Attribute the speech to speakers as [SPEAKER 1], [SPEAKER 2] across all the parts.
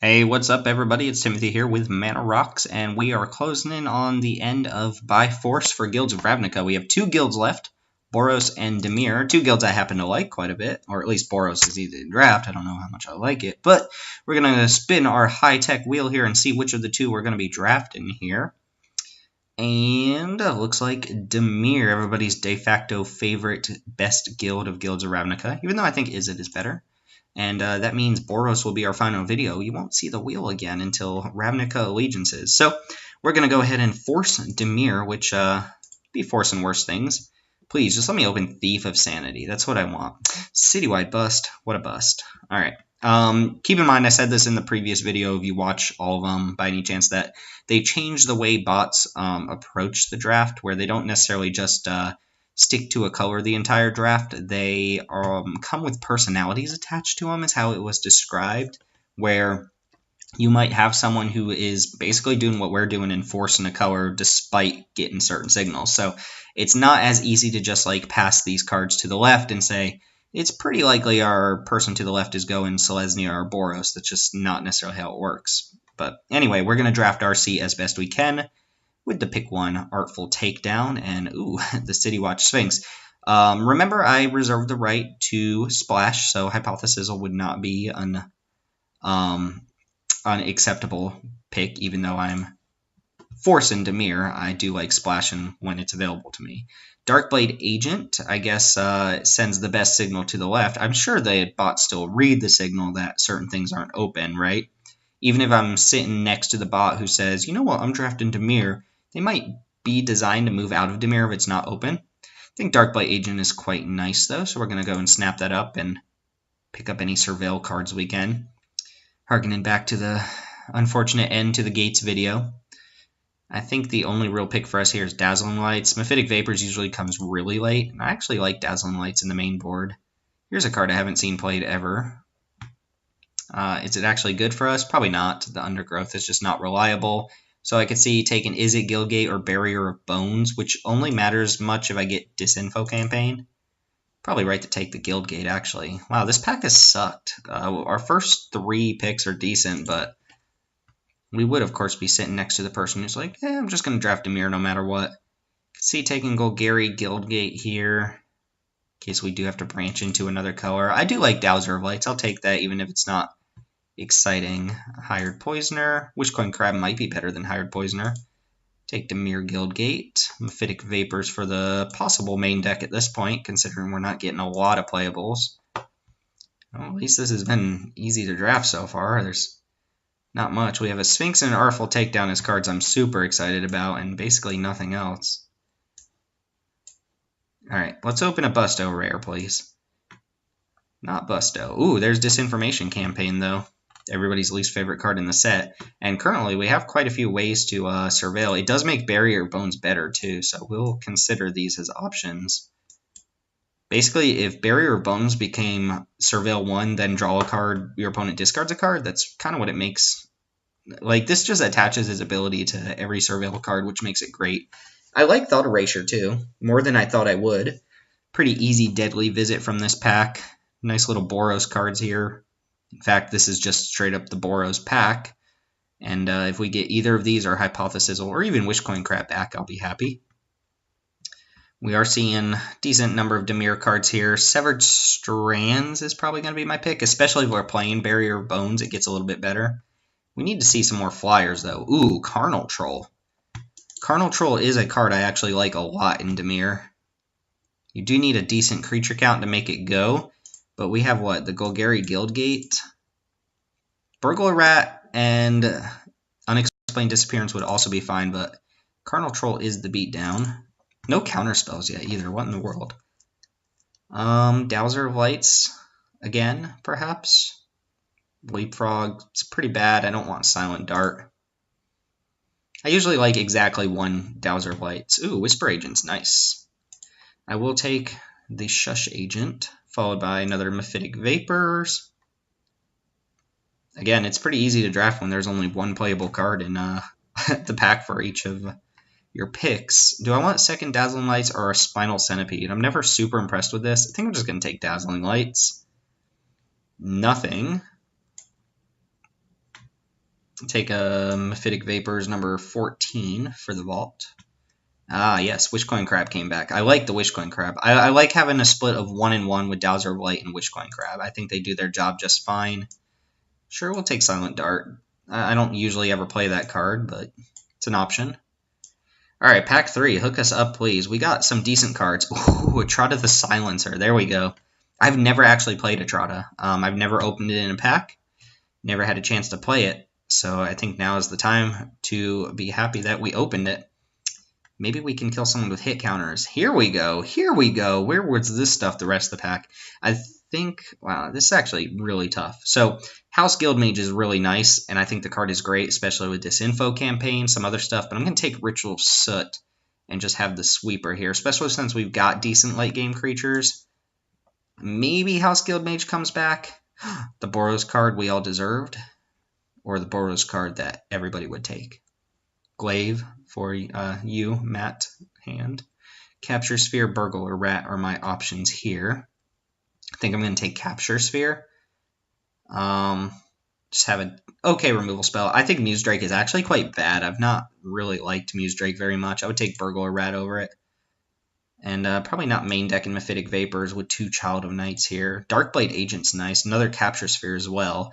[SPEAKER 1] Hey, what's up, everybody? It's Timothy here with Mana Rocks, and we are closing in on the end of By Force for Guilds of Ravnica. We have two guilds left, Boros and Dimir. Two guilds I happen to like quite a bit, or at least Boros is easy to draft. I don't know how much I like it, but we're going to spin our high-tech wheel here and see which of the two we're going to be drafting here. And looks like Dimir, everybody's de facto favorite best guild of Guilds of Ravnica, even though I think Izzet is better. And that means Boros will be our final video. You won't see the wheel again until Ravnica Allegiances. So we're going to go ahead and force Dimir, which be forcing worse things. Please, just let me open Thief of Sanity. That's what I want. Citywide bust. What a bust. All right. Keep in mind, I said this in the previous video, if you watch all of them by any chance, that they change the way bots approach the draft, where they don't necessarily just stick to a color the entire draft. They come with personalities attached to them, is how it was described, where you might have someone who is basically doing what we're doing and forcing a color despite getting certain signals. So it's not as easy to just like pass these cards to the left and say, it's pretty likely our person to the left is going Selesnya or Boros. That's just not necessarily how it works. But anyway, we're going to draft RC as best we can with the pick one Artful Takedown and, ooh, the City Watch Sphinx. Remember, I reserved the right to splash, so Hypothesis would not be an unacceptable pick, even though I'm forcing Dimir. I do like splashing when it's available to me. Darkblade Agent, I guess, sends the best signal to the left. I'm sure the bots still read the signal that certain things aren't open, right? Even if I'm sitting next to the bot who says, you know what, I'm drafting Dimir, they might be designed to move out of Dimir if it's not open. I think Darkblade Agent is quite nice, though, so we're going to go and snap that up and pick up any Surveil cards we can. Harkening back to the unfortunate end to the Gates video. I think the only real pick for us here is Dazzling Lights. Mephitic Vapors usually comes really late, and I actually like Dazzling Lights in the main board. Here's a card I haven't seen played ever. Is it actually good for us? Probably not. The Undergrowth is just not reliable. So I could see taking Izzet Guildgate or Barrier of Bones, which only matters much if I get Disinfo Campaign. Probably right to take the Guildgate, actually. Wow, this pack has sucked. Our first three picks are decent, but we would, of course, be sitting next to the person who's like, I'm just going to draft Dimir no matter what. Could see taking Golgari Guildgate here, in case we do have to branch into another color. I do like Dowser of Lights. I'll take that, even if it's not exciting. Hired Poisoner. Wishcoin Crab might be better than Hired Poisoner. Take Dimir Guildgate. Mephitic Vapors for the possible main deck at this point, considering we're not getting a lot of playables. Well, at least this has been easy to draft so far. There's not much. We have a Sphinx and an Artful Takedown as cards I'm super excited about, and basically nothing else. Alright, let's open a Busto rare, please. Not Busto. Ooh, there's Disinformation Campaign, though. Everybody's least favorite card in the set. And currently, we have quite a few ways to surveil. It does make Barrier Bones better, too, so we'll consider these as options. Basically, if Barrier Bones became Surveil 1, then draw a card, your opponent discards a card, that's kind of what it makes. Like, this just attaches his ability to every Surveil card, which makes it great. I like Thought Erasure, too, more than I thought I would. Pretty easy Deadly Visit from this pack. Nice little Boros cards here. In fact, this is just straight up the Boros pack. And if we get either of these or Hypothesis or even Wishcoin Crab back, I'll be happy. We are seeing a decent number of Dimir cards here. Severed Strands is probably going to be my pick, especially if we're playing Barrier of Bones. It gets a little bit better. We need to see some more flyers, though. Ooh, Carnal Troll. Carnal Troll is a card I actually like a lot in Dimir. You do need a decent creature count to make it go. But we have what? The Golgari Guildgate. Burglar Rat and Unexplained Disappearance would also be fine, but Carnal Troll is the beatdown. No counterspells yet either. What in the world? Dowser of Lights again, perhaps. Leapfrog. It's pretty bad. I don't want Silent Dart. I usually like exactly one Dowser of Lights. Ooh, Whisper Agent's nice. I will take the Shush Agent, followed by another Mephitic Vapors. Again, it's pretty easy to draft when there's only one playable card in the pack for each of your picks. Do I want second Dazzling Lights or a Spinal Centipede? I'm never super impressed with this. I think I'm just going to take Dazzling Lights. Nothing. Take a Mephitic Vapors number 14 for the vault. Ah, yes, Wishcoin Crab came back. I like the Wishcoin Crab. I like having a split of 1 and 1 with Dowser of Light and Wishcoin Crab. I think they do their job just fine. Sure, we'll take Silent Dart. I don't usually ever play that card, but it's an option. All right, pack 3. Hook us up, please. We got some decent cards. Ooh, Atrata the Silencer. There we go. I've never actually played Atrata. I've never opened it in a pack. Never had a chance to play it. So I think now is the time to be happy that we opened it. Maybe we can kill someone with hit counters. Here we go. Here we go. Where was this stuff the rest of the pack? I think, wow, this is actually really tough. So House Guildmage is really nice, and I think the card is great, especially with Disinfo campaign, some other stuff. But I'm going to take Ritual of Soot and just have the Sweeper here, especially since we've got decent late game creatures. Maybe House Guildmage comes back. The Boros card we all deserved, or the Boros card that everybody would take. Glaive for you, Matt Hand. Capture Sphere, Burgle, or Rat are my options here. I think I'm going to take Capture Sphere. Just have an okay removal spell. I think Muse Drake is actually quite bad. I've not really liked Muse Drake very much. I would take Burgle or Rat over it. And probably not main deck in Mephitic Vapors with 2 Child of Nights here. Darkblade Agent's nice. Another Capture Sphere as well.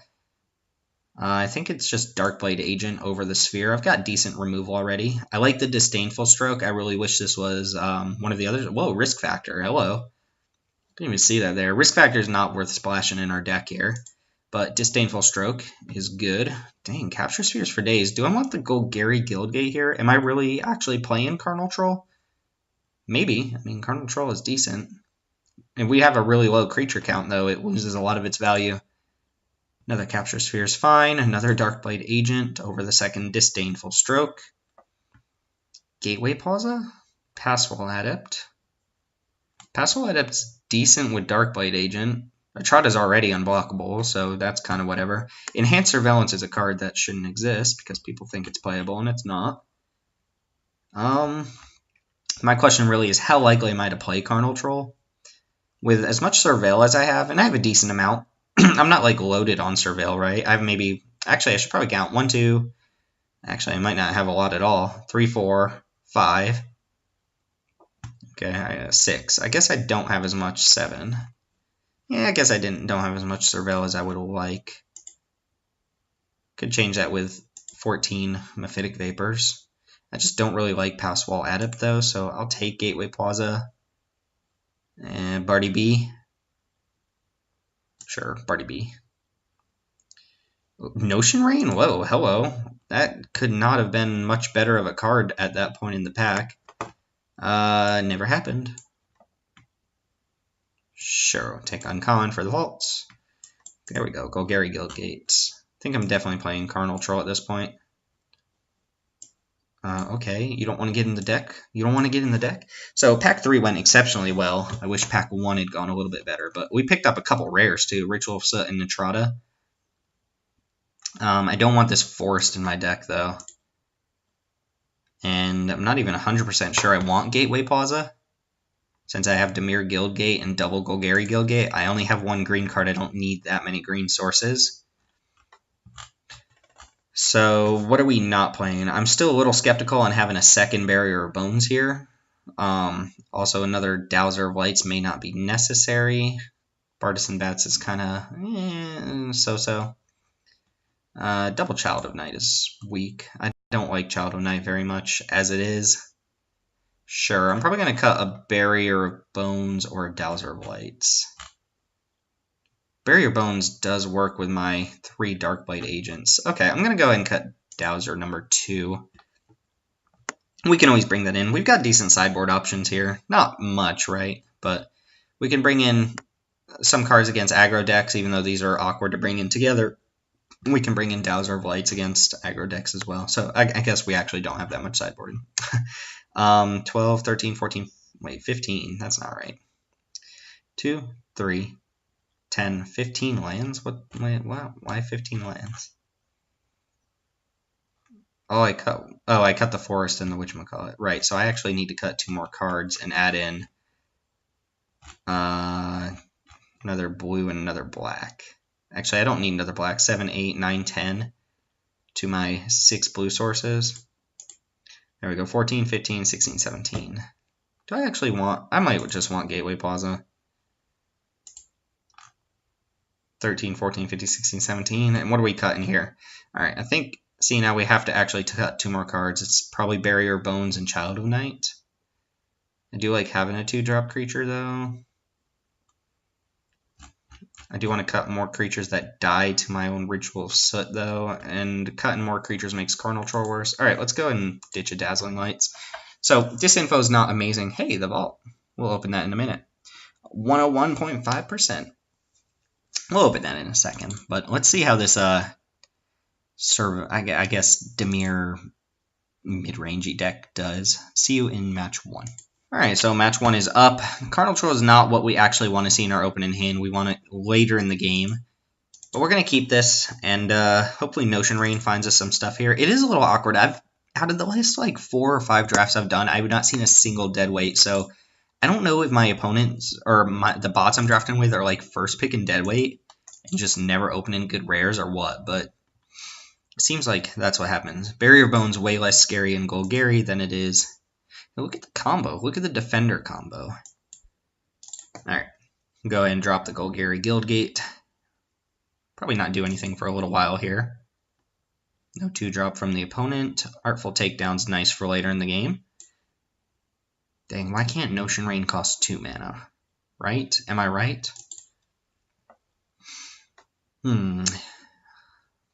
[SPEAKER 1] I think it's just Darkblade Agent over the Sphere. I've got decent removal already. I like the Disdainful Stroke. I really wish this was one of the others. Whoa, Risk Factor. Hello. Didn't even see that there. Risk Factor is not worth splashing in our deck here. But Disdainful Stroke is good. Dang, Capture Spheres for days. Do I want the Golgari Guildgate here? Am I really actually playing Carnal Troll? Maybe. I mean, Carnal Troll is decent. If we have a really low creature count, though, it loses a lot of its value. Another Capture Sphere is fine. Another Darkblade Agent over the second Disdainful Stroke. Gateway Plaza? Passwell Adept. Passwell Adept's decent with Darkblade Agent. Atrata's already unblockable, so that's kind of whatever. Enhanced Surveillance is a card that shouldn't exist because people think it's playable, and it's not. My question really is, how likely am I to play Carnal Troll? With as much Surveil as I have, and I have a decent amount, I'm not like loaded on Surveil, right? I have maybe, actually I should probably count 1, 2, actually I might not have a lot at all. 3, 4, 5. Okay, I have 6. I guess I don't have as much. 7. Yeah, I guess I don't have as much Surveil as I would like. Could change that with 14 Mephitic Vapors. I just don't really like Passwall Adept though, so I'll take Gateway Plaza. And Barty B. Sure, Barty B. Notion Rain? Whoa, hello. That could not have been much better of a card at that point in the pack. Never happened. Sure, take Uncommon for the vaults. There we go, Golgari Guildgate. I think I'm definitely playing Carnal Troll at this point. Okay, you don't want to get in the deck? You don't want to get in the deck? So pack 3 went exceptionally well. I wish pack 1 had gone a little bit better, but we picked up a couple rares too, Ritual of Soot and Atrata. I don't want this Forest in my deck though. And I'm not even 100% sure I want Gateway Plaza. Since I have Dimir Guildgate and double Golgari Guildgate, I only have 1 green card. I don't need that many green sources. So what are we not playing? I'm still a little skeptical on having a second Barrier of Bones here. Also, another Dowser of Lights may not be necessary. Bartisan Bats is kind of so-so. Double Child of Night is weak. I don't like Child of Night very much as it is. Sure, I'm probably going to cut a Barrier of Bones or a Dowser of Lights. Barrier Bones does work with my 3 Darkblade Agents. Okay, I'm going to go ahead and cut Dowser number 2. We can always bring that in. We've got decent sideboard options here. Not much, right? But we can bring in some cards against aggro decks, even though these are awkward to bring in together. We can bring in Dowser of Lights against aggro decks as well. So I guess we actually don't have that much sideboarding. 12, 13, 14, wait, 15. That's not right. 2, 3, 10, 15 lands? Wait, wow, why 15 lands? Oh, I cut the Forest and the whatchamacallit. Right, so I actually need to cut 2 more cards and add in another blue and another black. Actually, I don't need another black. 7, 8, 9, 10. to my 6 blue sources. There we go, 14, 15, 16, 17. Do I actually want... I might just want Gateway Plaza. 13, 14, 15, 16, 17. And what are we cutting here? Alright, I think... See, now we have to actually cut 2 more cards. It's probably Barrier Bones and Child of Night. I do like having a 2-drop creature, though. I do want to cut more creatures that die to my own Ritual of Soot, though. And cutting more creatures makes Carnal Troll worse. Alright, let's go ahead and ditch a Dazzling Lights. So, this info is not amazing. Hey, the vault. We'll open that in a minute. 101.5%. We'll open that in a second. But let's see how this... I guess Dimir mid-rangey deck does. See you in match 1. Alright, so match 1 is up. Carnal Troll is not what we actually want to see in our opening hand. We want it later in the game. But we're going to keep this, and hopefully Notion Rain finds us some stuff here. It is a little awkward. Out of the last 4 or 5 drafts I've done, I have not seen a single dead weight, so I don't know if my opponents, or the bots I'm drafting with are first picking dead weight and just never opening good rares or what, but it seems like that's what happens. Barrier Bone's way less scary in Golgari than it is. Now look at the combo. Look at the Defender combo. Alright. Go ahead and drop the Golgari Guildgate. Probably not do anything for a little while here. No 2-drop from the opponent. Artful Takedown's nice for later in the game. Dang, why can't Notion Rain cost 2 mana? Right? Am I right?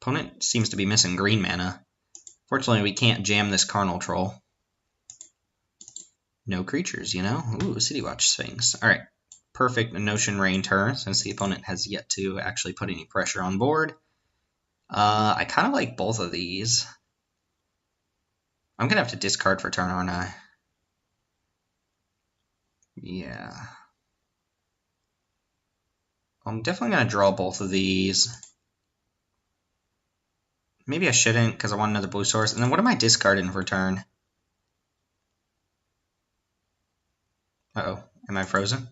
[SPEAKER 1] Opponent seems to be missing green mana. Fortunately, we can't jam this Carnal Troll. No creatures, you know? Ooh, City Watch Sphinx. Alright, perfect Notion Rain turn, since the opponent has yet to actually put any pressure on board. I kind of like both of these. I'm going to have to discard for turn, aren't I? Yeah. I'm definitely going to draw both of these. Maybe I shouldn't, because I want another blue source. And then what am I discarding for turn? Uh-oh. Am I frozen?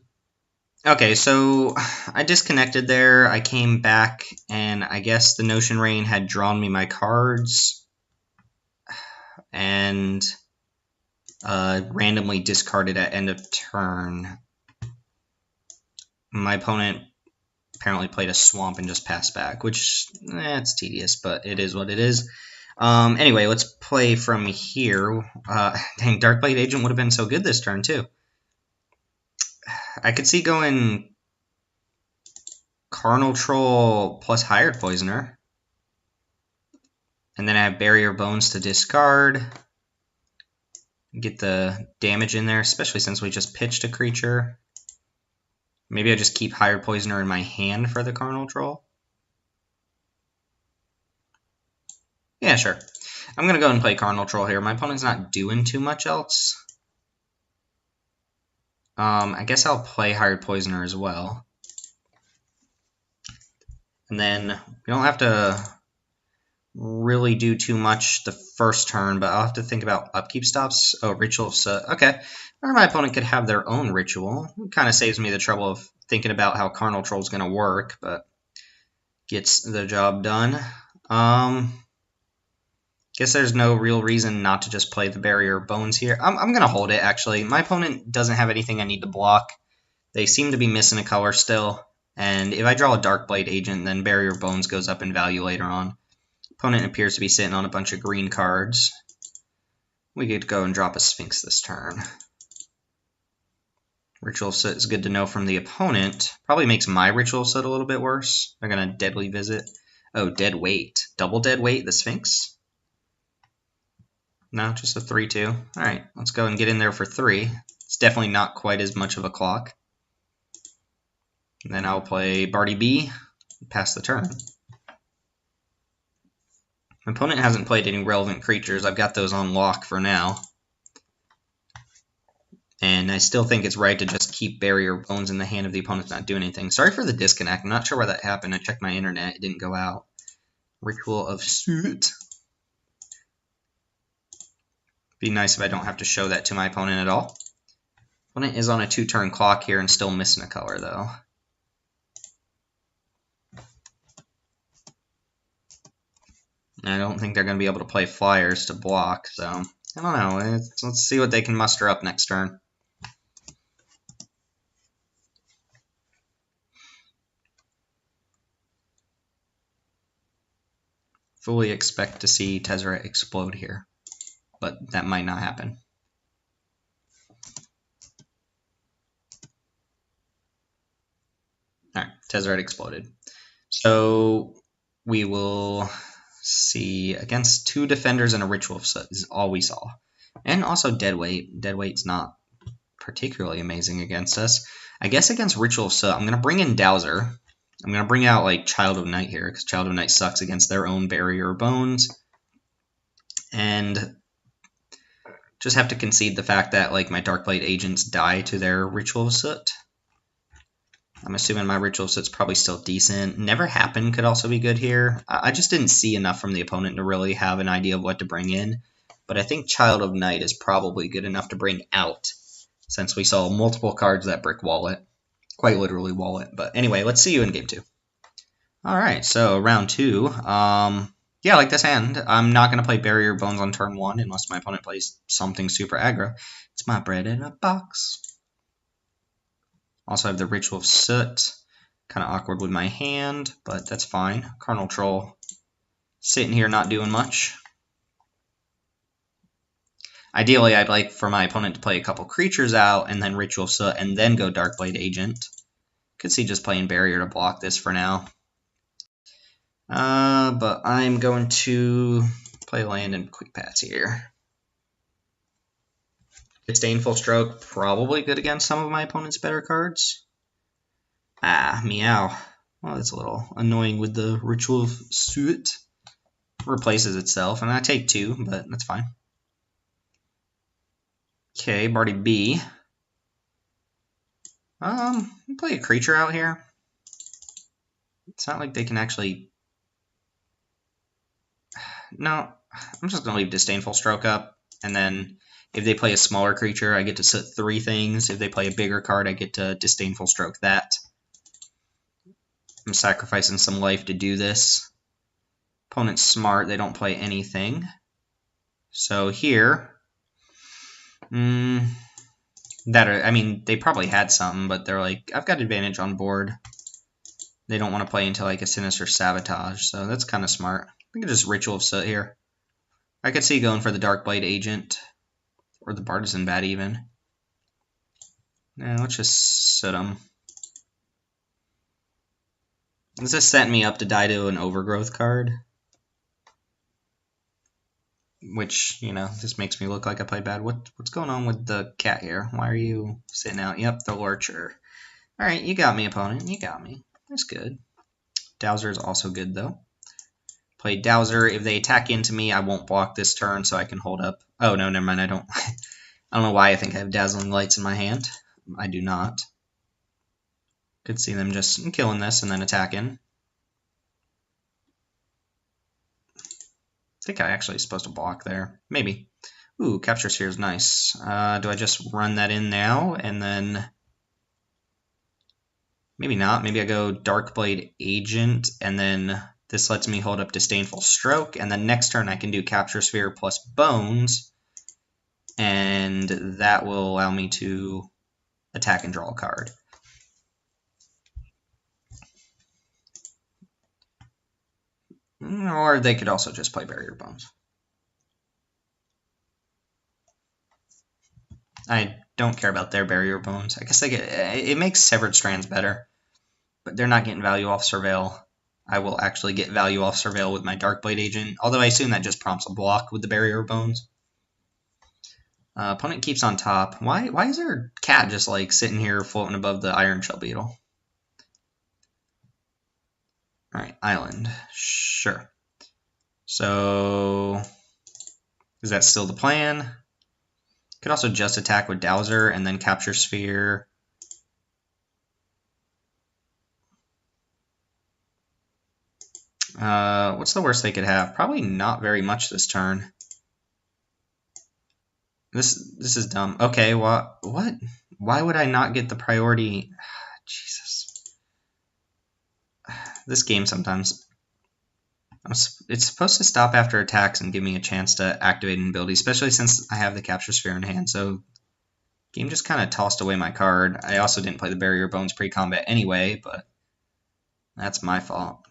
[SPEAKER 1] Okay, so I disconnected there. I came back, and I guess the Notion Rain had drawn me my cards. And randomly discarded at end of turn. My opponent apparently played a swamp and just passed back, which, it's tedious, but it is what it is. Anyway, let's play from here. Dang, Darkblade Agent would have been so good this turn, too. I could see going Carnal Troll plus Hired Poisoner. And then I have Barrier Bones to discard. Get the damage in there, especially since we just pitched a creature. Maybe I just keep Hired Poisoner in my hand for the Carnal Troll. Yeah, sure. I'm going to go and play Carnal Troll here. My opponent's not doing too much else. I guess I'll play Hired Poisoner as well. And then we don't have to really do too much the first turn, but I'll have to think about upkeep stops. Oh, Ritual of Soot. Okay. Or my opponent could have their own ritual. It kind of saves me the trouble of thinking about how Carnal Troll is going to work, but gets the job done. Guess there's no real reason not to just play the Barrier Bones here. I'm going to hold it, actually. My opponent doesn't have anything I need to block. They seem to be missing a color still. And if I draw a Darkblade Agent, then Barrier Bones goes up in value later on. Opponent appears to be sitting on a bunch of green cards. We get to go and drop a Sphinx this turn. Ritual of Soot is good to know from the opponent. Probably makes my Ritual of Soot a little bit worse. They're going to Deadly Visit. Oh, Dead Weight. Double Dead Weight, the Sphinx? No, just a 3-2. Alright, let's go and get in there for 3. It's definitely not quite as much of a clock. And then I'll play Barty B, pass the turn. My opponent hasn't played any relevant creatures. I've got those on lock for now. And I still think it's right to just keep Barrier Bones in the hand of the opponent's not doing anything. Sorry for the disconnect. I'm not sure why that happened. I checked my internet. It didn't go out. Ritual of Soot. Be nice if I don't have to show that to my opponent at all. Opponent is on a 2-turn clock here and still missing a color, though. I don't think they're going to be able to play flyers to block, so I don't know. Let's see what they can muster up next turn. Fully expect to see Tezzeret explode here, but that might not happen. Alright, Tezzeret exploded. So we will see against 2 defenders and a Ritual of Soot is all we saw. And also Deadweight. Deadweight's not particularly amazing against us. I guess against Ritual of Soot, I'm going to bring in Dowser. I'm going to bring out like Child of Night here, because Child of Night sucks against their own Barrier of Bones. And just have to concede the fact that like my Darkblade agents die to their Ritual of Soot. I'm assuming my Ritual of Soot's probably still decent. Never Happen could also be good here. I just didn't see enough from the opponent to really have an idea of what to bring in. But I think Child of Night is probably good enough to bring out, since we saw multiple cards that brick wall it. Quite literally wall it. But anyway, let's see you in game 2. Alright, so round 2. Yeah, like this hand, I'm not going to play Barrier Bones on turn 1 unless my opponent plays something super aggro. It's my bread in a box. Also have the Ritual of Soot. Kind of awkward with my hand, but that's fine. Carnal Troll sitting here not doing much. Ideally, I'd like for my opponent to play a couple creatures out and then Ritual of Soot and then go Darkblade Agent. Could see just playing Barrier to block this for now. But I'm going to play land and Quick Pass here. Disdainful Stroke, probably good against some of my opponent's better cards. Meow. Well, that's a little annoying with the Ritual of Soot. Replaces itself, and I take 2, but that's fine. Okay, Barty B. Play a creature out here. It's not like they can actually... No, I'm just going to leave Disdainful Stroke up, and then if they play a smaller creature, I get to set 3 things. If they play a bigger card, I get to Disdainful Stroke that. I'm sacrificing some life to do this. Opponent's smart, they don't play anything. So here... I mean, they probably had something, but they're like, I've got advantage on board. They don't want to play into like a Sinister Sabotage, so that's kind of smart. We could just Ritual of Soot here. I could see going for the Darkblade Agent, or the Partisan Bat even. Yeah, let's just Soot them. This is setting me up to die to an Overgrowth card. Which, you know, just makes me look like I played bad. What's going on with the cat here? Why are you sitting out? Yep, the Lurcher. Alright, you got me, opponent. You got me. That's good. Dowser is also good, though. Play Dowser. If they attack into me, I won't block this turn, so I can hold up. Oh, no, never mind. I don't. I don't know why I think I have Dazzling Lights in my hand. I do not. Could see them just killing this and then attacking. I think I actually supposed to block there. Maybe. Ooh, Capture Sphere is nice. Do I just run that in now and then... Maybe not. Maybe I go Darkblade Agent and then this lets me hold up Disdainful Stroke, and then next turn I can do Capture Sphere plus Bones, and that will allow me to attack and draw a card. Or they could also just play Barrier Bones. I don't care about their Barrier Bones. I guess it makes Severed Strands better, but they're not getting value off Surveil. I will actually get value off Surveil with my Darkblade Agent, although I assume that just prompts a block with the Barrier Bones. Opponent keeps on top. Why is our cat just like sitting here floating above the Iron Shell Beetle? Alright, Island. Sure. So, is that still the plan? Could also just attack with Dowser and then Capture Sphere. What's the worst they could have? Probably not very much this turn. This is dumb. Okay, what? Why would I not get the priority? Jesus. This game sometimes. It's supposed to stop after attacks and give me a chance to activate an ability, especially since I have the Capture Sphere in hand. So game just kind of tossed away my card. I also didn't play the Barrier Bones pre-combat anyway, but that's my fault.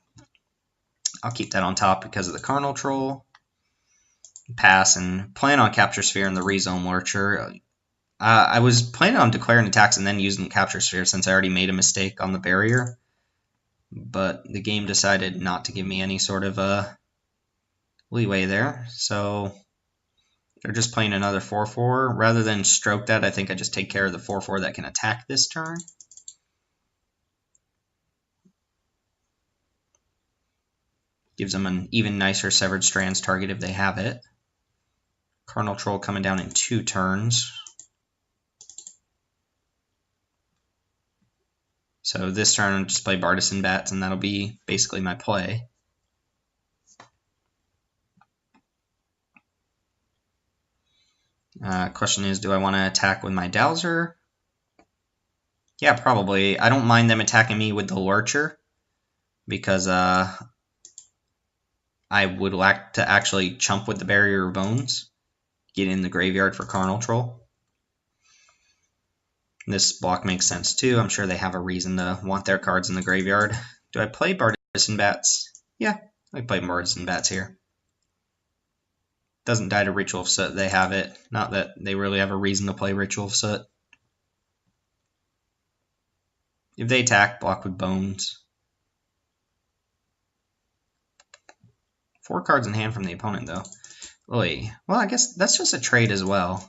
[SPEAKER 1] I'll keep that on top because of the Carnal Troll. Pass and plan on Capture Sphere and the Rezone Lurcher. I was planning on declaring attacks and then using Capture Sphere since I already made a mistake on the Barrier. But the game decided not to give me any sort of leeway there. So they're just playing another 4/4. Rather than stroke that, I think I just take care of the 4/4 that can attack this turn. Gives them an even nicer Severed Strands target if they have it. Carnal Troll coming down in 2 turns. So this turn I'll just play Bartisan Bats, and that'll be basically my play. Question is, do I want to attack with my Dowser? Yeah, probably. I don't mind them attacking me with the Lurcher, because I would like to actually chump with the Barrier of Bones, get in the graveyard for Carnal Troll. This block makes sense too. I'm sure they have a reason to want their cards in the graveyard. Do I play Bartisan Bats? Yeah, I play Bartisan Bats here. Doesn't die to Ritual of Soot, they have it. Not that they really have a reason to play Ritual of Soot. If they attack, block with Bones. 4 cards in hand from the opponent, though. Oy. Well, I guess that's just a trade as well.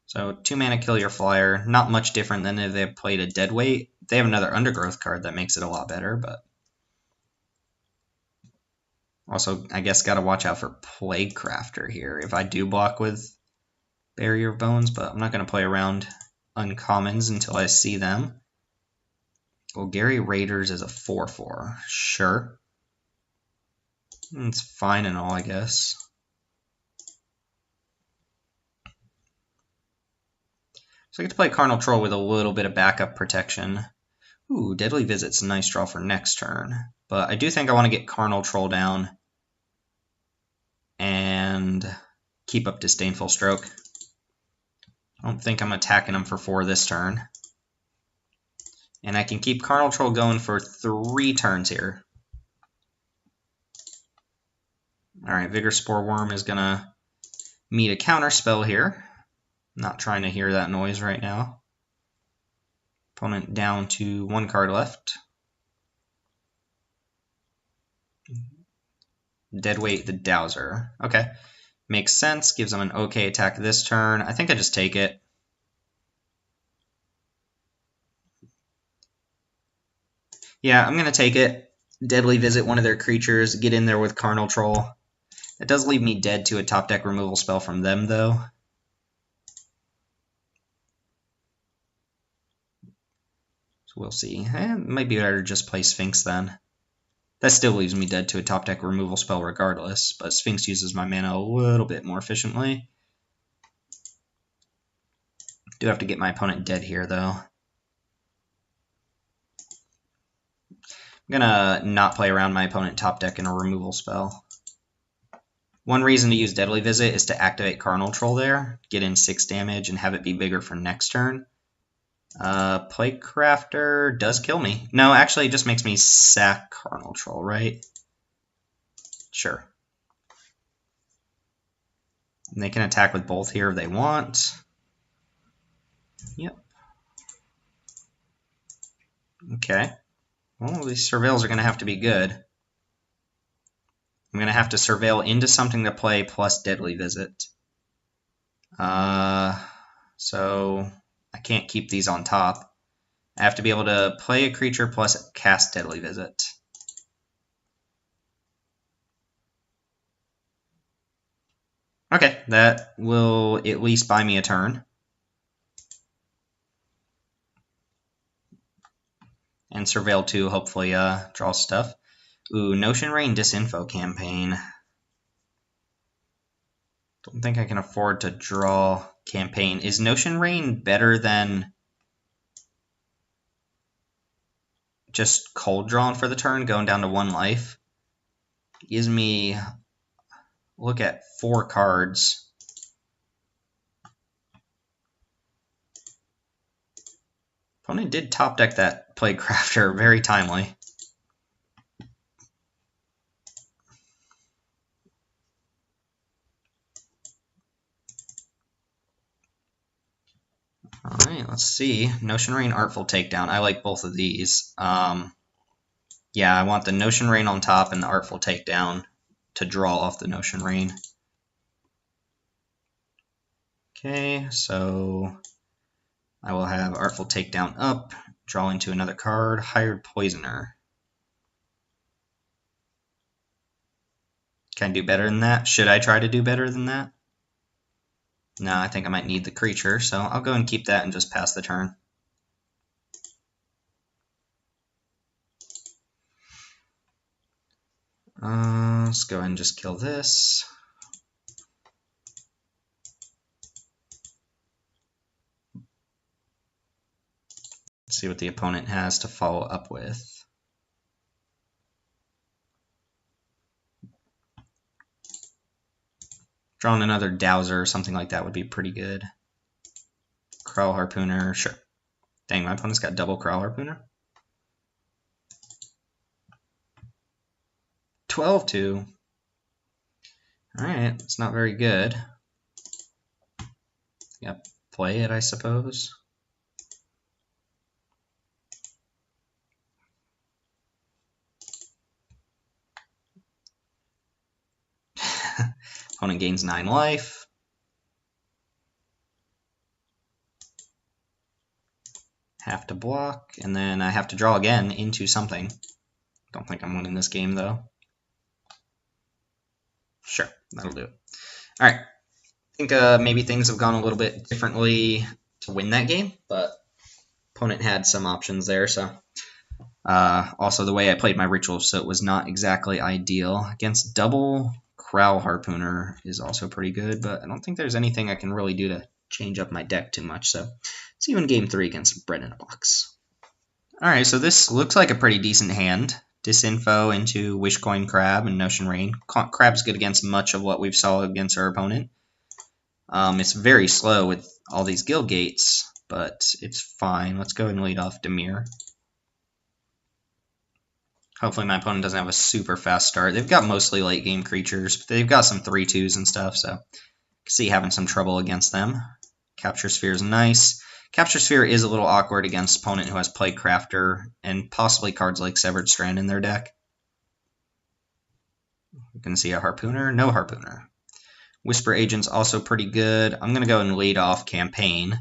[SPEAKER 1] So 2 mana, kill your flyer. Not much different than if they played a Deadweight. They have another Undergrowth card that makes it a lot better, but... Also, I guess gotta watch out for Plague Crafter here if I do block with Barrier of Bones, but I'm not going to play around uncommons until I see them. Well, Gary Raiders is a 4/4. Sure. It's fine and all, I guess. So I get to play Carnal Troll with a little bit of backup protection. Ooh, Deadly Visit's a nice draw for next turn. But I do think I want to get Carnal Troll down and keep up Disdainful Stroke. I don't think I'm attacking him for 4 this turn. And I can keep Carnal Troll going for 3 turns here. Alright, Vigor Spore Worm is going to meet a counter spell here. Not trying to hear that noise right now. Opponent down to 1 card left. Deadweight the Dowser. Okay. Makes sense. Gives them an okay attack this turn. I think I just take it. Yeah, I'm going to take it. Deadly Visit one of their creatures. Get in there with Carnal Troll. It does leave me dead to a top deck removal spell from them, though. So we'll see. It might be better to just play Sphinx then. That still leaves me dead to a top deck removal spell regardless, but Sphinx uses my mana a little bit more efficiently. Do have to get my opponent dead here, though. I'm gonna not play around my opponent top deck in a removal spell. One reason to use Deadly Visit is to activate Carnal Troll there, get in 6 damage, and have it be bigger for next turn. Plague Crafter does kill me. No, actually, it just makes me sack Carnal Troll, right? Sure. And they can attack with both here if they want. Yep. Okay. Well, these surveils are going to have to be good. I'm going to have to surveil into something to play plus Deadly Visit. So I can't keep these on top. I have to be able to play a creature plus cast Deadly Visit. Okay, that will at least buy me a turn. And Surveil 2 hopefully draw stuff. Ooh, Notion Rain Disinfo Campaign. Don't think I can afford to draw campaign. Is Notion Rain better than just cold drawn for the turn, going down to 1 life. Gives me, look at 4 cards. Opponent did top deck that Plague Crafter, very timely. Alright, let's see. Notion Rain, Artful Takedown. I like both of these. Yeah, I want the Notion Rain on top and the Artful Takedown to draw off the Notion Rain. Okay, so I will have Artful Takedown up, draw into another card, Hired Poisoner. Can I do better than that? Should I try to do better than that? No, I think I might need the creature, so I'll go and keep that and just pass the turn. Let's go ahead and just kill this. Let's see what the opponent has to follow up with. Drawing another Dowser or something like that would be pretty good. Crow Harpooner, sure. Dang, my opponent's got double Crow Harpooner. 12-2. Alright, it's not very good. Yep, play it, I suppose. Opponent gains 9 life. Have to block, and then I have to draw again into something. Don't think I'm winning this game, though. Sure, that'll do it. Alright, I think maybe things have gone a little bit differently to win that game, but opponent had some options there, so... also, the way I played my ritual, so it was not exactly ideal. Against double Crow Harpooner is also pretty good, but I don't think there's anything I can really do to change up my deck too much, so see you in game 3 against Bread in a Box. Alright, so this looks like a pretty decent hand. Disinfo into Wishcoin Crab and Notion Rain. Crab's good against much of what we've saw against our opponent. It's very slow with all these guild gates, but it's fine. Let's go ahead and lead off Dimir. Hopefully my opponent doesn't have a super fast start. They've got mostly late game creatures, but they've got some 3/2s and stuff, so I can see having some trouble against them. Capture Sphere is nice. Capture Sphere is a little awkward against opponent who has Plague Crafter and possibly cards like Severed Strand in their deck. You can see a Harpooner, no Harpooner. Whisper Agent's also pretty good. I'm going to go and lead off Campaign.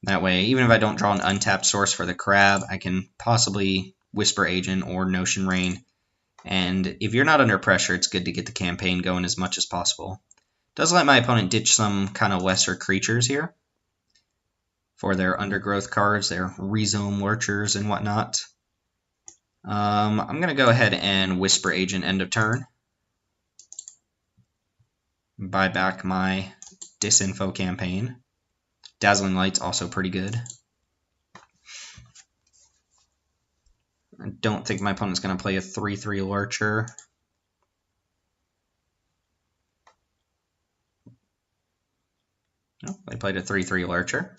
[SPEAKER 1] That way, even if I don't draw an untapped source for the crab, I can possibly Whisper Agent or Notion Rain. And if you're not under pressure, it's good to get the campaign going as much as possible. Does let my opponent ditch some kind of lesser creatures here for their undergrowth cards, their Rhizome Lurchers and whatnot. I'm going to go ahead and Whisper Agent end of turn. Buy back my Disinfo campaign. Dazzling Light's also pretty good. I don't think my opponent's going to play a 3/3 Lurcher. No, they played a 3/3 Lurcher.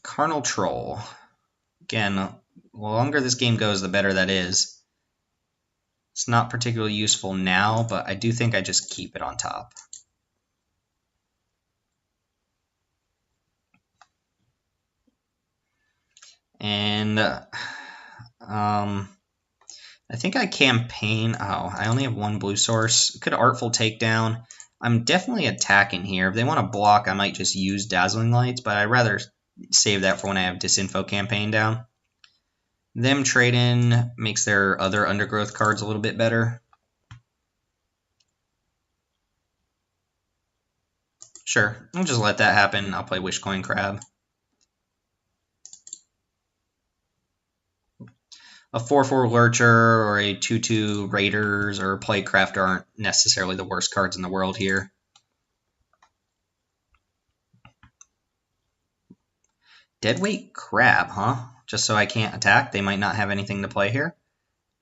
[SPEAKER 1] Carnal Troll. Again, the longer this game goes, the better that is. It's not particularly useful now, but I do think I just keep it on top. And I think I campaign. Oh, I only have 1 blue source. Could Artful Takedown. I'm definitely attacking here. If they want to block, I might just use Dazzling Lights, but I'd rather save that for when I have Disinfo campaign down. Them trade-in makes their other undergrowth cards a little bit better. Sure, I'll just let that happen. I'll play Wishcoin Crab. A 4/4 Lurcher or a 2/2 Raiders or Plague Crafter aren't necessarily the worst cards in the world here. Deadweight Crab, huh? Just so I can't attack? They might not have anything to play here.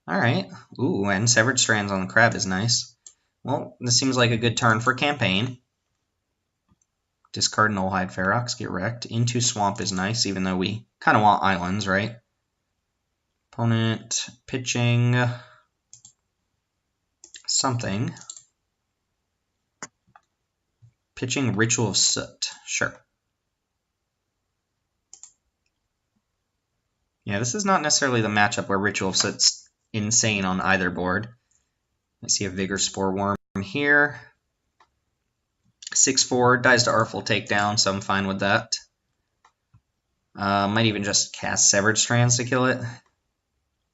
[SPEAKER 1] Alright. Ooh, and Severed Strands on the Crab is nice. Well, this seems like a good turn for campaign. Discard Nullhide Ferox, get wrecked. Into Swamp is nice, even though we kind of want islands, right? Opponent pitching something. Pitching Ritual of Soot. Sure. Yeah, this is not necessarily the matchup where Ritual of Soot's insane on either board. I see a Vigor Spore Worm here. 6/4, dies to Artful Takedown, so I'm fine with that. Might even just cast Severed Strands to kill it.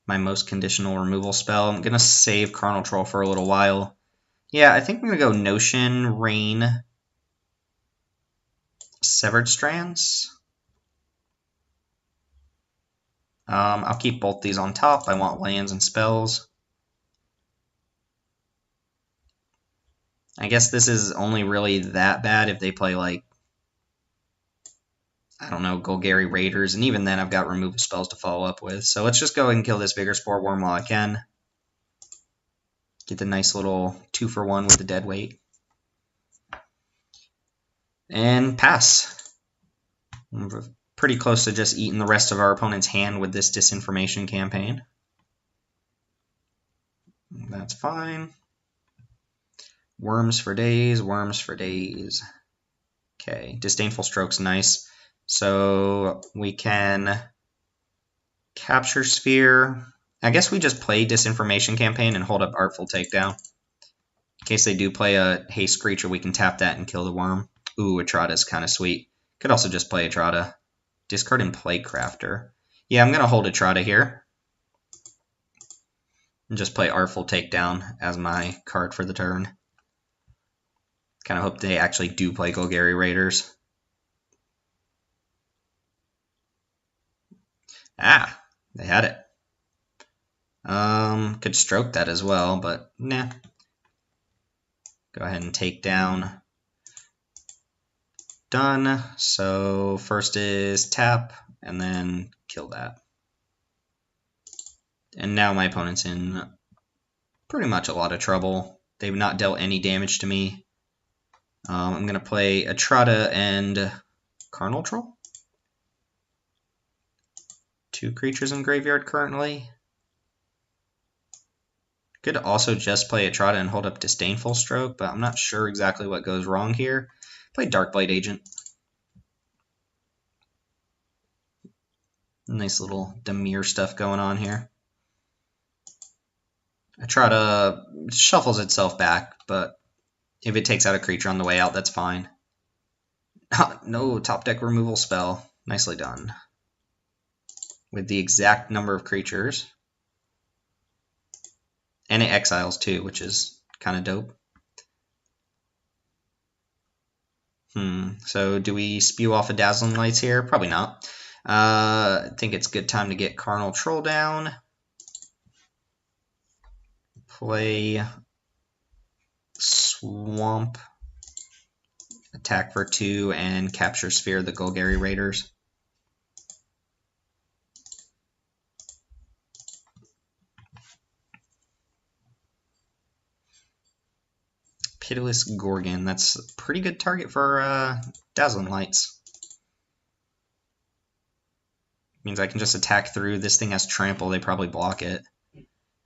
[SPEAKER 1] My most conditional removal spell. I'm going to save Carnal Troll for a little while. Yeah, I think I'm going to go Notion, Rain, Severed Strands. I'll keep both these on top. I want lands and spells. I guess this is only really that bad if they play, like, I don't know, Golgari Raiders, and even then I've got removal spells to follow up with. So let's just go ahead and kill this Vigor Spore Worm while I can. Get the nice little 2-for-1 with the dead weight. And pass. We're pretty close to just eating the rest of our opponent's hand with this disinformation campaign. That's fine. Worms for days, worms for days. Okay, Disdainful Stroke's nice. So we can capture Sphere. I guess we just play Disinformation Campaign and hold up Artful Takedown. In case they do play a haste creature, we can tap that and kill the worm. Ooh, Etrada's kind of sweet. Could also just play Etrada. Discard and play Crafter. Yeah, I'm going to hold Etrada here. And just play Artful Takedown as my card for the turn. Kind of hope they actually do play Golgari Raiders. Ah, they had it. Could stroke that as well, but nah. Go ahead and take down. Done. So first is tap, and then kill that. And now my opponent's in pretty much a lot of trouble. They've not dealt any damage to me. I'm going to play Etrada and Carnal Troll. 2 creatures in graveyard currently. Could also just play Etrada and hold up Disdainful Stroke, but I'm not sure exactly what goes wrong here. Play Darkblade Agent. Nice little Dimir stuff going on here. Etrada shuffles itself back, but if it takes out a creature on the way out, that's fine. No, top deck removal spell. Nicely done. With the exact number of creatures. And it exiles too, which is kind of dope. So do we spew off a Dazzling Lights here? Probably not. I think it's a good time to get Carnal Troll down. Play Swamp. Attack for 2 and capture Sphere the Golgari Raiders. Pitiless Gorgon. That's a pretty good target for Dazzling Lights. Means I can just attack through. This thing has Trample. They probably block it.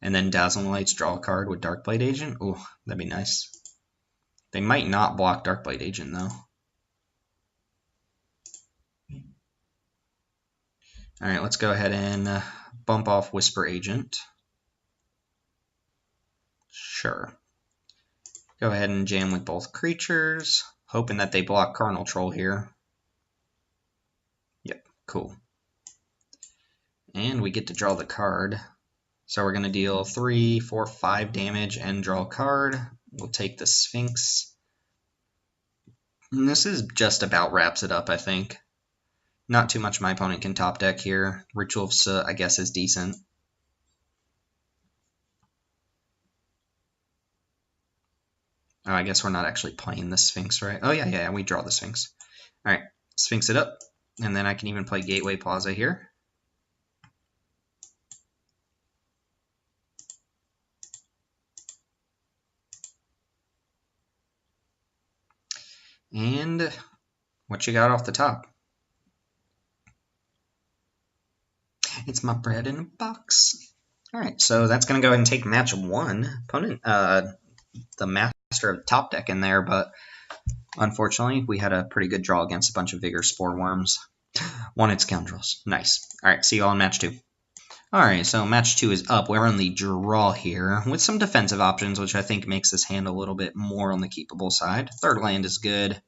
[SPEAKER 1] And then Dazzling Lights, draw a card with Darkblade Agent. Ooh, that'd be nice. They might not block Darkblade Agent, though. Alright, let's go ahead and bump off Whisper Agent. Sure. Go ahead and jam with both creatures, hoping that they block Carnal Troll here. Yep, cool. And we get to draw the card. So we're going to deal 3, 4, 5 damage and draw a card. We'll take the Sphinx. And this is just about wraps it up, I think. Not too much my opponent can top deck here. Ritual of Soot, I guess, is decent. Oh, I guess we're not actually playing the Sphinx, right? Oh, yeah, we draw the Sphinx. All right, Sphinx it up. And then I can even play Gateway Plaza here. And what you got off the top? It's my bread in a box. All right, so that's going to go ahead and take match 1. Opponent, the master of top deck in there, but unfortunately, we had a pretty good draw against a bunch of Vigor Spore Worms. Wanted Scoundrels. Nice. All right, see you all in match 2. All right, so match 2 is up. We're on the draw here with some defensive options, which I think makes this hand a little bit more on the keepable side. Third land is good.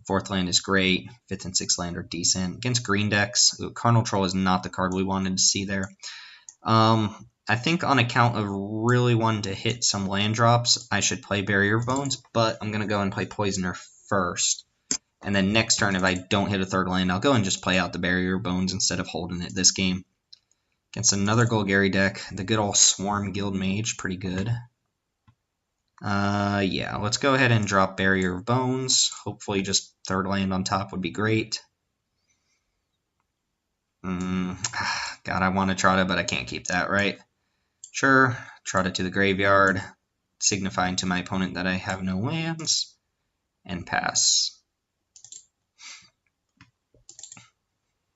[SPEAKER 1] Fourth land is great. Fifth and sixth land are decent. Against green decks, Carnal Troll is not the card we wanted to see there. I think on account of really wanting to hit some land drops, I should play Barrier of Bones, but I'm going to go and play Poisoner first. And then next turn, if I don't hit a third land, I'll go and just play out the Barrier of Bones instead of holding it this game. Against another Golgari deck, the good old Swarm Guild Mage, pretty good. Yeah, let's go ahead and drop Barrier of Bones. Hopefully just third land on top would be great. God, I want to Trotta, but I can't keep that, right? Sure, Trotta to the graveyard, signifying to my opponent that I have no lands, and pass.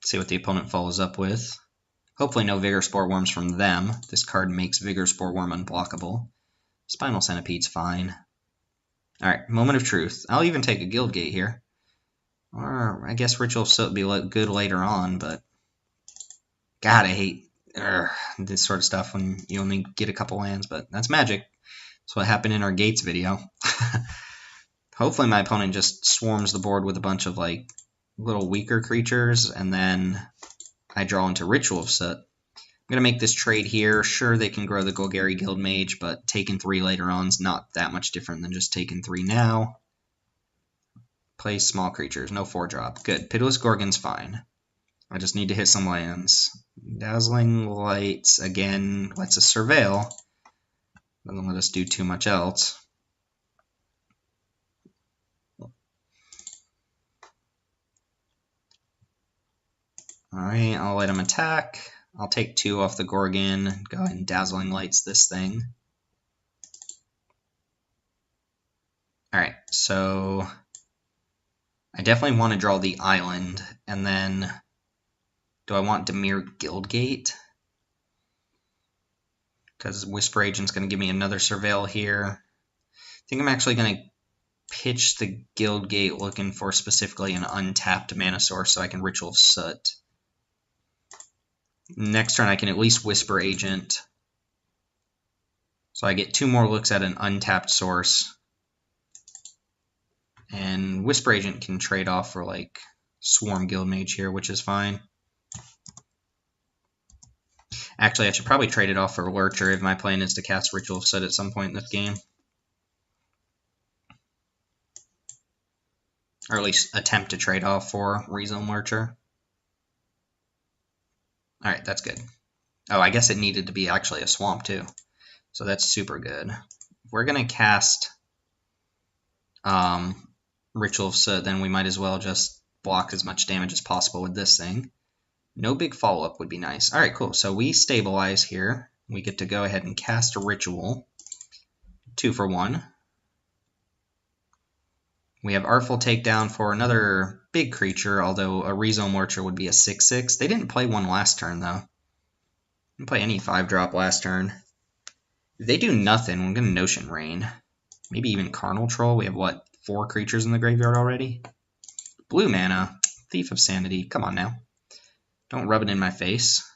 [SPEAKER 1] See what the opponent follows up with. Hopefully no Vigor Spore Worms from them. This card makes Vigor Spore Worm unblockable. Spinal Centipede's fine. Alright, Moment of Truth. I'll even take a Guildgate here. Or I guess Ritual of Soot would be good later on, but God, I hate this sort of stuff when you only get a couple lands, but that's Magic. That's what happened in our Gates video. Hopefully my opponent just swarms the board with a bunch of like little weaker creatures, and then I draw into Ritual of Soot. I'm going to make this trade here. Sure, they can grow the Golgari Guild Mage, but taking 3 later on is not that much different than just taking 3 now. Play small creatures, no 4-drop. Good. Pitiless Gorgon's fine. I just need to hit some lands. Dazzling Lights, again, lets us surveil. Doesn't let us do too much else. Alright, I'll let him attack. I'll take 2 off the Gorgon. Go ahead and Dazzling Lights this thing. Alright, so I definitely want to draw the island, and then do I want Dimir Guildgate? Because Whisper Agent's going to give me another Surveil here. I think I'm actually going to pitch the Guildgate looking for specifically an untapped mana source so I can Ritual of Soot. Next turn I can at least Whisper Agent. So I get 2 more looks at an untapped source. And Whisper Agent can trade off for like Swarm Guild Mage here, which is fine. Actually, I should probably trade it off for Lurcher if my plan is to cast Ritual of Soot at some point in this game. Or at least attempt to trade off for Rezone Lurcher. Alright, that's good. Oh, I guess it needed to be actually a swamp too. So that's super good. We're going to cast Ritual of Soot, then we might as well just block as much damage as possible with this thing. No big follow-up would be nice. Alright, cool. So we stabilize here. We get to go ahead and cast a Ritual. 2 for 1. We have Artful Takedown for another big creature, although a Rezone Lurcher would be a 6/6. They didn't play one last turn, though. Didn't play any 5-drop last turn. If they do nothing, we're going to Notion Rain. Maybe even Carnal Troll. We have, what, 4 creatures in the graveyard already? Blue mana. Thief of Sanity. Come on now. Don't rub it in my face.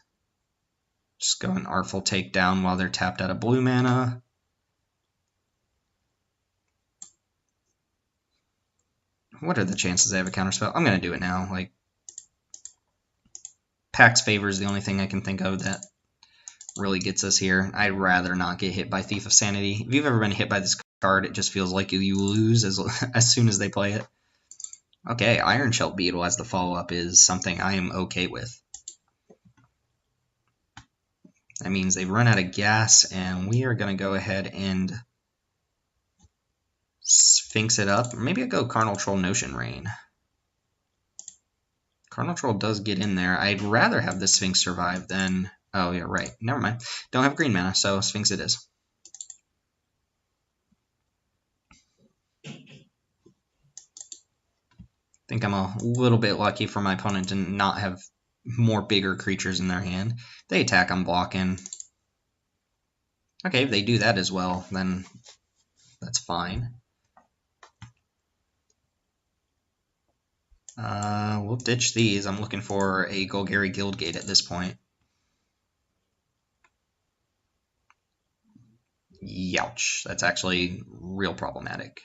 [SPEAKER 1] Just go and Artful Takedown while they're tapped out of blue mana. What are the chances I have a counterspell? I'm going to do it now. Like, Pax Favor is the only thing I can think of that really gets us here. I'd rather not get hit by Thief of Sanity. If you've ever been hit by this card, it just feels like you lose as soon as they play it. Okay, Iron Shell Beetle as the follow-up is something I am okay with. That means they've run out of gas, and we are going to go ahead and Sphinx it up. Maybe I'll go Carnal Troll Notion Rain. Carnal Troll does get in there. I'd rather have the Sphinx survive than... Oh, yeah, right. Never mind. Don't have green mana, so Sphinx it is. I think I'm a little bit lucky for my opponent to not have more bigger creatures in their hand. They attack, I'm blocking. Okay, if they do that as well, then that's fine. We'll ditch these. I'm looking for a Golgari Guildgate at this point. Youch. That's actually real problematic.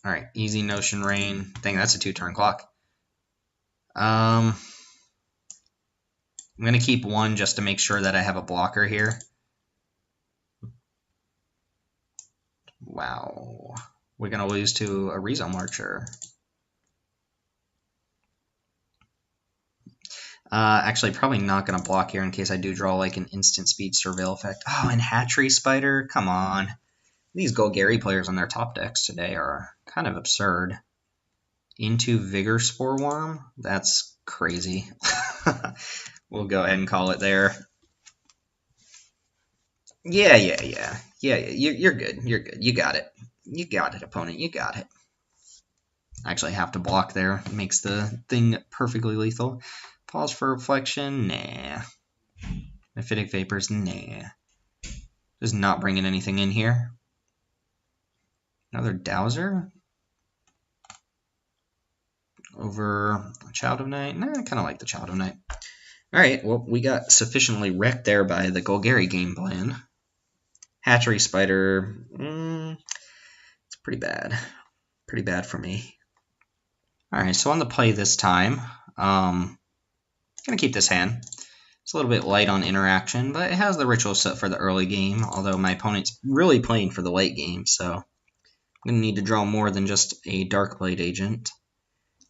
[SPEAKER 1] Alright, easy Notion Rain. Dang, that's a 2-turn clock. I'm going to keep one just to make sure that I have a blocker here. Wow. We're going to lose to a Rezone Archer. Actually, probably not going to block here in case I do draw like an instant speed surveil effect. Oh, and Hatchery Spider? Come on. These Golgari players on their top decks today are kind of absurd. Into Vigor Spore Worm? That's crazy. We'll go ahead and call it there. Yeah. You're good. You're good. You got it. You got it, opponent. You got it. Actually, have to block there. Makes the thing perfectly lethal. Pause for reflection. Nah. Mephitic Vapors. Nah. Just not bringing anything in here. Another Dowser? Over Child of Night? Nah, I kind of like the Child of Night. Alright, well, we got sufficiently wrecked there by the Golgari game plan. Hatchery Spider, it's pretty bad. Pretty bad for me. Alright, so on the play this time, gonna keep this hand. It's a little bit light on interaction, but it has the Ritual set for the early game, although my opponent's really playing for the late game, so I'm going to need to draw more than just a Darkblade Agent.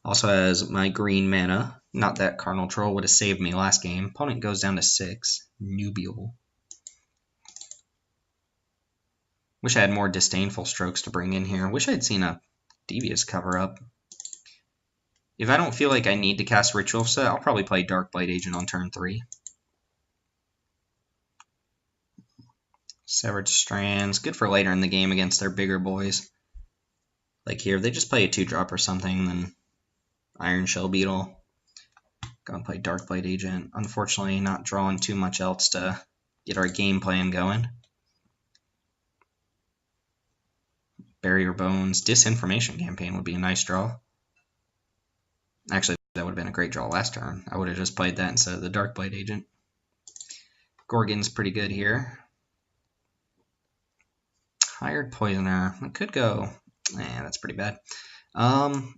[SPEAKER 1] Also has my green mana. Not that Carnal Troll would have saved me last game. Opponent goes down to 6. Nubial. Wish I had more Disdainful Strokes to bring in here. Wish I'd seen a Devious cover-up. If I don't feel like I need to cast Ritual Set, I'll probably play Darkblade Agent on turn 3. Severed Strands. Good for later in the game against their bigger boys. Like here, if they just play a 2-drop or something, then Iron Shell Beetle. Go and play Darkblade Agent. Unfortunately, not drawing too much else to get our game plan going. Barrier Bones. Disinformation Campaign would be a nice draw. Actually, that would have been a great draw last turn. I would have just played that instead of the Darkblade Agent. Gorgon's pretty good here. Hired Poisoner. It could go. That's pretty bad. I'm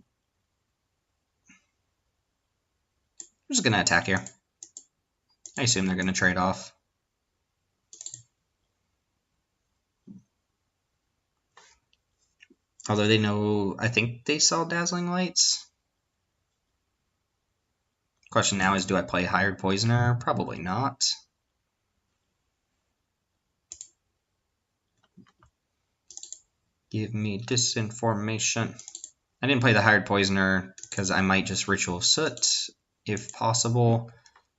[SPEAKER 1] just going to attack here. I assume they're going to trade off. Although they know, I think they saw Dazzling Lights. Question now is, do I play Hired Poisoner? Probably not. Give me disinformation. I didn't play the Hired Poisoner because I might just Ritual Soot if possible.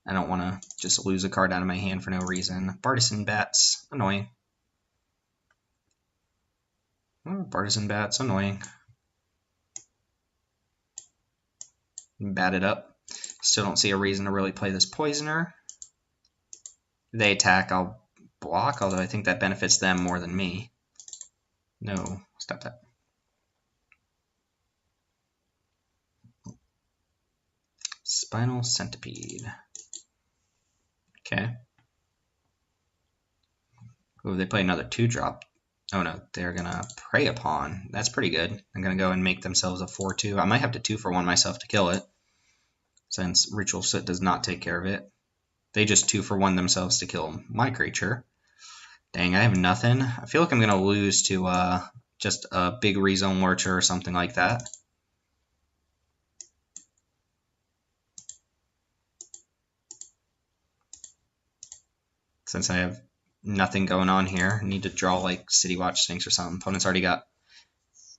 [SPEAKER 1] I don't want to just lose a card out of my hand for no reason. Bartisan Bats, annoying. Oh, Bartisan Bats, annoying. Bat it up. Still don't see a reason to really play this Poisoner. If they attack, I'll block, although I think that benefits them more than me. No, stop that. Spinal Centipede. Okay. Ooh, they play another 2-drop. Oh no, they're gonna Prey Upon. That's pretty good. I'm gonna go and make themselves a 4/2. I might have to 2-for-1 myself to kill it, since Ritual Soot does not take care of it. They just 2-for-1 themselves to kill my creature. Dang, I have nothing. I feel like I'm gonna lose to just a big Rezone Lurcher or something like that. Since I have nothing going on here, I need to draw like City Watch Sphinx or something. Opponent's already got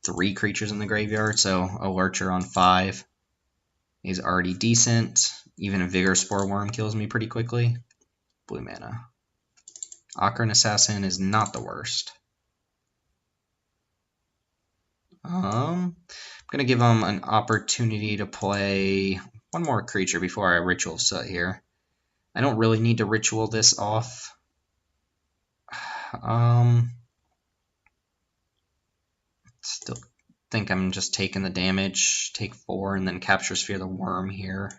[SPEAKER 1] 3 creatures in the graveyard, so a Lurcher on 5. is already decent. Even a Vigor Spore Worm kills me pretty quickly. Blue mana. Ocarina Assassin is not the worst. I'm going to give him an opportunity to play one more creature before I Ritual Set here. I don't really need to Ritual this off. Still think I'm just taking the damage. Take 4 and then Capture Sphere the Worm here.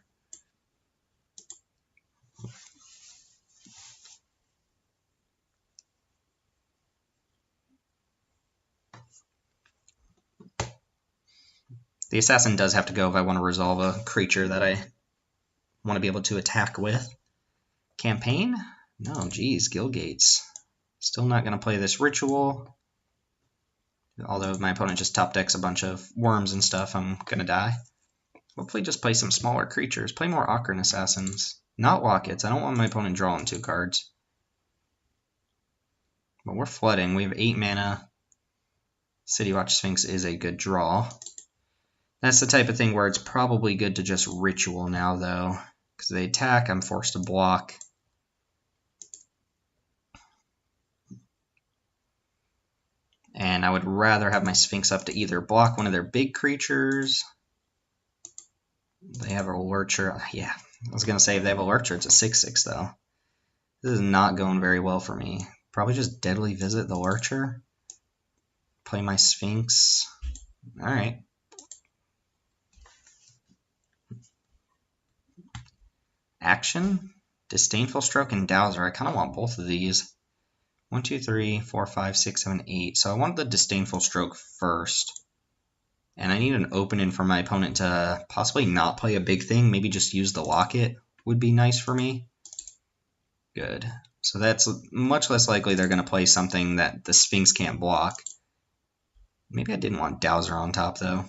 [SPEAKER 1] The Assassin does have to go if I want to resolve a creature that I want to be able to attack with. Campaign? No, geez, Guildgates. Still not going to play this Ritual. Although if my opponent just top decks a bunch of worms and stuff, I'm going to die. Hopefully just play some smaller creatures. Play more Ocarina Assassins. Not Lockets. I don't want my opponent drawing 2 cards. But we're flooding. We have 8 mana. City Watch Sphinx is a good draw. That's the type of thing where it's probably good to just Ritual now, though. Because they attack, I'm forced to block. And I would rather have my Sphinx up to either block one of their big creatures. They have a Lurcher. Yeah, I was going to say if they have a Lurcher, it's a 6/6, though. This is not going very well for me. Probably just Deadly Visit the Lurcher. Play my Sphinx. Alright. Action, Disdainful Stroke, and Dowser. I kind of want both of these. 1, 2, 3, 4, 5, 6, 7, 8. So I want the Disdainful Stroke first. And I need an opening for my opponent to possibly not play a big thing. Maybe just use the Locket would be nice for me. Good. So that's much less likely they're going to play something that the Sphinx can't block. Maybe I didn't want Dowser on top, though.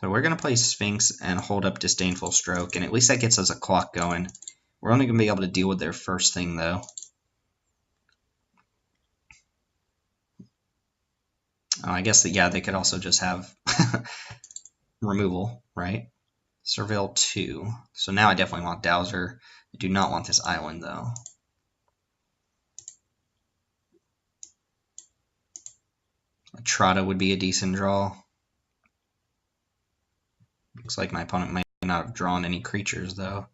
[SPEAKER 1] So we're going to play Sphinx and hold up Disdainful Stroke, and at least that gets us a clock going. We're only going to be able to deal with their first thing, though. Oh, I guess that, yeah, they could also just have removal, right? Surveil 2. So now I definitely want Dowser. I do not want this island, though. Trotta would be a decent draw. Looks like my opponent might not have drawn any creatures, though.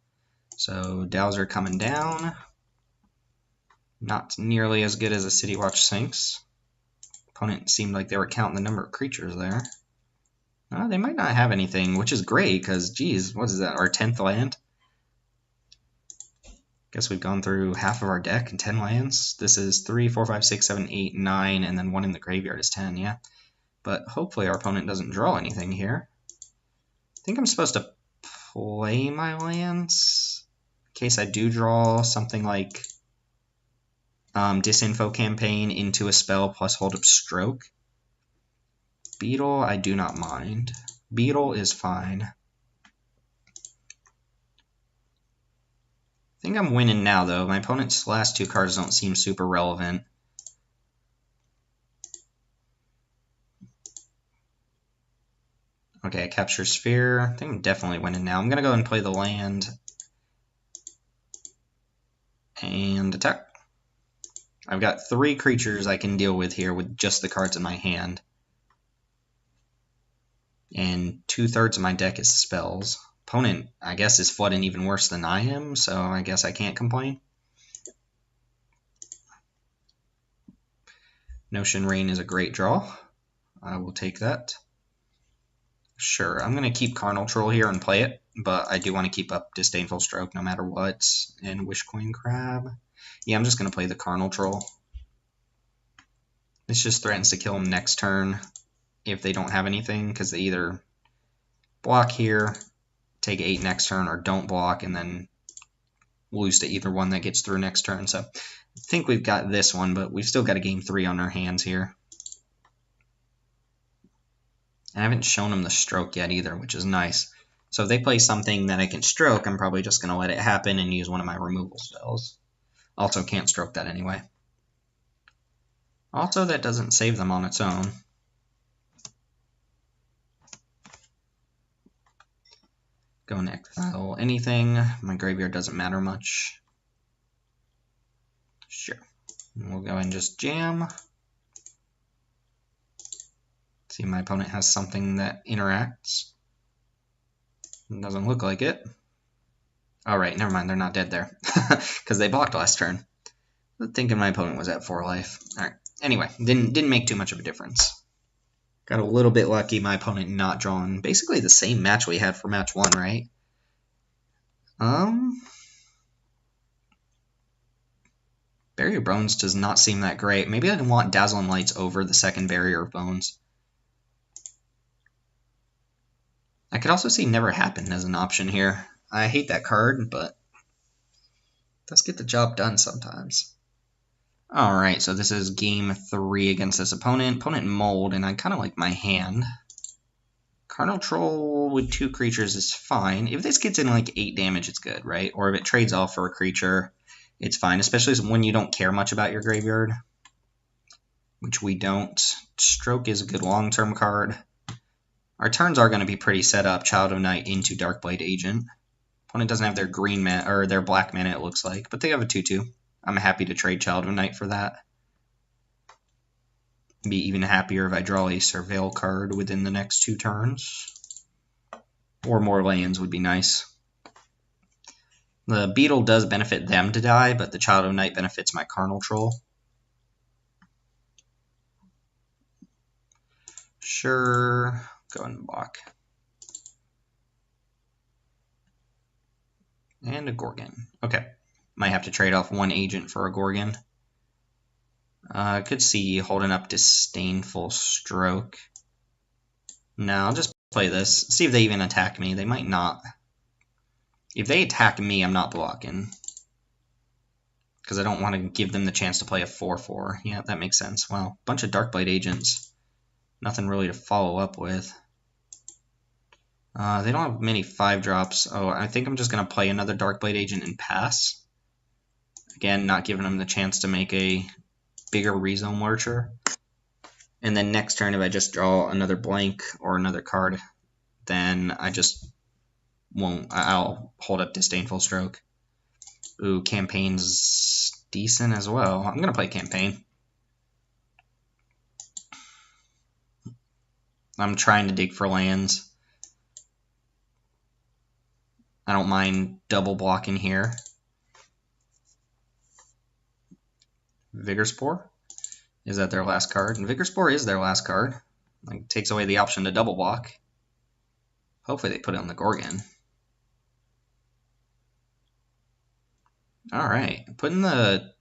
[SPEAKER 1] So Dowser coming down. Not nearly as good as a City Watch Sphinx. Opponent seemed like they were counting the number of creatures there. They might not have anything, which is great, because, geez, what is that, our 10th land? Guess we've gone through half of our deck in 10 lands. This is 3, 4, 5, 6, 7, 8, 9, and then 1 in the graveyard is 10, yeah. But hopefully our opponent doesn't draw anything here. I think I'm supposed to play my lands in case I do draw something like Disinfo Campaign into a spell plus Hold Up Stroke. Beetle, I do not mind. Beetle is fine. I think I'm winning now, though. My opponent's last 2 cards don't seem super relevant. Okay, I capture Sphere. I think I'm definitely winning now. I'm going to go and play the land. And attack. I've got 3 creatures I can deal with here with just the cards in my hand. And 2/3 of my deck is spells. Opponent, I guess, is flooding even worse than I am, so I guess I can't complain. Notion Rain is a great draw. I will take that. Sure, I'm going to keep Carnal Troll here and play it, but I do want to keep up Disdainful Stroke no matter what. And Wishcoin Crab. Yeah, I'm just going to play the Carnal Troll. This just threatens to kill him next turn if they don't have anything, because they either block here, take 8 next turn, or don't block, and then lose to either one that gets through next turn. So I think we've got this one, but we've still got a game 3 on our hands here. I haven't shown them the stroke yet either, which is nice. So if they play something that I can stroke, I'm probably just going to let it happen and use one of my removal spells. Also can't stroke that anyway. Also, that doesn't save them on its own. Go and exile anything. My graveyard doesn't matter much. Sure. And we'll go ahead and just jam. See, my opponent has something that interacts. Doesn't look like it. All right, never mind. They're not dead there because they blocked last turn. Thinking my opponent was at 4 life. All right. Anyway, didn't make too much of a difference. Got a little bit lucky. My opponent not drawing basically the same match we had for match 1, right? Barrier Bones does not seem that great. Maybe I want Dazzling Lights over the second Barrier of Bones. I could also see Never Happen as an option here. I hate that card, but it does get the job done sometimes. Alright, so this is game 3 against this opponent. Opponent Mold, and I kind of like my hand. Carnal Troll with 2 creatures is fine. If this gets in like 8 damage, it's good, right? Or if it trades off for a creature, it's fine, especially when you don't care much about your graveyard, which we don't. Stroke is a good long-term card. Our turns are going to be pretty set up. Child of Night into Darkblade Agent. Opponent doesn't have their green mana, or their black mana, it looks like, but they have a 2/2. I'm happy to trade Child of Night for that. Be even happier if I draw a Surveil card within the next 2 turns. Or more lands would be nice. The Beetle does benefit them to die, but the Child of Night benefits my Carnal Troll. Sure. Go and block. And a Gorgon. Okay. Might have to trade off 1 agent for a Gorgon. I could see holding up Disdainful Stroke. No, I'll just play this. See if they even attack me. They might not. If they attack me, I'm not blocking. Because I don't want to give them the chance to play a 4/4. Yeah, that makes sense. Wow, bunch of Darkblade agents. Nothing really to follow up with. They don't have many 5-drops. Oh, I think I'm just going to play another Darkblade agent and pass. Again, not giving them the chance to make a bigger Rezone Lurcher. And then next turn, if I just draw another blank or another card, then I just won't. I'll hold up Disdainful Stroke. Ooh, Campaign's decent as well. I'm going to play Campaign. I'm trying to dig for lands. I don't mind double blocking here. Vigor Spore? Is that their last card? And Vigor Spore is their last card. Like, takes away the option to double block. Hopefully they put it on the Gorgon. Alright, putting that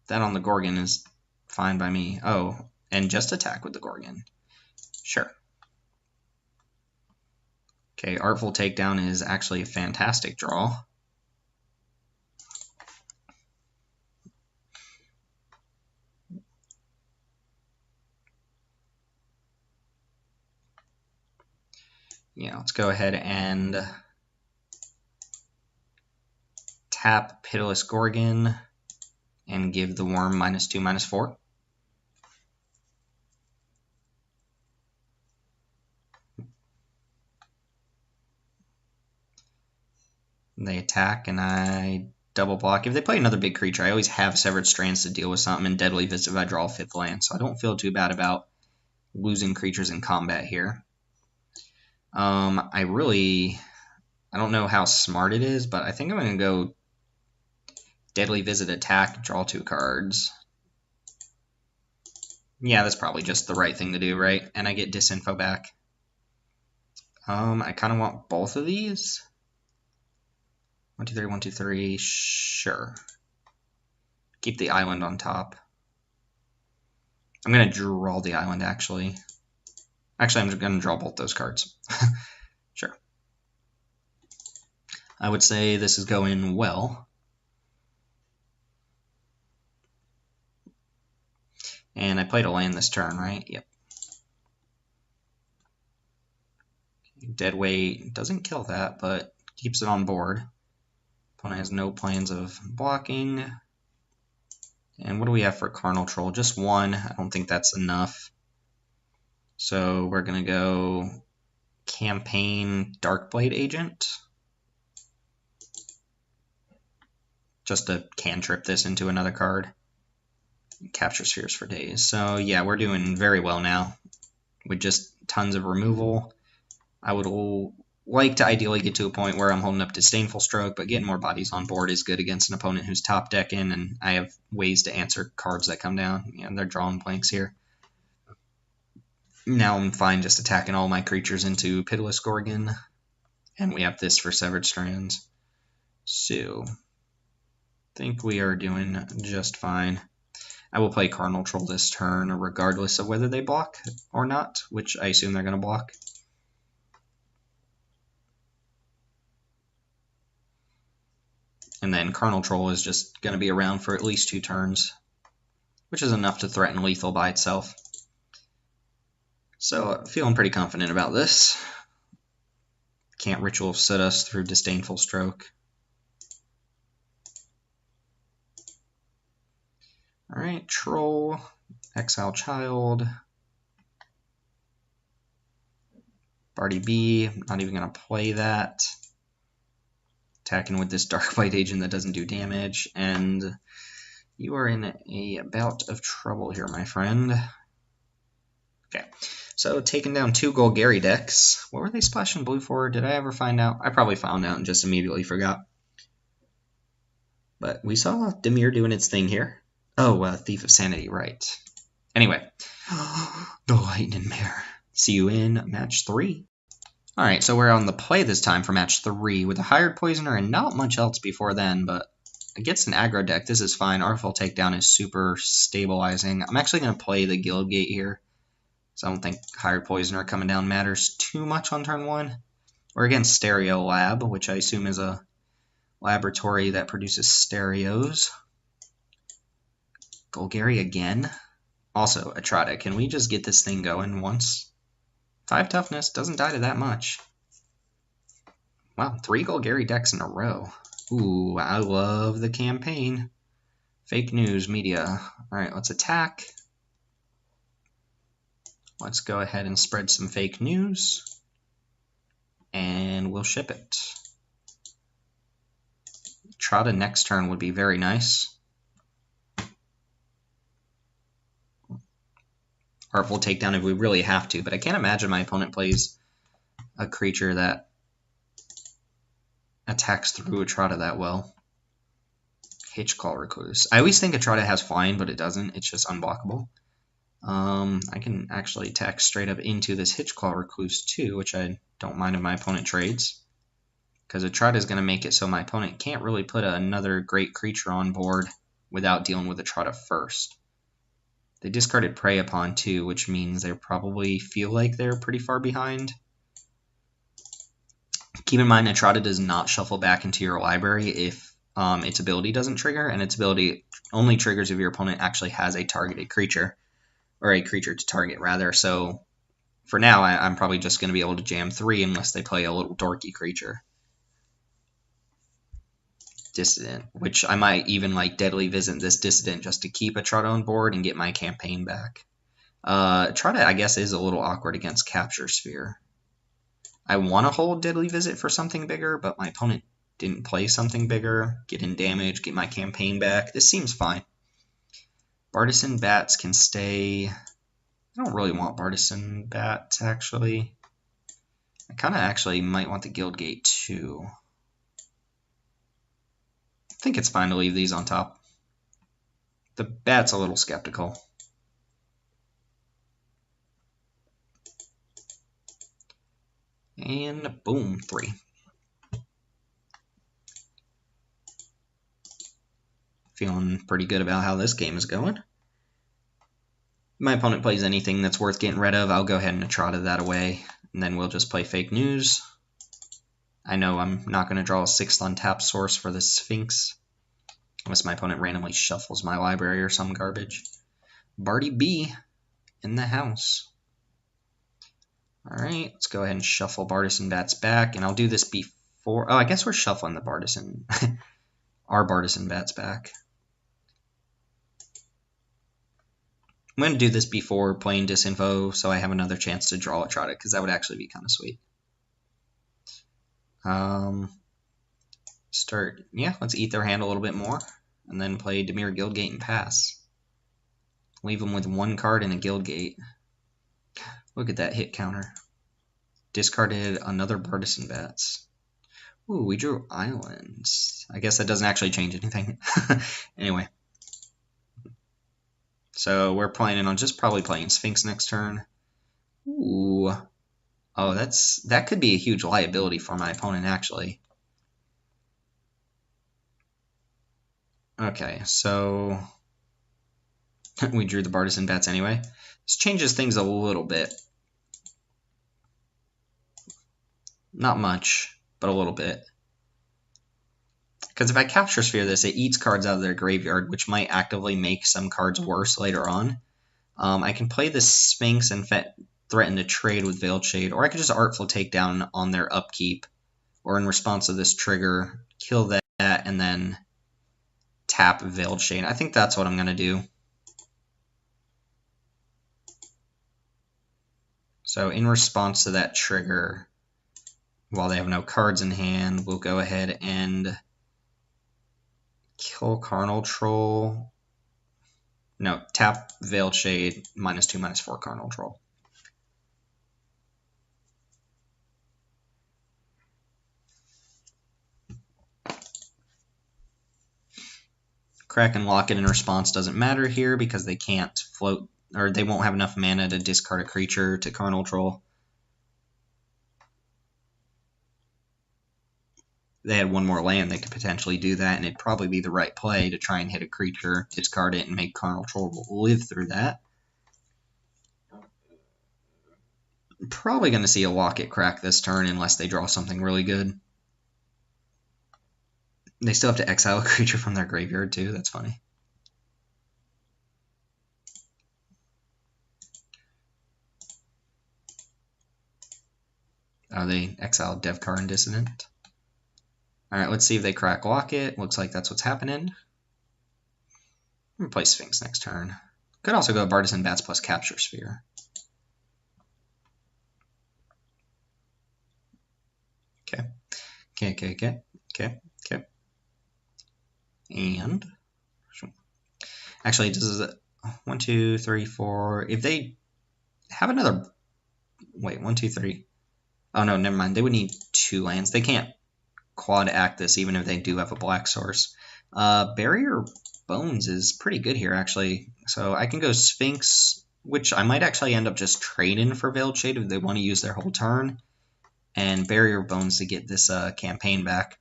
[SPEAKER 1] on the Gorgon is fine by me. Oh, and just attack with the Gorgon. Sure. Okay, Artful Takedown is actually a fantastic draw. Yeah, let's go ahead and tap Pitiless Gorgon and give the worm -2/-4. They attack and I double block. If they play another big creature, I always have Severed Strands to deal with something, and Deadly Visit if I draw a 5th land, so I don't feel too bad about losing creatures in combat here. I don't know how smart it is, but I think I'm going to go Deadly Visit, attack, draw 2 cards. Yeah, that's probably just the right thing to do, right? And I get Disinfo back. I kind of want both of these. 1, 2, 3, 1, 2, 3. Sure. Keep the island on top. I'm going to draw the island, actually. Actually, I'm just going to draw both those cards. Sure. I would say this is going well. And I played a land this turn, right? Yep. Deadweight doesn't kill that, but keeps it on board. Opponent has no plans of blocking. And what do we have for Carnal Troll? Just 1. I don't think that's enough. So we're going to go Campaign Darkblade Agent. Just to cantrip this into another card. Capture spheres for days. So yeah, we're doing very well now with just tons of removal. I would like to ideally get to a point where I'm holding up Disdainful Stroke, but getting more bodies on board is good against an opponent who's top decking, and I have ways to answer cards that come down. Yeah, they're drawing blanks here. Now I'm fine just attacking all my creatures into Pitiless Gorgon, and we have this for Severed Strands. So, I think we are doing just fine. I will play Carnal Troll this turn, regardless of whether they block or not, which I assume they're going to block. And then Carnal Troll is just going to be around for at least 2 turns, which is enough to threaten lethal by itself. So, feeling pretty confident about this. Can't Ritual of Soot us through Disdainful Stroke. Alright, Troll, Exile Child, Barty B, not even going to play that. Attacking with this Darkblade Agent that doesn't do damage, and you are in a bout of trouble here, my friend. Okay, so taking down 2 Golgari decks. What were they splashing blue for? Did I ever find out? I probably found out and just immediately forgot. But we saw Dimir doing its thing here. Oh, Thief of Sanity, right. Anyway, the Lightning Mare. See you in match 3. Alright, so we're on the play this time for match 3 with a Hired Poisoner and not much else before then, but against an aggro deck, this is fine. Artful Takedown is super stabilizing. I'm actually going to play the Guildgate here, so I don't think Hired Poisoner coming down matters too much on turn 1. We're against Stereo Lab, which I assume is a laboratory that produces stereos. Golgari again. Also, Etrata, can we just get this thing going once? 5 toughness, doesn't die to that much. Wow, 3 Golgari decks in a row. Ooh, I love the campaign. Fake news media. Alright, let's attack. Let's go ahead and spread some fake news. And we'll ship it. Etrata next turn would be very nice. Or we'll take down if we really have to, but I can't imagine my opponent plays a creature that attacks through Etrata that well. Hitchcall Recluse. I always think Etrata has flying, but it doesn't. It's just unblockable. I can actually attack straight up into this Hitchcall Recluse too, which I don't mind if my opponent trades. Because Etrata is going to make it so my opponent can't really put another great creature on board without dealing with Etrata first. They discarded Prey Upon too, which means they probably feel like they're pretty far behind. Keep in mind, Etrata does not shuffle back into your library if its ability doesn't trigger, and its ability only triggers if your opponent actually has a targeted creature, or a creature to target, rather. So for now, I'm probably just going to be able to jam 3 unless they play a little dorky creature. Dissident, which I might even like Deadly Visit this Dissident just to keep Etrata on board and get my campaign back. Etrata, I guess, is a little awkward against Capture Sphere. I want to hold Deadly Visit for something bigger, but my opponent didn't play something bigger. Get in damage, get my campaign back. This seems fine. Bartisan Bats can stay. I don't really want Bartisan Bats, actually. I kind of actually might want the Guildgate, too. I think it's fine to leave these on top. The Bat's a little skeptical. And boom, 3. Feeling pretty good about how this game is going. If my opponent plays anything that's worth getting rid of, I'll go ahead and Etrata that away, and then we'll just play Fake News. I know I'm not going to draw a 6th untapped source for the Sphinx, unless my opponent randomly shuffles my library or some garbage. Barty B in the house. Alright, let's go ahead and shuffle Bartisan Bats back, and I'll do this before... Oh, I guess we're shuffling the Bartisan... our Bartisan Bats back. I'm going to do this before playing Disinfo, so I have another chance to draw Etrata, because that would actually be kind of sweet. Let's eat their hand a little bit more, and then play Dimir Guildgate and pass. Leave them with one card in a Guildgate. Look at that hit counter. Discarded another Partisan Bats. Ooh, we drew islands. I guess that doesn't actually change anything. Anyway. So we're planning on just probably playing Sphinx next turn. Ooh. Oh, that could be a huge liability for my opponent, actually. Okay, so we drew the Partisan Bats anyway. This changes things a little bit. Not much, but a little bit. Because if I Capture Sphere this, it eats cards out of their graveyard, which might actively make some cards worse later on. I can play the Sphinx and threaten to trade with Veiled Shade, or I could just Artful Takedown on their upkeep, or in response to this trigger, kill that, and then tap Veiled Shade. I think that's what I'm going to do. So in response to that trigger, while they have no cards in hand, we'll go ahead and kill Carnal Troll. No, tap Veiled Shade, -2, -4 Carnal Troll. Crack and Locket in response doesn't matter here because they can't float, or they won't have enough mana to discard a creature to Carnal Troll. They had one more land, they could potentially do that, and it'd probably be the right play to try and hit a creature, discard it, and make Carnal Troll live through that. Probably going to see a Locket crack this turn unless they draw something really good. They still have to exile a creature from their graveyard too, that's funny. Oh, they exiled Devkar and Dissonant. Alright, let's see if they crack Locket. Looks like that's what's happening. I'm going to play Sphinx next turn. Could also go Partisan Bats plus Capture Sphere. Okay. Okay. And actually, this is 1, 2, 3, 4. If they have another, wait, 1, 2, 3. Oh no, never mind. They would need 2 lands. They can't quad act this even if they do have a black source. Barrier Bones is pretty good here actually. So I can go Sphinx, which I might actually end up just trading for Veiled Shade if they want to use their whole turn, and Barrier Bones to get this campaign back.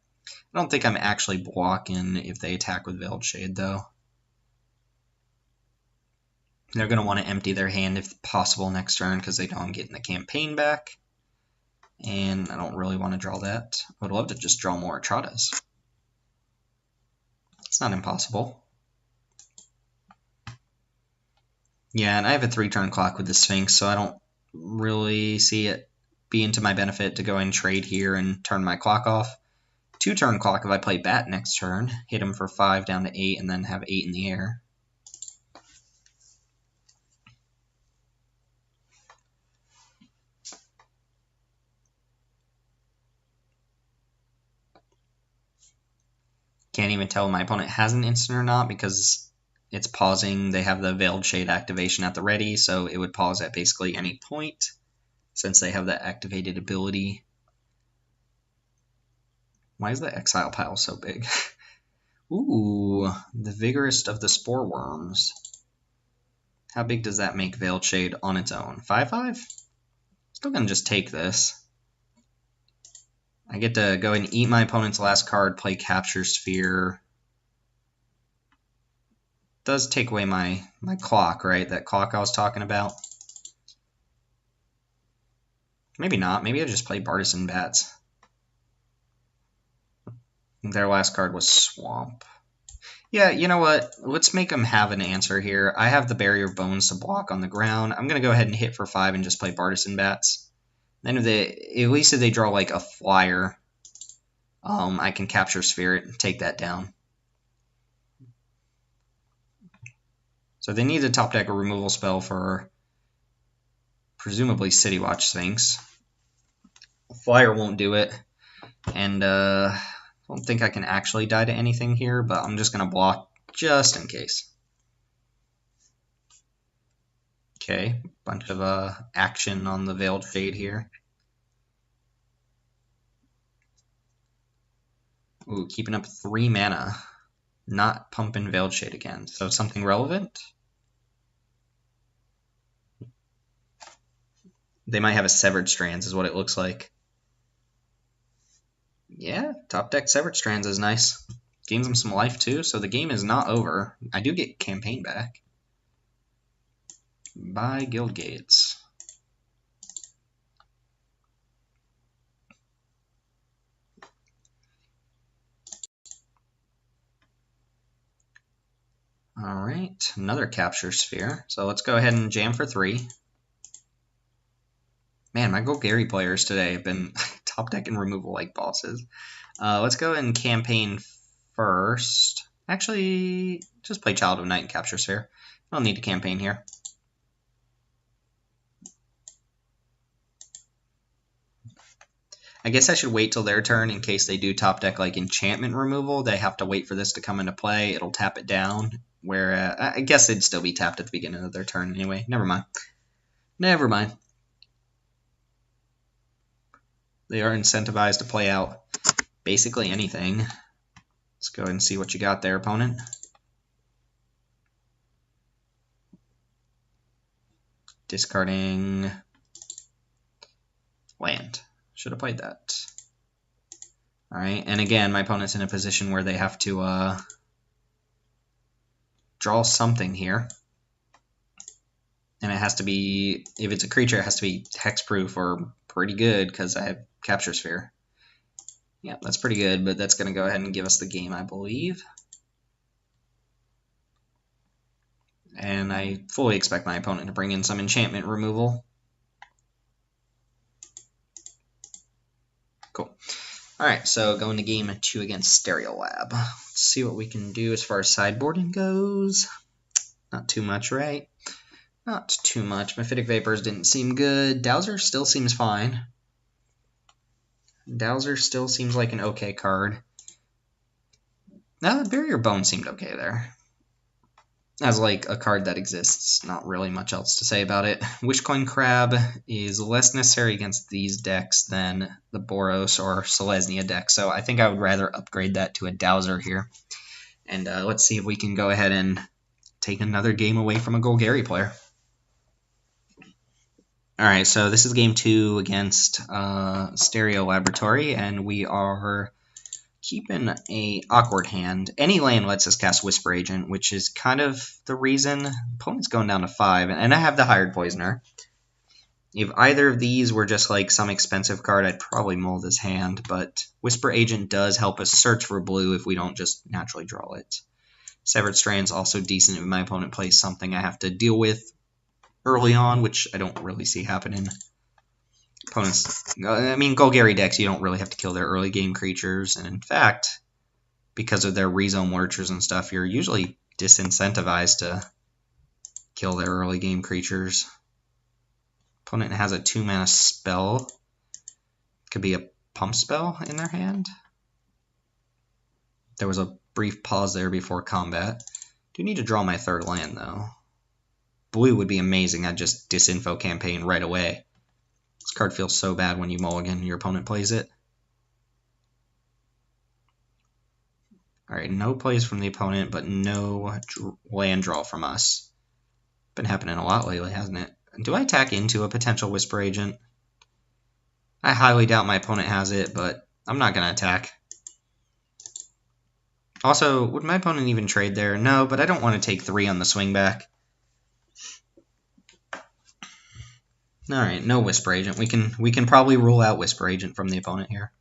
[SPEAKER 1] I don't think I'm actually blocking if they attack with Veiled Shade, though. They're going to want to empty their hand if possible next turn because they know I'm getting the campaign back. And I don't really want to draw that. I would love to just draw more Atradas. It's not impossible. Yeah, and I have a 3-turn clock with the Sphinx, so I don't really see it being to my benefit to go and trade here and turn my clock off. 2-turn clock if I play Bat next turn, hit him for 5 down to 8, and then have 8 in the air. Can't even tell if my opponent has an instant or not because it's pausing. They have the Veiled Shade activation at the ready, so it would pause at basically any point since they have that activated ability. Why is the exile pile so big? Ooh, the Vigorous of the Spore Worms. How big does that make Veiled Shade on its own? 5/5? Still gonna just take this. I get to go and eat my opponent's last card, play Capture Sphere. Does take away my clock, right? That clock I was talking about. Maybe not. Maybe I just play Partisan Bats. Their last card was Swamp. Yeah, you know what? Let's make them have an answer here. I have the Barrier Bones to block on the ground. I'm going to go ahead and hit for 5 and just play Partisan Bats. Then if at least if they draw like a flyer, I can Capture Spirit and take that down. So they need to top deck a removal spell for presumably City Watch Sphinx. Flyer won't do it. And I don't think I can actually die to anything here, but I'm just going to block just in case. Okay, bunch of action on the Veiled Fade here. Ooh, keeping up 3 mana. Not pumping Veiled Shade again. So something relevant? They might have a Severed Strands is what it looks like. Yeah, top deck Severed Strands is nice. Gains them some life too, so the game is not over. I do get campaign back. By Guild Gates. Alright, another Capture Sphere. So let's go ahead and jam for 3. Man, my Golgari players today have been top deck and removal like bosses. Let's go and campaign first. Actually, just play Child of Night and Capture Sphere. I don't need to campaign here. I guess I should wait till their turn in case they do top deck like enchantment removal. They have to wait for this to come into play. It'll tap it down. Where I guess they'd still be tapped at the beginning of their turn anyway. Never mind. Never mind. They are incentivized to play out basically anything. Let's go ahead and see what you got there, opponent. Discarding land. Should have played that. Alright, and again, my opponent's in a position where they have to draw something here. And it has to be, if it's a creature, it has to be hexproof or pretty good because I have Capture Sphere. Yeah, that's pretty good, but that's going to go ahead and give us the game, I believe. And I fully expect my opponent to bring in some enchantment removal. Cool. Alright, so going to game 2 against Stereolab. Let's see what we can do as far as sideboarding goes. Not too much, right? Not too much. Mephitic Vapors didn't seem good. Dowser still seems fine. Dowser still seems like an okay card. Barrier Bone seemed okay there. As like a card that exists, not really much else to say about it. Wishcoin Crab is less necessary against these decks than the Boros or Selesnya deck, so I think I would rather upgrade that to a Dowser here. And let's see if we can go ahead and take another game away from a Golgari player. Alright, so this is game 2 against Stereo Laboratory, and we are keeping a awkward hand. Any land lets us cast Whisper Agent, which is kind of the reason. Opponent's going down to 5, and I have the Hired Poisoner. If either of these were just like some expensive card, I'd probably mull this hand, but Whisper Agent does help us search for blue if we don't just naturally draw it. Severed Strand's also decent if my opponent plays something I have to deal with early on, which I don't really see happening. Opponents, I mean, Golgari decks, you don't really have to kill their early game creatures, and in fact, because of their rezone lurchers and stuff, you're usually disincentivized to kill their early game creatures. Opponent has a 2-mana spell. Could be a pump spell in their hand. There was a brief pause there before combat. Do need to draw my 3rd land, though. Blue would be amazing. I'd just disinfo campaign right away. This card feels so bad when you mulligan and your opponent plays it. Alright, no plays from the opponent, but no land draw from us. Been happening a lot lately, hasn't it? Do I attack into a potential Whisper Agent? I highly doubt my opponent has it, but I'm not going to attack. Also, would my opponent even trade there? No, but I don't want to take 3 on the swing back. Alright, no Whisper Agent. We can probably rule out Whisper Agent from the opponent here.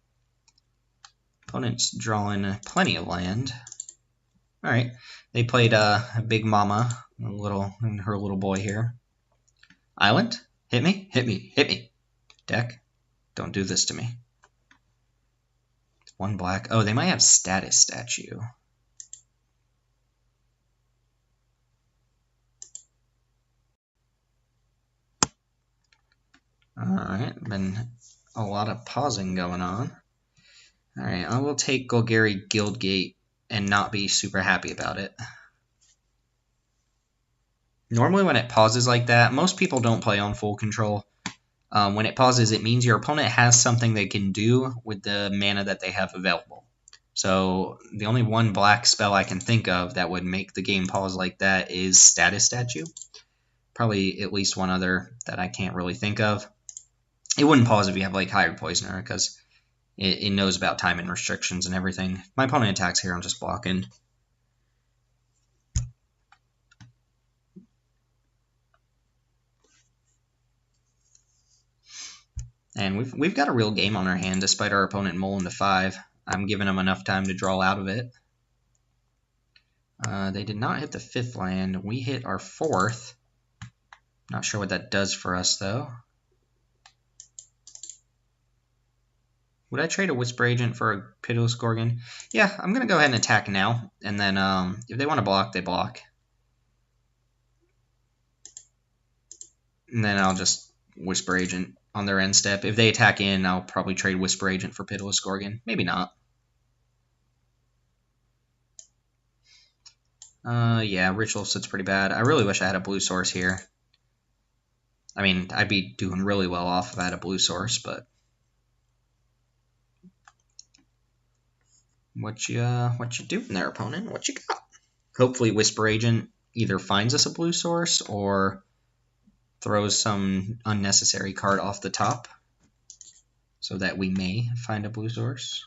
[SPEAKER 1] Opponent's drawing plenty of land. Alright, they played Big Mama, and her little boy here. Island? Hit me, hit me, hit me. Deck, don't do this to me. 1 black. Oh, they might have Status Statue. Alright, been a lot of pausing going on. Alright, I will take Golgari Guildgate and not be super happy about it. Normally when it pauses like that, most people don't play on full control. When it pauses, it means your opponent has something they can do with the mana that they have available. So the only one black spell I can think of that would make the game pause like that is Status Statue. Probably at least one other that I can't really think of. It wouldn't pause if you have like Hybrid Poisoner because it knows about time and restrictions and everything. If my opponent attacks here, I'm just blocking. And we've got a real game on our hand despite our opponent mulling to 5. I'm giving them enough time to draw out of it. They did not hit the 5th land. We hit our 4th. Not sure what that does for us, though. Would I trade a Whisper Agent for a Pitiless Gorgon? Yeah, I'm going to go ahead and attack now. And then if they want to block, they block. And then I'll just Whisper Agent on their end step. If they attack in, I'll probably trade Whisper Agent for Pitiless Gorgon. Maybe not. Yeah, Ritual sits pretty bad. I really wish I had a blue source here. I mean, I'd be doing really well off if I had a blue source, but... What you doing there, opponent? What you got? Hopefully Whisper Agent either finds us a blue source or throws some unnecessary card off the top so that we may find a blue source.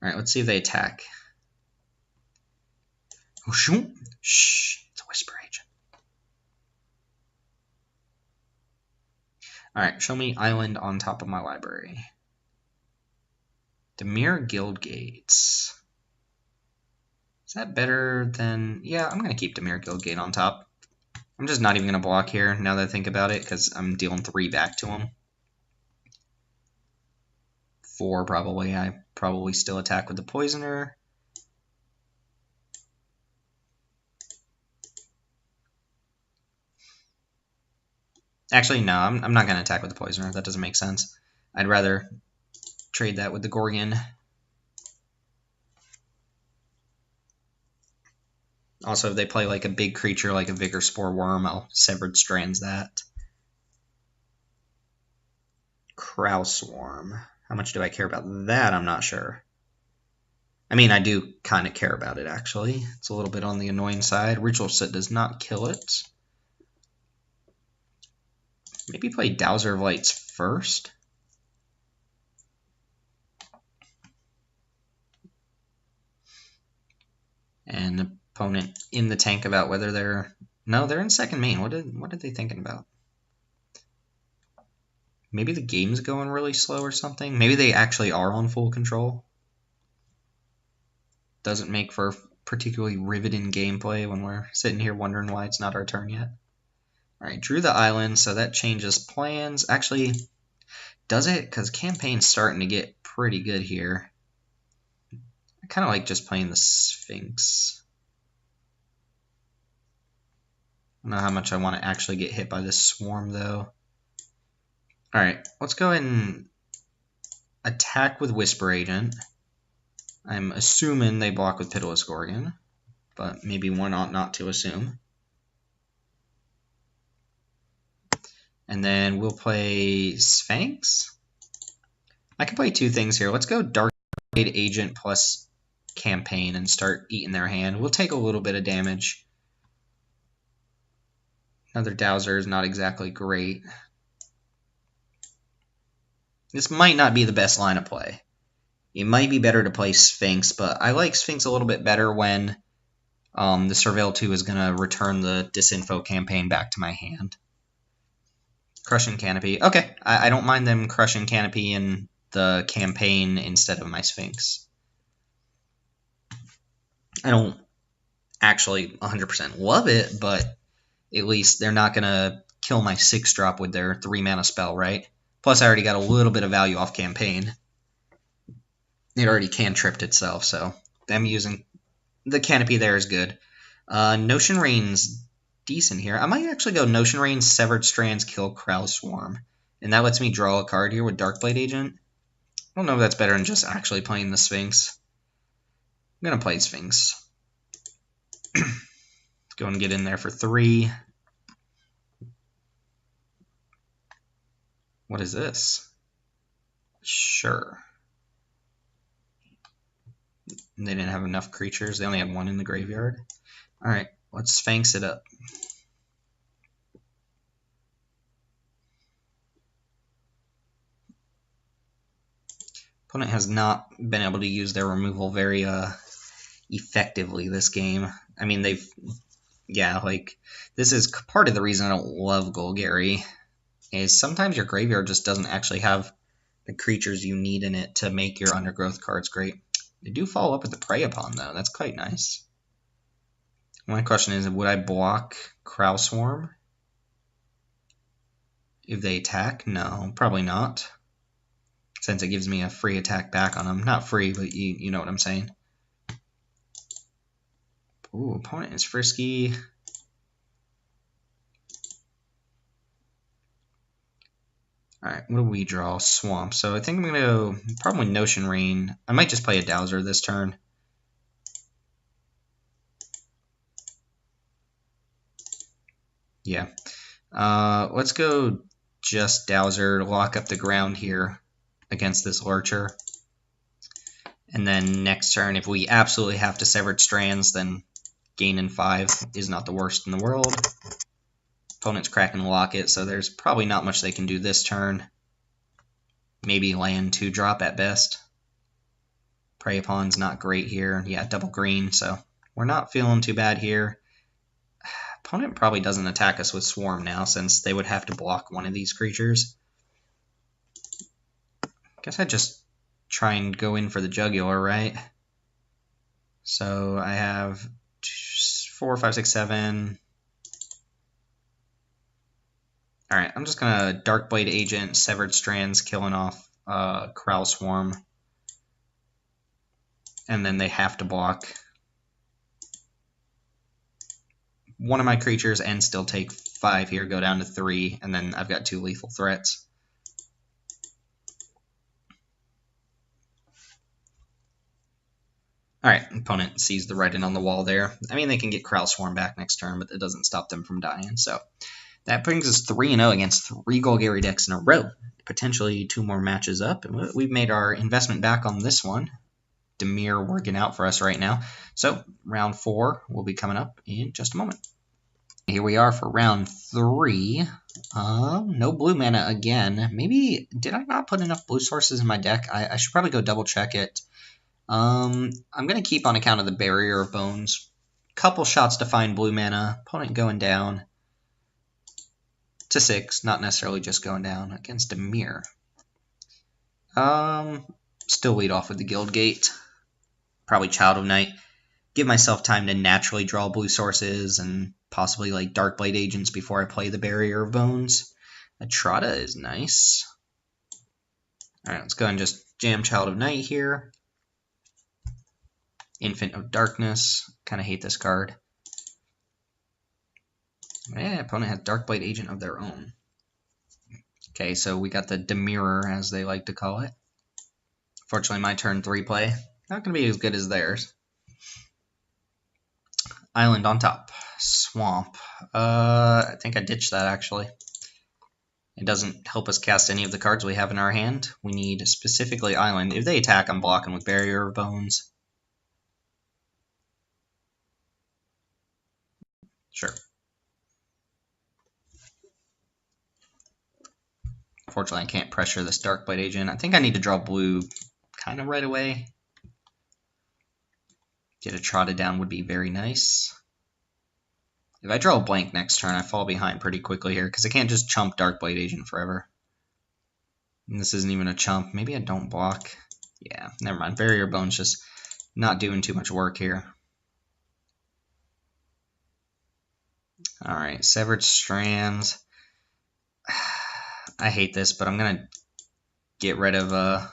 [SPEAKER 1] Alright, let's see if they attack. Oh, shoot! Shh, it's a Whisper Agent. Alright, show me island on top of my library. Dimir Guildgates. Is that better than... Yeah, I'm going to keep Dimir Guildgate on top. I'm just not even going to block here now that I think about it because I'm dealing 3 back to him. 4 probably. I probably still attack with the Poisoner. Actually, no, I'm not going to attack with the Poisoner. That doesn't make sense. I'd rather trade that with the Gorgon. Also, if they play like a big creature like a Vigor Spore Worm, I'll Severed Strands that. Crow Swarm. How much do I care about that? I'm not sure. I mean, I do kind of care about it, actually. It's a little bit on the annoying side. Ritual Set does not kill it. Maybe play Dowser of Lights first. And the opponent in the tank about whether they're... No, they're in second main. What are they thinking about? Maybe the game's going really slow or something? Maybe they actually are on full control? Doesn't make for particularly riveting gameplay when we're sitting here wondering why it's not our turn yet. Alright, drew the island, so that changes plans. Actually, does it? Because campaign's starting to get pretty good here. I kind of like just playing the Sphinx. I don't know how much I want to actually get hit by this swarm, though. Alright, let's go ahead and attack with Whisper Agent. I'm assuming they block with Pitiless Gorgon, but maybe one ought not to assume. And then we'll play Sphinx. I can play 2 things here. Let's go Dark Blade Agent plus Campaign and start eating their hand. We'll take a little bit of damage. Another Dowser is not exactly great. This might not be the best line of play. It might be better to play Sphinx, but I like Sphinx a little bit better when the Surveil 2 is going to return the Disinfo Campaign back to my hand. Crushing Canopy. Okay, I don't mind them crushing Canopy in the campaign instead of my Sphinx. I don't actually 100% love it, but at least they're not going to kill my 6-drop with their 3-mana spell, right? Plus, I already got a little bit of value off campaign. It already cantripped itself, so them using the Canopy there is good. Notion Rain's decent here. I might actually go Notion Rain, Severed Strands, kill Crow Swarm. And that lets me draw a card here with Darkblade Agent. I don't know if that's better than just actually playing the Sphinx. I'm going to play Sphinx. Go and get in there for 3. What is this? Sure. They didn't have enough creatures. They only had 1 in the graveyard. Alright, let's Sphinx it up. Opponent has not been able to use their removal very effectively this game. I mean, this is part of the reason I don't love Golgari, is sometimes your graveyard just doesn't actually have the creatures you need in it to make your undergrowth cards great. They do follow up with the Prey Upon, though. That's quite nice. My question is, would I block Crow Swarm if they attack? No, probably not, since it gives me a free attack back on them. Not free, but you know what I'm saying. Ooh, opponent is frisky. Alright, what do we draw? Swamp. So I think I'm going to go probably Notion Rain. I might just play a Dowser this turn. Yeah. Let's go just Dowser to lock up the ground here against this Lurcher. And then next turn, if we absolutely have to Severed Strands, then gaining 5 is not the worst in the world. Opponent's cracking the Locket, so there's probably not much they can do this turn. Maybe land 2-drop at best. Prey Upon's not great here. Yeah, double green, so we're not feeling too bad here. Opponent probably doesn't attack us with Swarm now, since they would have to block one of these creatures. Guess I just try and go in for the Jugular, right? So I have 4, 5, 6, 7. Alright, I'm just going to Darkblade Agent, Severed Strands, killing off Crow Swarm. And then they have to block one of my creatures and still take 5 here, go down to 3, and then I've got 2 lethal threats. Alright, opponent sees the writing on the wall there. I mean, they can get Crow Swarm back next turn, but it doesn't stop them from dying. So that brings us 3-0 against 3 Golgari decks in a row. Potentially 2 more matches up. And we've made our investment back on this one. Dimir working out for us right now. So round 4 will be coming up in just a moment. Here we are for round 3. No blue mana again. Maybe, did I not put enough blue sources in my deck? I should probably go double check it. I'm going to keep on account of the Barrier of Bones. Couple shots to find blue mana. Opponent going down to 6. Not necessarily just going down against Dimir. Still lead off with the Guild Gate. Probably Child of Night. Give myself time to naturally draw blue sources and possibly like Darkblade Agents before I play the Barrier of Bones. Atrata is nice. Alright, let's go and just jam Child of Night here. Infant of Darkness. Kind of hate this card. Yeah, opponent has Darkblade Agent of their own. Okay, so we got the Dimir, as they like to call it. Fortunately, my turn 3 play. Not going to be as good as theirs. Island on top. Swamp. I think I ditched that, actually. It doesn't help us cast any of the cards we have in our hand. We need specifically Island. If they attack, I'm blocking with Barrier of Bones. Sure. Fortunately, I can't pressure this Darkblade Agent. I think I need to draw blue kind of right away. Get a trotted down would be very nice. If I draw a blank next turn, I fall behind pretty quickly here, because I can't just chump Darkblade Agent forever. And this isn't even a chump. Maybe I don't block. Yeah, never mind. Barrier Bone's just not doing too much work here. Alright, Severed Strands. I hate this, but I'm going to get rid of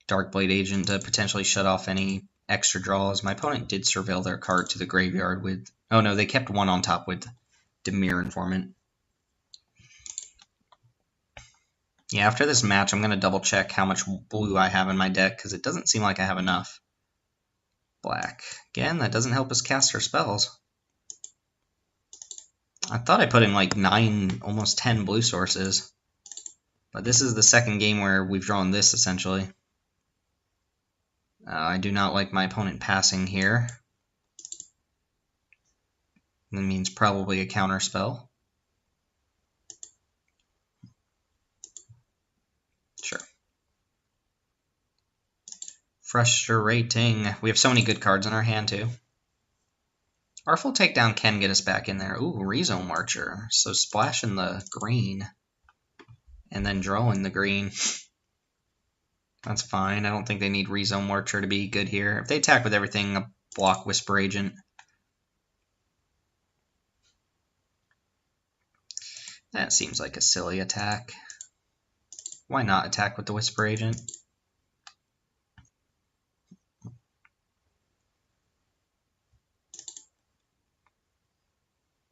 [SPEAKER 1] Darkblade Agent to potentially shut off any extra draws. My opponent did surveil their card to the graveyard with... Oh no, they kept one on top with Dimir Informant. Yeah, after this match, I'm going to double check how much blue I have in my deck, because it doesn't seem like I have enough. Black. Again, that doesn't help us cast our spells. I thought I put in like 9, almost 10 blue sources. But this is the second game where we've drawn this, essentially. I do not like my opponent passing here. That means probably a counter spell. Sure. Frustrating. We have so many good cards in our hand, too. Artful Takedown can get us back in there. Ooh, Rezone Marcher. So splashing the green. And then drawing the green. That's fine. I don't think they need Rezone Marcher to be good here. If they attack with everything, a block Whisper Agent. That seems like a silly attack. Why not attack with the Whisper Agent?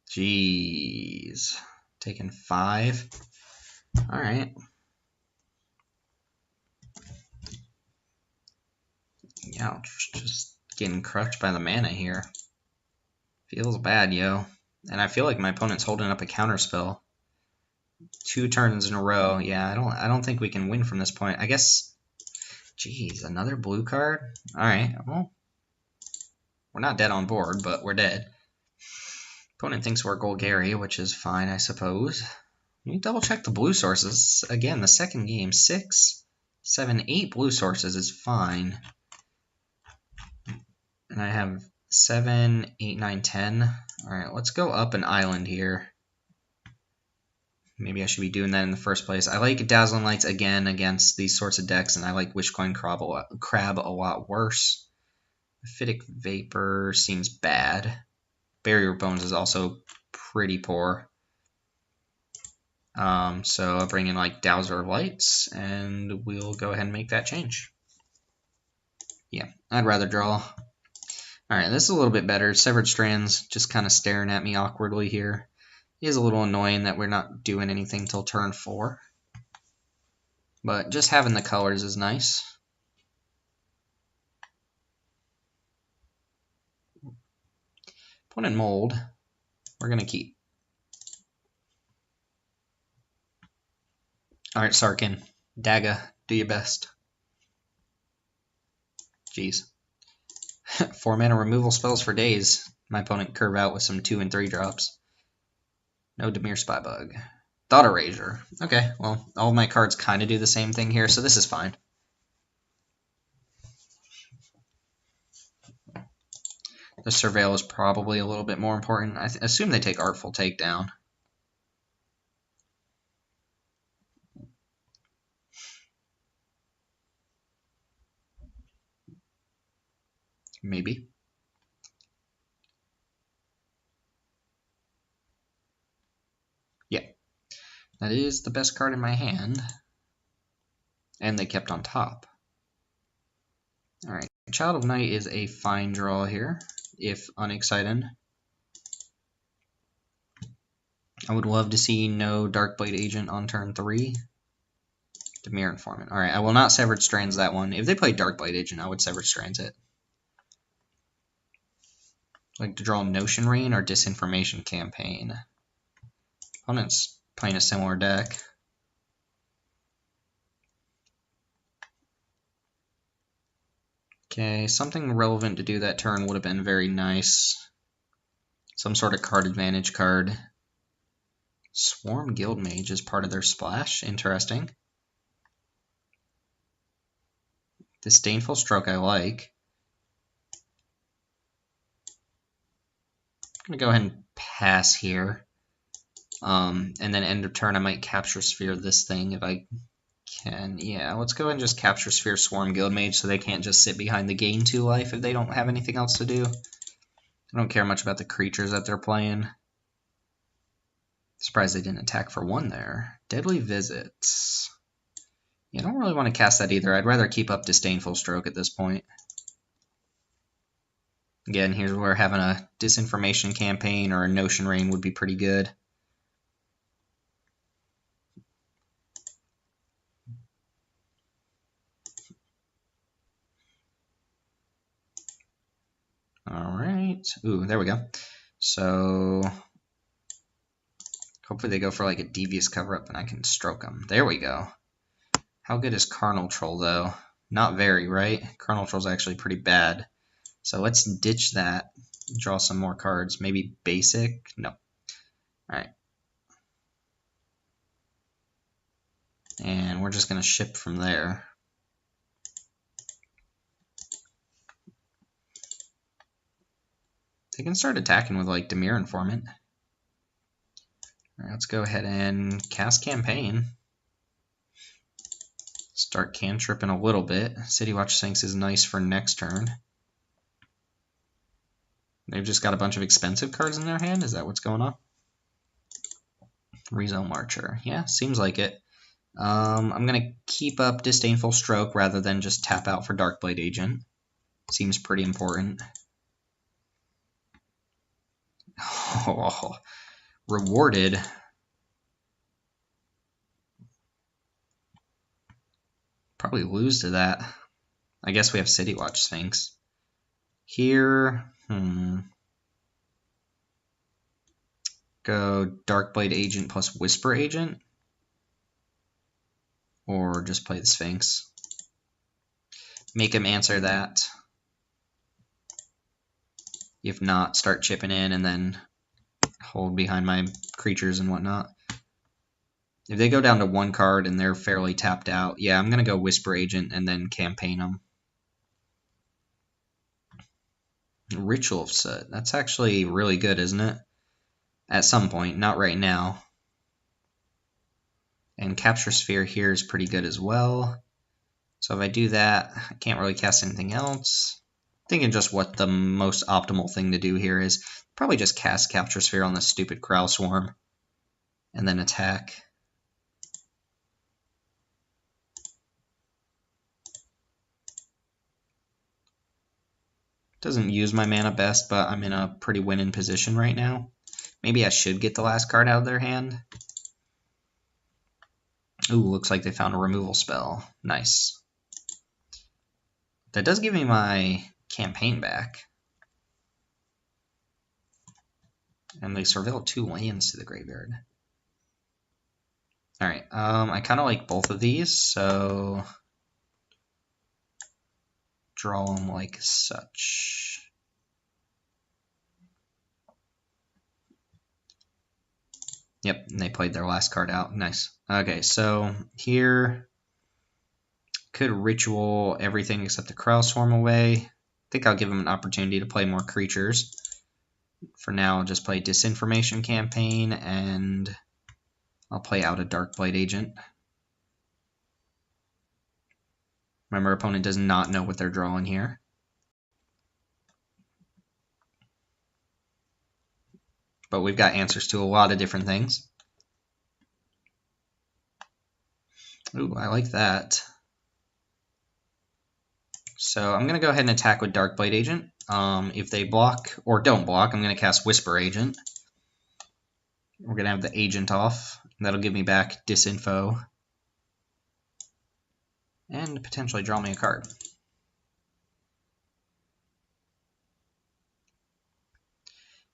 [SPEAKER 1] Jeez. Taking 5. Alright. Ouch. Just getting crushed by the mana here. Feels bad, yo. And I feel like my opponent's holding up a counterspell. 2 turns in a row. Yeah, I don't think we can win from this point. I guess. Jeez, another blue card? Alright, well. We're not dead on board, but we're dead. Opponent thinks we're Golgari, which is fine, I suppose. Let me double check the blue sources. Again, the second game. 6, 7, 8 blue sources is fine. And I have 7, 8, 9, 10. Alright, let's go up an island here. Maybe I should be doing that in the first place. I like Dazzling Lights again against these sorts of decks, and I like Wishcoin Crab a lot worse. Amphitic Vapor seems bad. Barrier Bones is also pretty poor. So I'll bring in like Dowser Lights, and we'll go ahead and make that change. Yeah, I'd rather draw. Alright, this is a little bit better. Severed Strands just kind of staring at me awkwardly here. It is a little annoying that we're not doing anything till turn 4. But just having the colors is nice. Opponent Mold, we're going to keep. Alright, Sarkin. Daga, do your best. Jeez. 4 mana removal spells for days. My opponent curve out with some 2 and 3 drops. No Dimir Spybug. Thought Erasure. Okay, well, all of my cards kind of do the same thing here, so this is fine. The Surveil is probably a little bit more important. I assume they take Artful Takedown. Maybe. Yeah. That is the best card in my hand. And they kept on top. Alright. Child of Night is a fine draw here, if unexciting. I would love to see no Darkblade Agent on turn 3. Dimir Informant. Alright, I will not Severed Strands that one. If they play Darkblade Agent, I would Severed Strands it. Like to draw Notion Rain or Disinformation Campaign. Opponent's playing a similar deck. Okay, something relevant to do that turn would have been very nice. Some sort of card advantage card. Swarm Guildmage is part of their splash. Interesting. Disdainful Stroke I like. I'm going to go ahead and pass here. And then end of turn I might Capture Sphere this thing if I can. Yeah, let's go ahead and just Capture Sphere Swarm Guildmage so they can't just sit behind the gain 2 life if they don't have anything else to do. I don't care much about the creatures that they're playing. Surprised they didn't attack for 1 there. Deadly Visits. Yeah, I don't really want to cast that either. I'd rather keep up Disdainful Stroke at this point. Again, here's where having a Disinformation Campaign or a Notion Rain would be pretty good. Ooh, there we go. So hopefully they go for like a devious cover-up and I can stroke them. There we go. How good is Carnal Troll, though? Not very, right? Carnal Troll's actually pretty bad. So let's ditch that. Draw some more cards. Maybe basic? No. Alright. And we're just going to ship from there. They can start attacking with, like, Dimir Informant. Alright, let's go ahead and cast Campaign. Start cantripping a little bit. City Watch Sphinx is nice for next turn. They've just got a bunch of expensive cards in their hand? Is that what's going on? Rezone Marcher. Yeah, seems like it. I'm going to keep up Disdainful Stroke rather than just tap out for Darkblade Agent. Seems pretty important. Oh, rewarded. Probably lose to that. I guess we have City Watch Sphinx. Here, go Darkblade Agent plus Whisper Agent. Or just play the Sphinx. Make him answer that. If not, start chipping in and then hold behind my creatures and whatnot. If they go down to one card and they're fairly tapped out, yeah, I'm going to go Whisper Agent and then campaign them. Ritual of Soot. That's actually really good, isn't it? At some point, not right now. And Capture Sphere here is pretty good as well. So if I do that, I can't really cast anything else. Thinking just what the most optimal thing to do here is. Probably just cast Capture Sphere on the stupid Crow Swarm. And then attack. Doesn't use my mana best, but I'm in a pretty winning position right now. Maybe I should get the last card out of their hand. Ooh, looks like they found a removal spell. Nice. That does give me my campaign back. And they surveil 2 lands to the graveyard. Alright, I kind of like both of these, so draw them like such. Yep, and they played their last card out. Nice. Okay, so here could ritual everything except the Crow Swarm away. I think I'll give them an opportunity to play more creatures. For now, I'll just play Disinformation Campaign, and I'll play out a Darkblade Agent. Remember, opponent does not know what they're drawing here. But we've got answers to a lot of different things. Ooh, I like that. So I'm going to go ahead and attack with Darkblade Agent. If they block or don't block, I'm going to cast Whisper Agent. We're going to have the Agent off. That'll give me back Disinfo. And potentially draw me a card.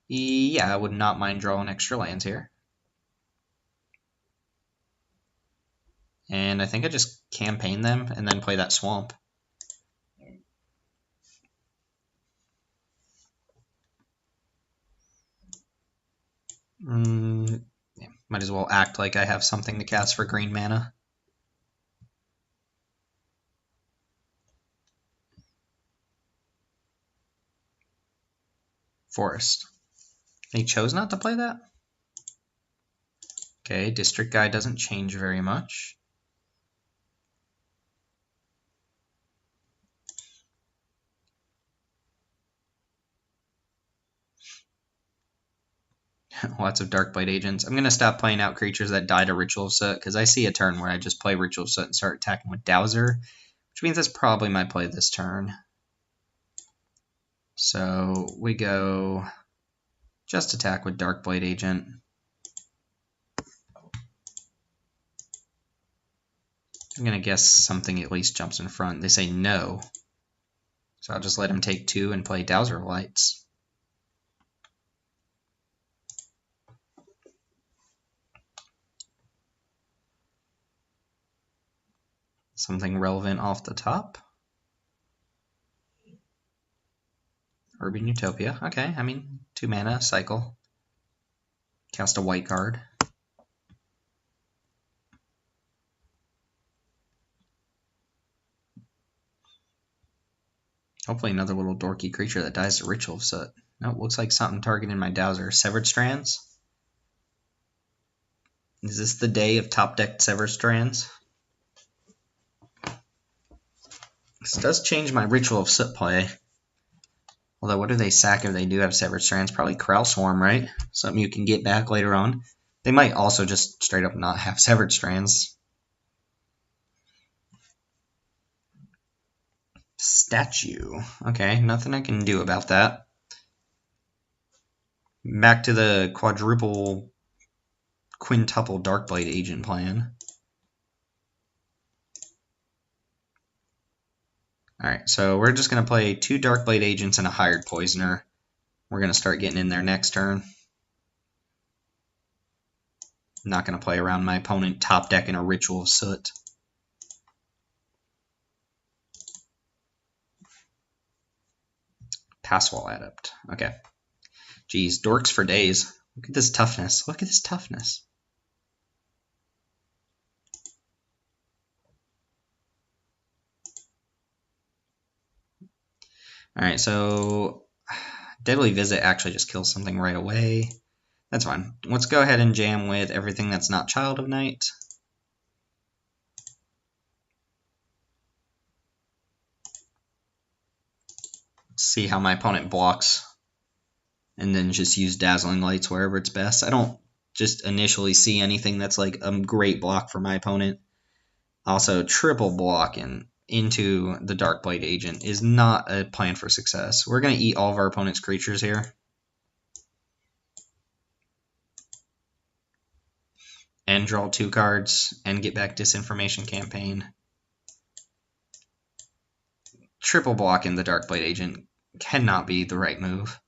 [SPEAKER 1] Yeah, I would not mind drawing extra lands here. And I think I just campaign them and then play that Swamp. Yeah, might as well act like I have something to cast for green mana. Forest. They chose not to play that? Okay, District Guide doesn't change very much. Lots of Darkblade Agents. I'm going to stop playing out creatures that die to Ritual of Soot, because I see a turn where I just play Ritual of Soot and start attacking with Dowser, which means that's probably my play this turn. So we go just attack with Darkblade Agent. I'm going to guess something at least jumps in front. They say no. So I'll just let him take 2 and play Dowser Lights. Something relevant off the top. Urban Utopia. Okay, I mean, 2 mana, cycle. Cast a white card. Hopefully another little dorky creature that dies to Ritual of Soot. No, it looks like something targeting my Dowser. Severed Strands? Is this the day of top-decked Severed Strands? This does change my Ritual of Soot play. Although, what do they sack if they do have Severed Strands? Probably Crow Swarm, right? Something you can get back later on. They might also just straight up not have Severed Strands. Statue. Okay, nothing I can do about that. Back to the quadruple, quintuple Darkblade Agent plan. Alright, so we're just going to play 2 Darkblade Agents and a Hired Poisoner. We're going to start getting in there next turn. I'm not going to play around my opponent top decking a Ritual of Soot. Passwall Adept. Okay. Geez, dorks for days. Look at this toughness. Look at this toughness. Alright, so Deadly Visit actually just kills something right away. That's fine. Let's go ahead and jam with everything that's not Child of Night. See how my opponent blocks. And then just use Dazzling Lights wherever it's best. I don't just initially see anything that's like a great block for my opponent. Also, triple blocking into the Darkblade Agent is not a plan for success. We're going to eat all of our opponent's creatures here. And draw 2 cards and get back Disinformation Campaign. Triple blocking the Darkblade Agent cannot be the right move.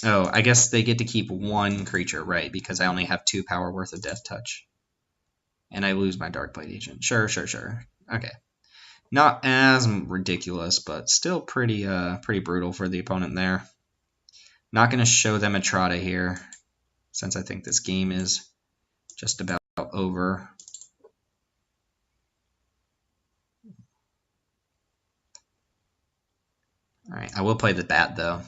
[SPEAKER 1] Oh, I guess they get to keep 1 creature, right, because I only have 2 power worth of Death Touch. And I lose my Darkblade Agent. Sure. Okay. Not as ridiculous, but still pretty brutal for the opponent there. Not going to show them a Trotta here, since I think this game is just about over. Alright, I will play the Bat, though.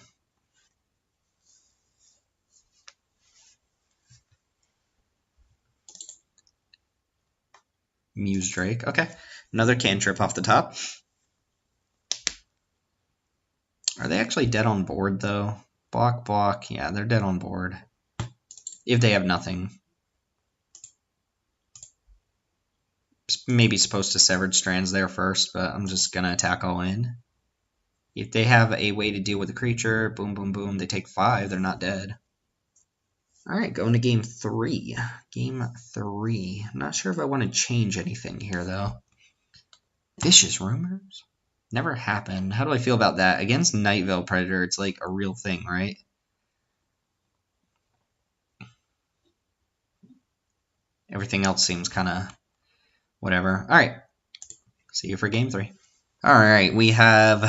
[SPEAKER 1] Muse Drake. Okay, another cantrip off the top. Are they actually dead on board, though? Block. Yeah, they're dead on board. If they have nothing. Maybe supposed to Severed Strands there first, but I'm just going to attack all in. If they have a way to deal with the creature, boom, they take 5, they're not dead. Alright, going to game 3. Game 3. I'm not sure if I want to change anything here, though. Vicious Rumors? Never happened. How do I feel about that? Against Night Veil Predator, it's like a real thing, right? Everything else seems kind of whatever. Alright, see you for game 3. Alright, we have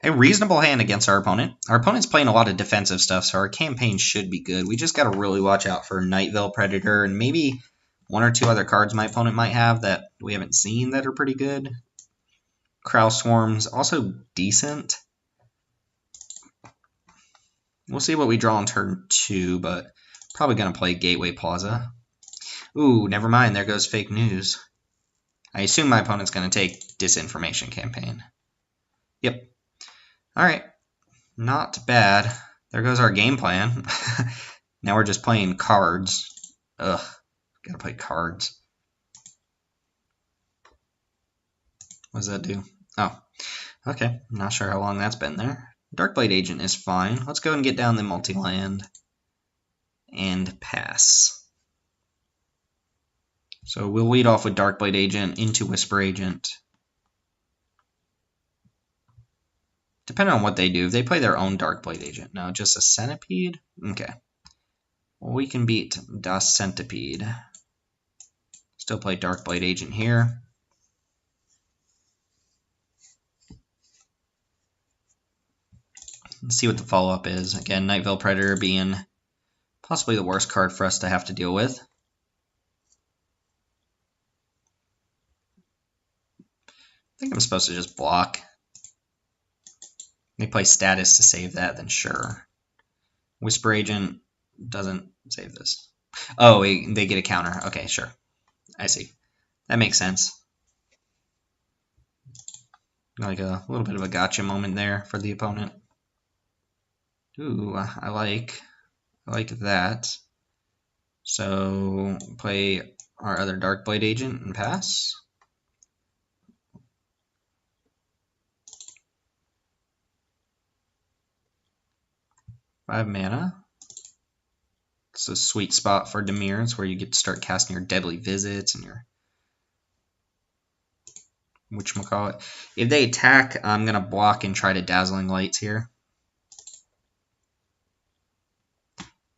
[SPEAKER 1] a reasonable hand against our opponent. Our opponent's playing a lot of defensive stuff, so our campaign should be good. We just got to really watch out for Night Veil Predator and maybe 1 or 2 other cards my opponent might have that we haven't seen that are pretty good. Crow Swarm's also decent. We'll see what we draw on turn 2, but probably going to play Gateway Plaza. Ooh, never mind. There goes Fake News. I assume my opponent's going to take Disinformation Campaign. Yep. Alright. Not bad. There goes our game plan. Now we're just playing cards. Ugh. Gotta play cards. What does that do? Oh. Okay. Not sure how long that's been there. Darkblade Agent is fine. Let's go and get down the multi-land. And pass. So we'll lead off with Darkblade Agent into Whisper Agent. Depending on what they do. If they play their own Darkblade Agent. No, just a Centipede? Okay. Well, we can beat Das Centipede. Still play Darkblade Agent here. Let's see what the follow-up is. Again, Night Veil Predator being possibly the worst card for us to have to deal with. I think I'm supposed to just block. They play Status to save that, then sure. Whisper Agent doesn't save this. Oh, they get a counter. Okay, sure. I see. That makes sense. Like a little bit of a gotcha moment there for the opponent. Ooh, I like that. So play our other Darkblade Agent and pass. Five mana. It's a sweet spot for Dimir. It's where you get to start casting your Deadly Visits and your whatchamacallit. If they attack, I'm going to block and try to Dazzling Lights here.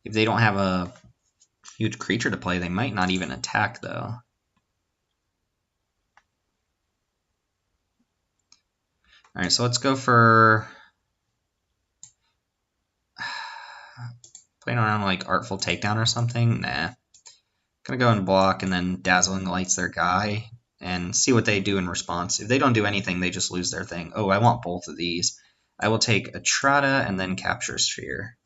[SPEAKER 1] If they don't have a huge creature to play, they might not even attack, though. Alright, so let's go for playing around like Artful Takedown or something. Nah. Gonna go and block and then Dazzling Lights their guy and see what they do in response. If they don't do anything, they just lose their thing. Oh, I want both of these. I will take Etrata and then Capture Sphere.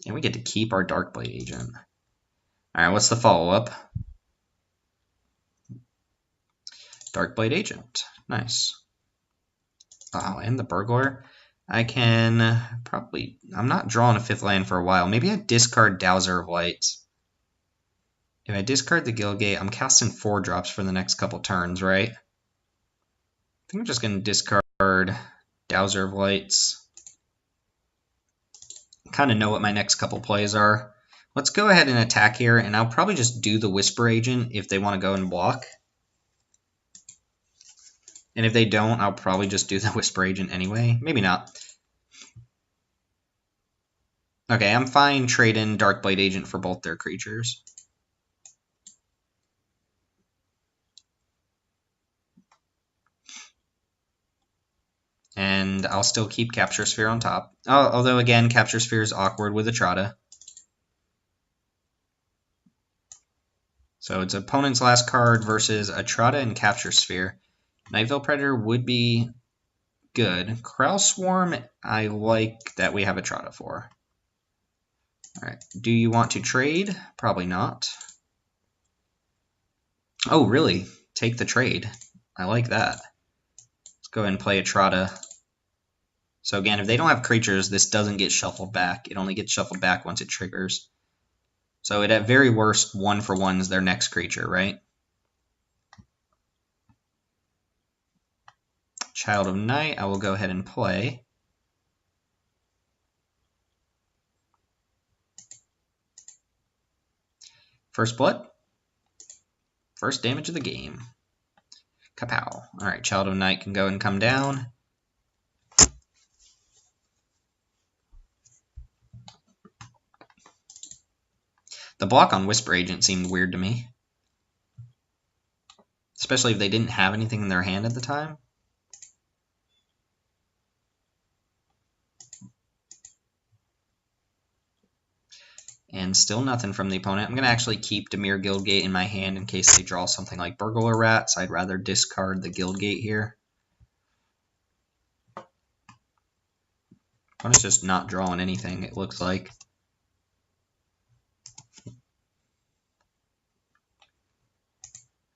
[SPEAKER 1] And we get to keep our Darkblade Agent. Alright, what's the follow-up? Darkblade Agent. Nice. Oh, and the Burglar. I can probably... I'm not drawing a 5th land for a while. Maybe I discard Dowser of Lights. If I discard the Guildgate, I'm casting 4-drops for the next couple turns, right? I think I'm just going to discard Dowser of Lights. Kind of know what my next couple plays are. Let's go ahead and attack here, and I'll probably just do the Whisper Agent if they want to go and block. And if they don't, I'll probably just do the Whisper Agent anyway. Maybe not. Okay, I'm fine trading Darkblade Agent for both their creatures. And I'll still keep Capture Sphere on top. Although, again, Capture Sphere is awkward with Etrata. So it's opponent's last card versus Etrata and Capture Sphere. Night Veil Predator would be good. Corral Swarm, I like that we have Etrata for. Alright, do you want to trade? Probably not. Oh, really? Take the trade. I like that. Let's go ahead and play Etrata. So again, if they don't have creatures, this doesn't get shuffled back. It only gets shuffled back once it triggers. So it at very worst, 1-for-1 is their next creature, right? Child of Night, I will go ahead and play. First Blood. First damage of the game. Kapow. Alright, Child of Night can go and come down. The block on Whisper Agent seemed weird to me. Especially if they didn't have anything in their hand at the time. And still nothing from the opponent. I'm going to actually keep Dimir Guildgate in my hand in case they draw something like Burglar Rats. I'd rather discard the Guildgate here. Opponent's just not drawing anything, it looks like.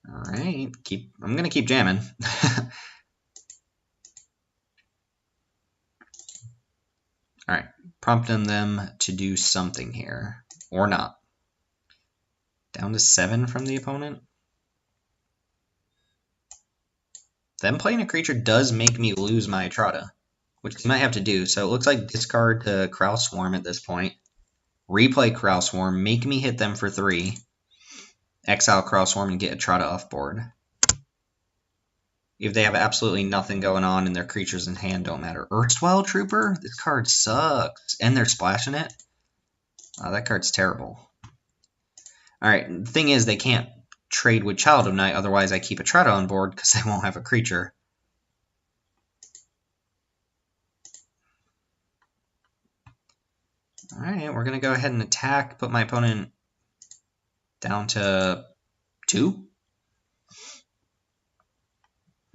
[SPEAKER 1] Alright, I'm going to keep jamming. Alright, prompting them to do something here. Or not. Down to 7 from the opponent. Them playing a creature does make me lose my Etrata, which they might have to do. So it looks like discard to Corral Swarm at this point. Replay Corral Swarm, make me hit them for 3. Exile Corral Swarm and get Etrata off board. If they have absolutely nothing going on and their creatures in hand don't matter. Erstwhile Trooper? This card sucks. And they're splashing it? Oh, that card's terrible. Alright, the thing is they can't trade with Child of Night, otherwise I keep a Trotta on board because they won't have a creature. Alright, we're going to go ahead and attack, put my opponent down to 2.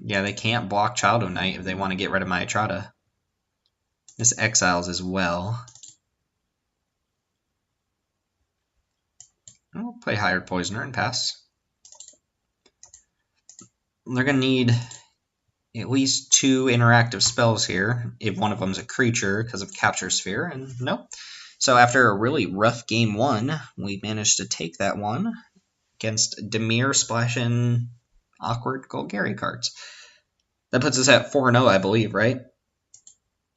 [SPEAKER 1] Yeah, they can't block Child of Night if they want to get rid of my Trotta. This exiles as well. I'll play Hired Poisoner and pass. They're going to need at least 2 interactive spells here, if one of them's a creature because of Capture Sphere, and no. So after a really rough game 1, we managed to take that one against Dimir splashing awkward Golgari cards. That puts us at 4-0, I believe, right?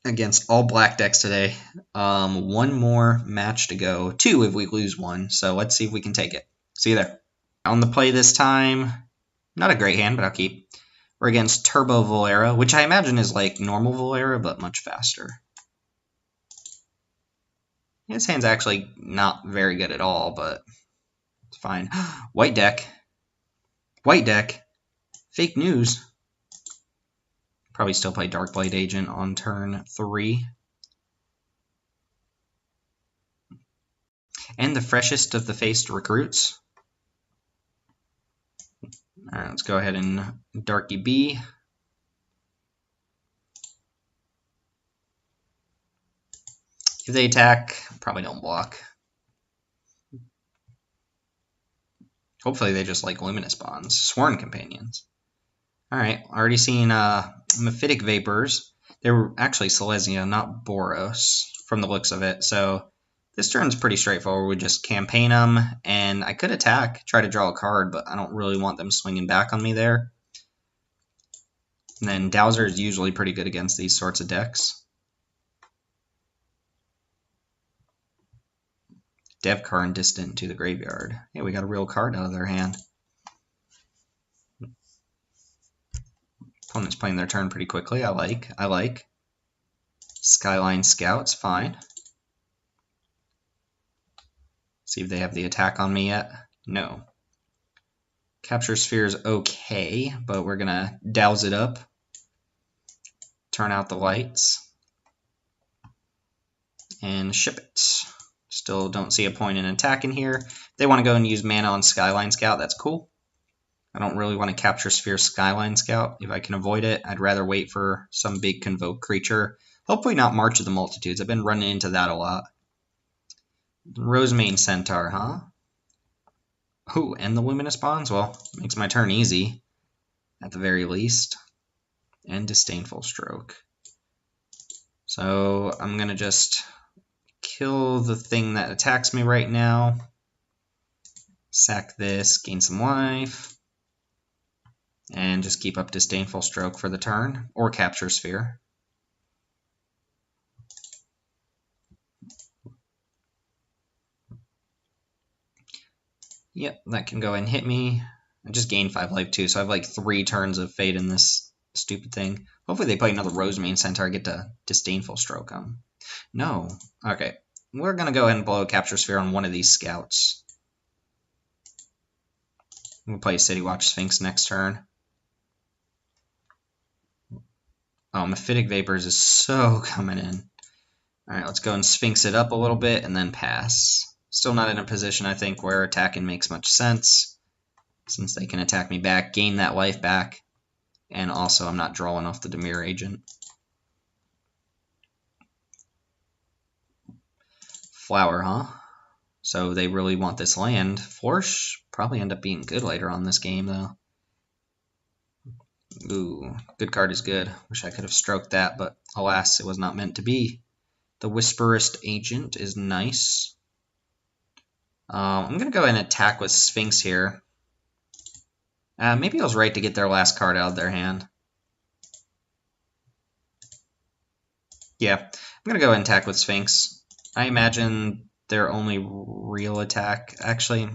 [SPEAKER 1] Against all black decks today. 1 more match to go. 2 if we lose 1, so let's see if we can take it. See you there. On the play this time, not a great hand, but I'll keep. We're against Turbo Valera, which I imagine is like normal Valera, but much faster. His hand's actually not very good at all, but it's fine. White deck. White deck. Fake news. Probably still play Darkblade Agent on turn 3. And the freshest of the faced recruits. Alright, let's go ahead and Darky B. If they attack, probably don't block. Hopefully they just like Luminous Bonds. Sworn Companions. Alright, already seen Mephitic Vapors. They were actually Silesia, not Boros, from the looks of it. So this turn's pretty straightforward. We just campaign them, and I could attack, try to draw a card, but I don't really want them swinging back on me there. And then Dowser is usually pretty good against these sorts of decks. Devkarn Distant to the graveyard. Yeah, we got a real card out of their hand. Opponent's playing their turn pretty quickly. I like. Skyline Scout's fine. See if they have the attack on me yet. No. Capture Sphere's okay, but we're gonna douse it up. Turn out the lights. And ship it. Still don't see a point in attacking here. If they want to go and use mana on Skyline Scout, that's cool. I don't really want to Capture Sphere Skyline Scout. If I can avoid it, I'd rather wait for some big Convoke creature. Hopefully not March of the Multitudes. I've been running into that a lot. Rosemane Centaur, huh? Ooh, and the Luminous Bonds? Well, makes my turn easy, at the very least. And Disdainful Stroke. So I'm going to just kill the thing that attacks me right now. Sack this, gain some life. And just keep up Disdainful Stroke for the turn, or Capture Sphere. Yep, that can go and hit me. I just gained 5 life too, so I have like 3 turns of fate in this stupid thing. Hopefully they play another Rosemane Centaur, I get to Disdainful Stroke them. No. Okay. We're going to go ahead and blow a Capture Sphere on one of these scouts. We'll play City Watch Sphinx next turn. Oh, Mephitic Vapors is so coming in. Alright, let's go and Sphinx it up a little bit and then pass. Still not in a position, I think, where attacking makes much sense, since they can attack me back, gain that life back, and also I'm not drawing off the Dimir agent. Flower, huh? So they really want this land. Flourish probably end up being good later on this game, though. Ooh, good card is good. Wish I could have stroked that, but alas, it was not meant to be. The Whisperist Agent is nice. I'm going to go ahead and attack with Sphinx here. Maybe I was right to get their last card out of their hand. Yeah, I'm going to go ahead and attack with Sphinx. I imagine their only real attack... Actually,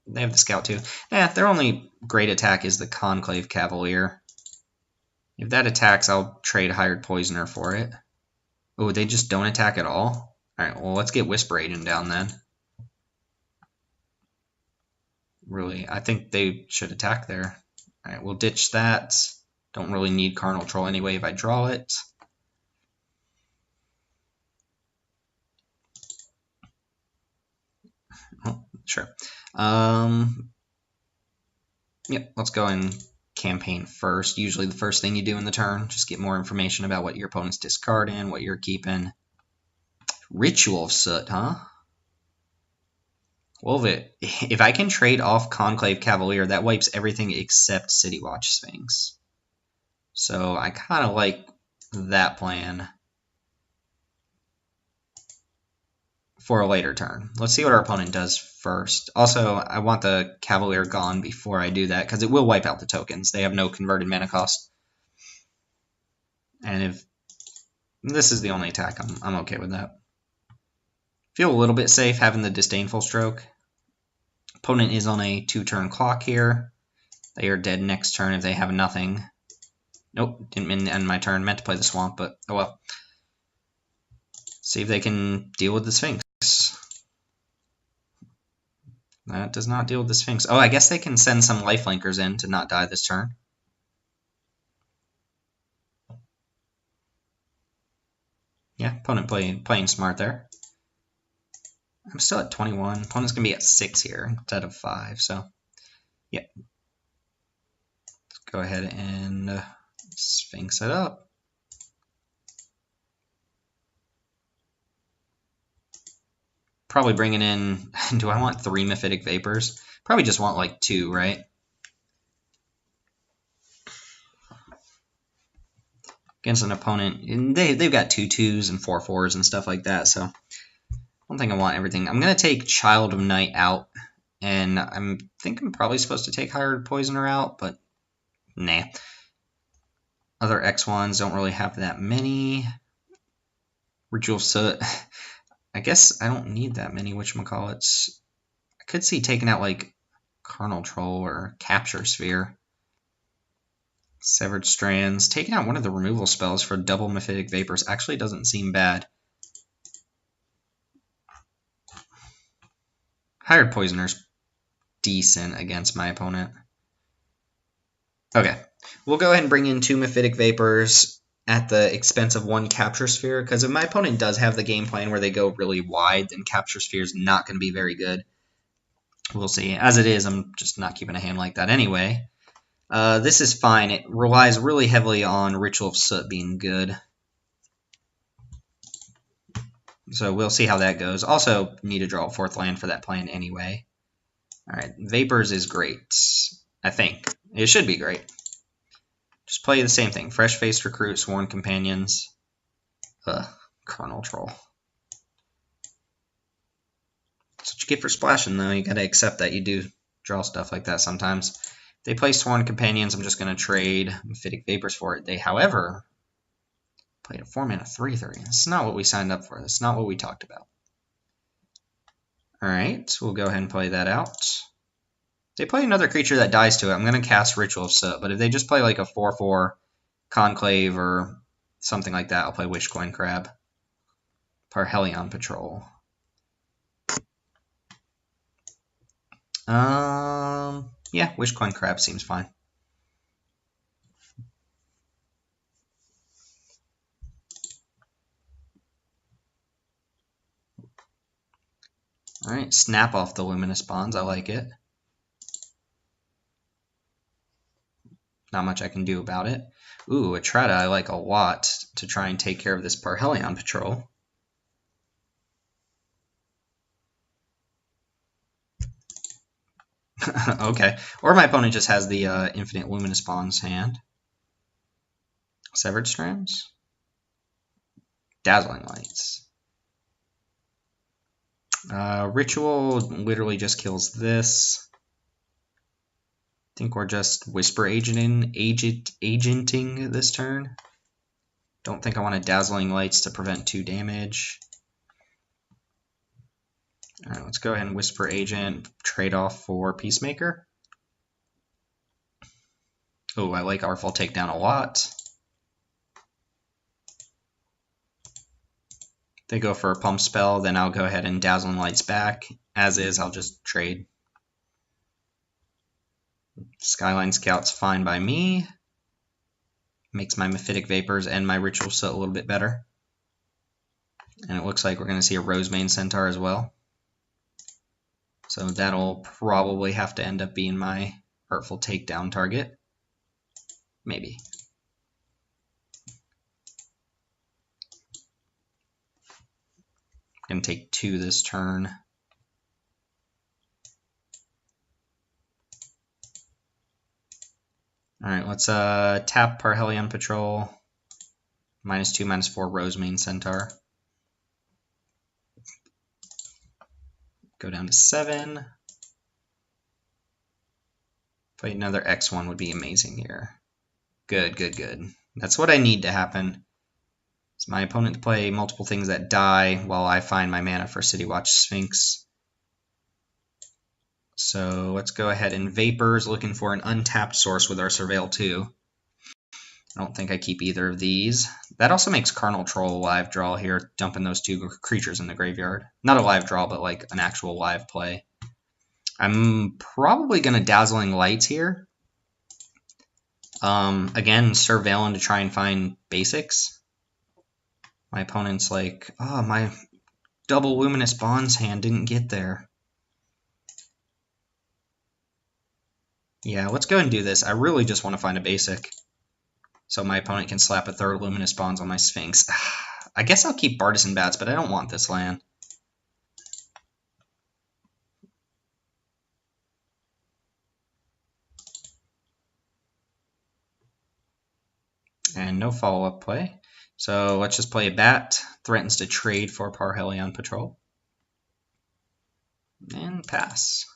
[SPEAKER 1] they have the Scout too. Yeah, their only great attack is the Conclave Cavalier. If that attacks, I'll trade Hired Poisoner for it. Oh, they just don't attack at all? Alright, well, let's get Whisper Agent down then. Really, I think they should attack there. Alright, we'll ditch that. Don't really need Carnal Troll anyway if I draw it. Oh, sure. Yep, let's go and campaign first. Usually the first thing you do in the turn, just get more information about what your opponent's discarding, what you're keeping. Ritual of Soot, huh? Well, if I can trade off Conclave Cavalier, that wipes everything except City Watch Sphinx. So I kind of like that plan for a later turn. Let's see what our opponent does first. Also, I want the Cavalier gone before I do that, because it will wipe out the tokens. They have no converted mana cost. And if this is the only attack, I'm okay with that. Feel a little bit safe having the Disdainful Stroke. Opponent is on a 2-turn clock here. They are dead next turn if they have nothing. Nope, didn't mean to end my turn. Meant to play the Swamp, but oh well. See if they can deal with the Sphinx. That does not deal with the Sphinx. Oh, I guess they can send some Lifelinkers in to not die this turn. Yeah, opponent playing smart there. I'm still at 21. Opponent's going to be at 6 here instead of 5, so yeah. Let's go ahead and Sphinx it up. Probably bringing in, do I want 3 Mephitic Vapors? Probably just want like 2, right? Against an opponent, and they've got 2/2s and 4/4s and stuff like that, so I don't think I want everything. I'm going to take Child of Night out, and I think I'm probably supposed to take Hired Poisoner out, but nah. Other X1s don't really have that many. Ritual Soot, I guess I don't need that many whatchamacallits. I could see taking out like Carnal Troll or Capture Sphere. Severed Strands. Taking out one of the removal spells for double Mephitic Vapors actually doesn't seem bad. Hired Poisoner's decent against my opponent. Okay, we'll go ahead and bring in 2 Mephitic Vapors at the expense of 1 Capture Sphere, because if my opponent does have the game plan where they go really wide, then Capture Sphere is not going to be very good. We'll see. As it is, I'm just not keeping a hand like that anyway. This is fine. It relies really heavily on Ritual of Soot being good. So we'll see how that goes. Also, need to draw a 4th land for that plan anyway. Alright, Vapors is great. I think. It should be great. Just play the same thing. Fresh-Faced Recruit, Sworn Companions. Carnal Troll. That's what you get for splashing, though. You gotta accept that you do draw stuff like that sometimes. If they play Sworn Companions, I'm just gonna trade Mephitic Vapors for it. They, however, played a 4-mana 3/3. That's not what we signed up for. That's not what we talked about. Alright, we'll go ahead and play that out. If they play another creature that dies to it, I'm going to cast Ritual of Soot. But if they just play like a 4/4 Conclave or something like that, I'll play Wishcoin Crab. Parhelion Patrol. Yeah, Wishcoin Crab seems fine. Alright, snap off the Luminous Bonds. I like it. Not much I can do about it. Ooh, Atrata I like a lot to try and take care of this Parhelion Patrol. Okay. Or my opponent just has the Infinite Luminous Bonds hand. Severed Strands? Dazzling Lights. Ritual literally just kills this. I think we're just Whisper agenting this turn. Don't think I want a Dazzling Lights to prevent 2 damage. Alright, let's go ahead and Whisper Agent, trade off for Peacemaker. Oh, I like Artful Takedown a lot. They go for a pump spell, then I'll go ahead and Dazzling Lights back. As is, I'll just trade. Skyline Scout's fine by me. Makes my Mephitic Vapors and my Ritual Soot a little bit better. And it looks like we're going to see a Rosemane Centaur as well. So that'll probably have to end up being my Artful Takedown target. Maybe. I'm going to take 2 this turn. Alright, let's tap Parhelion Patrol. -2, -4, Rosemane Centaur. Go down to 7. Play another X1 would be amazing here. Good, good, good. That's what I need to happen. It's my opponent to play multiple things that die while I find my mana for City Watch Sphinx. So let's go ahead and Vapors, looking for an untapped source with our Surveil 2. I don't think I keep either of these. That also makes Carnal Troll a live draw here, dumping those 2 creatures in the graveyard. Not a live draw, but like an actual live play. I'm probably going to Dazzling Lights here. Again, Surveiling to try and find basics. My opponent's like, oh, my double Luminous Bonds hand didn't get there. Yeah, let's go and do this. I really just want to find a basic. So my opponent can slap a 3rd Luminous Bonds on my Sphinx. I guess I'll keep Bartisan Bats, but I don't want this land. And no follow-up play. So let's just play a Bat. Threatens to trade for Parhelion Patrol. And pass.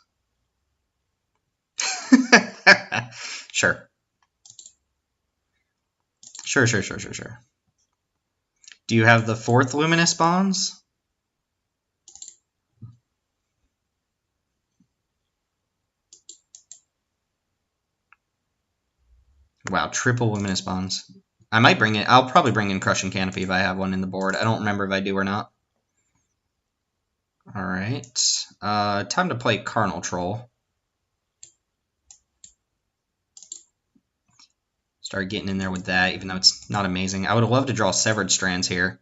[SPEAKER 1] Sure. Sure. Do you have the 4th Luminous Bonds? Wow, triple Luminous Bonds. I might bring it. I'll probably bring in Crushing Canopy if I have one in the board. I don't remember if I do or not. All right. Time to play Carnal Troll. Start getting in there with that, even though it's not amazing. I would have loved to draw Severed Strands here.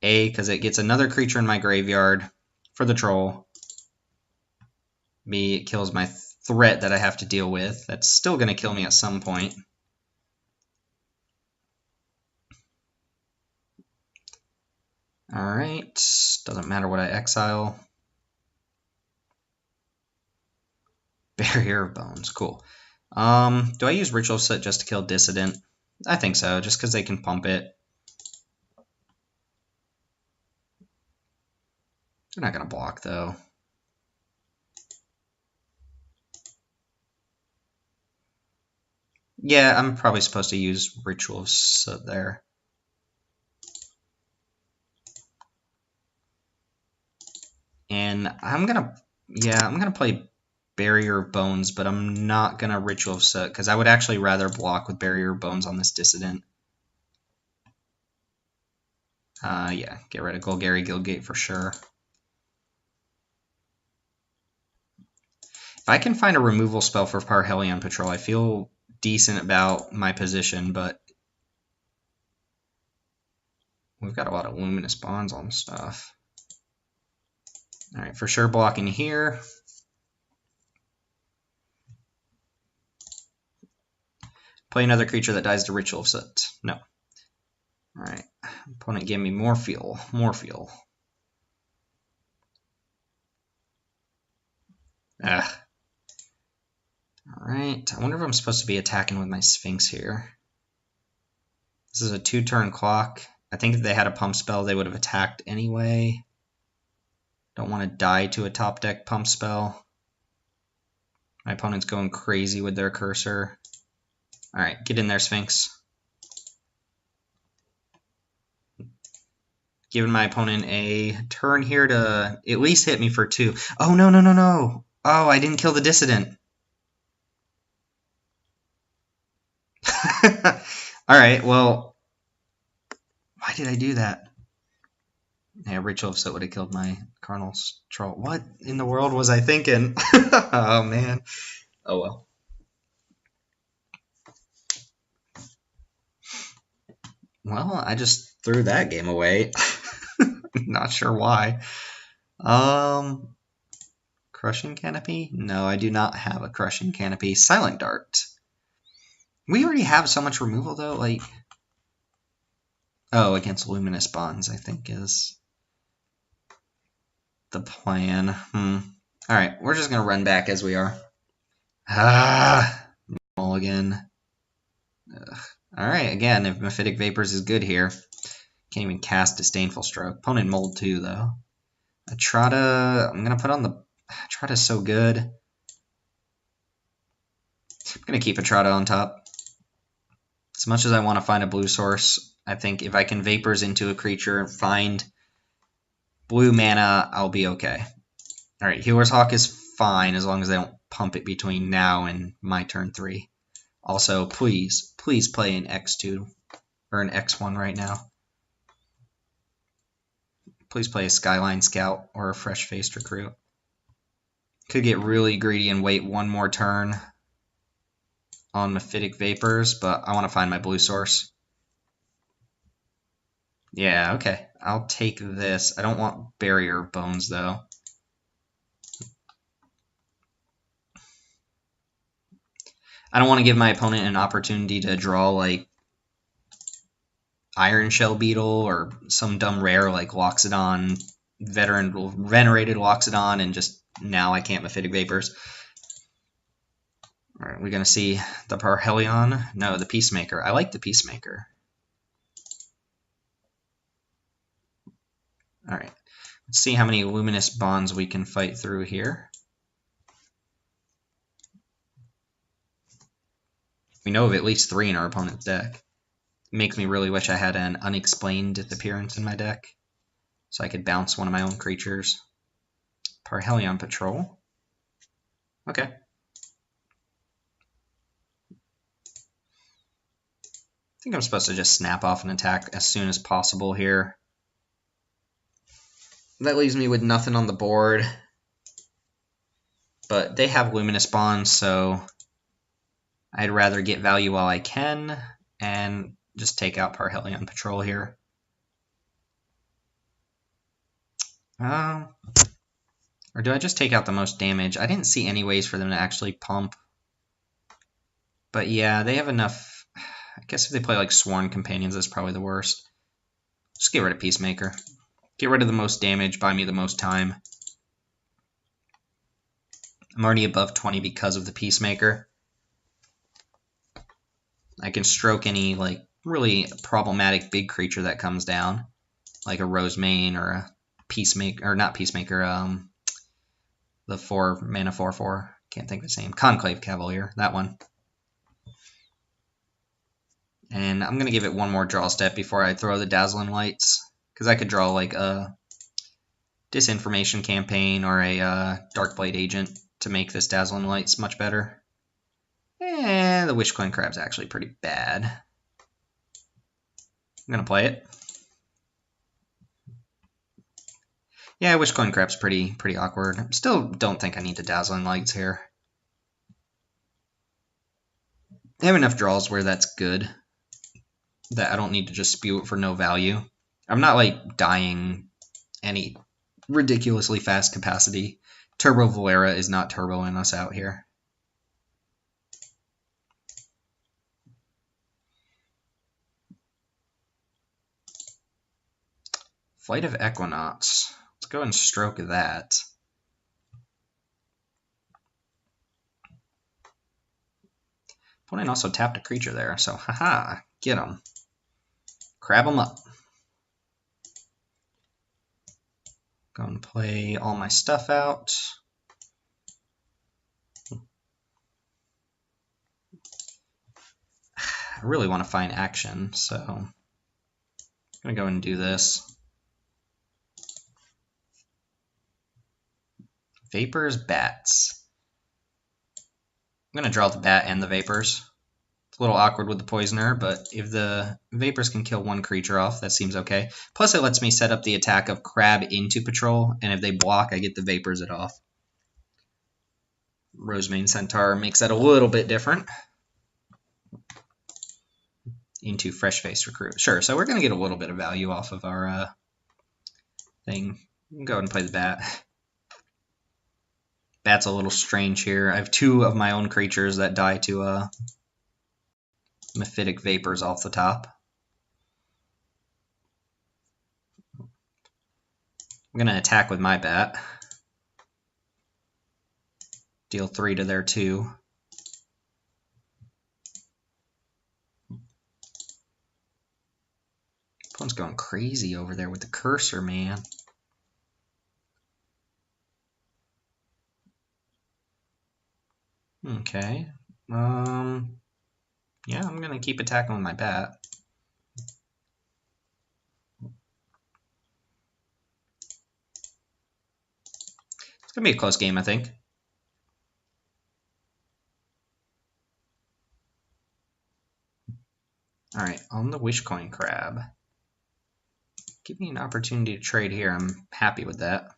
[SPEAKER 1] A, because it gets another creature in my graveyard for the troll. B, it kills my threat that I have to deal with. That's still going to kill me at some point. Alright, doesn't matter what I exile. Barrier of Bones, cool. Do I use Ritual Soot just to kill Dissident? I think so, just because they can pump it. They're not going to block, though. Yeah, I'm probably supposed to use Ritual Soot there. And I'm gonna play Barrier of Bones, but I'm not gonna Ritual of Soot, because I would actually rather block with Barrier of Bones on this Dissident. Yeah, get rid of Golgari Guildgate for sure. If I can find a removal spell for Parhelion Patrol, I feel decent about my position, but we've got a lot of Luminous Bonds on stuff. Alright, for sure blocking here. Play another creature that dies to Ritual of Soot. No. Alright, opponent gave me more fuel. Ugh. Alright, I wonder if I'm supposed to be attacking with my Sphinx here. This is a 2-turn clock. I think if they had a pump spell, they would have attacked anyway. Don't want to die to a top deck pump spell. My opponent's going crazy with their cursor. Alright, get in there, Sphinx. Giving my opponent a turn here to at least hit me for 2. Oh, no. Oh, I didn't kill the Dissident. Alright, well, why did I do that? Yeah, Ritual of Soot would have killed my Carnal's Troll. What in the world was I thinking? Oh, man. Oh, well. Well, I just threw that game away. Not sure why. Crushing Canopy? No, I do not have a Crushing Canopy. Silent Dart. We already have so much removal, though. Like, oh, against Luminous Bonds, I think is the plan. Alright, we're just going to run back as we are. Mulligan. Alright, again, if Mephitic Vapors is good here. Can't even cast Disdainful Stroke. Opponent Mold too, though. Atrata, I'm going to put on the... Atrata's so good. I'm going to keep Atrata on top. As much as I want to find a blue source, I think if I can Vapors into a creature and find blue mana, I'll be okay. Alright, Healer's Hawk is fine as long as they don't pump it between now and my turn 3. Also, please play an X2 or an X1 right now. Please play a Skyline Scout or a Fresh-Faced Recruit. Could get really greedy and wait one more turn on Mephitic Vapors, but I want to find my blue source. Yeah, okay. I'll take this. I don't want Barrier Bones, though. I don't want to give my opponent an opportunity to draw, like, Iron Shell Beetle or some dumb rare like Loxodon, Venerated Loxodon, and just now I can't Mephitic Vapors. Alright, we're going to see the Parhelion. No, the Peacemaker. I like the Peacemaker. Alright, let's see how many Luminous Bonds we can fight through here. We know of at least 3 in our opponent's deck. It makes me really wish I had an Unexplained Appearance in my deck, so I could bounce one of my own creatures. Parhelion Patrol. Okay. I think I'm supposed to just snap off an attack as soon as possible here. That leaves me with nothing on the board. But they have Luminous Bonds, so I'd rather get value while I can and just take out Parhelion Patrol here. Or do I just take out the most damage? I didn't see any ways for them to actually pump. But yeah, they have enough. I guess if they play like Sworn Companions, that's probably the worst. Just get rid of Peacemaker. Get rid of the most damage, buy me the most time. I'm already above 20 because of the Peacemaker. I can stroke any like really problematic big creature that comes down, like a Rosemane or a Peacemaker, or not Peacemaker, the 4 mana 4/4. Can't think of its name. Conclave Cavalier, that one. And I'm gonna give it one more draw step before I throw the Dazzling Lights, because I could draw like a Disinformation Campaign or a Darkblade Agent to make this Dazzling Lights much better. And the Witchcoin Crab's actually pretty bad. I'm gonna play it. Yeah, Witchcoin Crab's pretty awkward. Still don't think I need the Dazzling Lights here. I have enough draws where that's good, that I don't need to just spew it for no value. I'm not like dying any ridiculously fast capacity. Turbo Valera is not turboing us out here. Flight of Equinox. Let's go and stroke that. Opponent also tapped a creature there, so haha, get him. Crab him up. Go and play all my stuff out. I really want to find action, so I'm going to go and do this. Vapors, Bats. I'm going to draw the Bat and the Vapors. It's a little awkward with the Poisoner, but if the Vapors can kill one creature off, that seems okay. Plus, it lets me set up the attack of Crab into Patrol, and if they block, I get the Vapors it off. Rosemane Centaur makes that a little bit different. Into Fresh-Faced Recruit. Sure, so we're going to get a little bit of value off of our thing. Go ahead and play the Bat. Bat's a little strange here. I have two of my own creatures that die to Mephitic Vapors off the top. I'm going to attack with my Bat. Deal 3 to their 2. Opponent's going crazy over there with the cursor, man. Okay. Yeah, I'm going to keep attacking with my Bat. It's going to be a close game, I think. Alright, on the Wishcoin Crab. Give me an opportunity to trade here. I'm happy with that.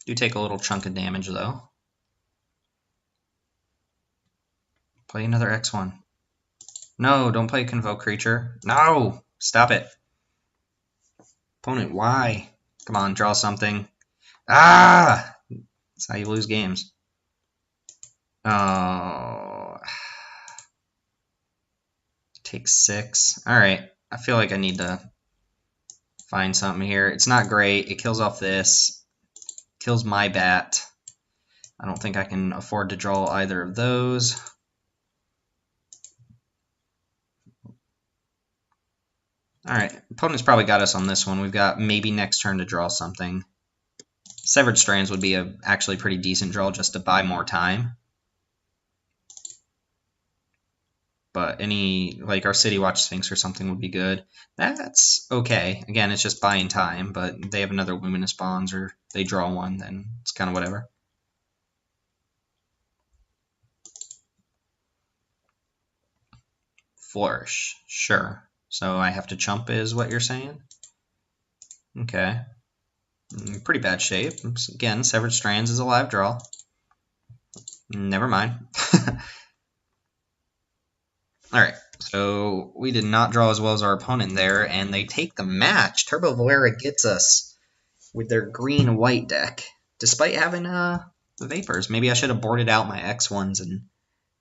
[SPEAKER 1] Do take a little chunk of damage, though. Play another X1. No, don't play Convoke Creature. No! Stop it. Opponent, why? Come on, draw something. Ah! That's how you lose games. Oh. Take 6. Alright. I feel like I need to find something here. It's not great. It kills off this. Kills my Bat. I don't think I can afford to draw either of those. Alright, opponent's probably got us on this one. We've got maybe next turn to draw something. Severed Strands would be a actually pretty decent draw just to buy more time. But any, like our City Watch Sphinx or something would be good. That's okay. Again, it's just buying time, but they have another Luminous Bonds or they draw one, then it's kind of whatever. Flourish, sure. So I have to chump is what you're saying? Okay. Pretty bad shape. Again, Severed Strands is a live draw. Never mind. Alright, so we did not draw as well as our opponent there, and they take the match. Turbo Valera gets us with their green-white deck, despite having the Vapors. Maybe I should have boarded out my X1s, and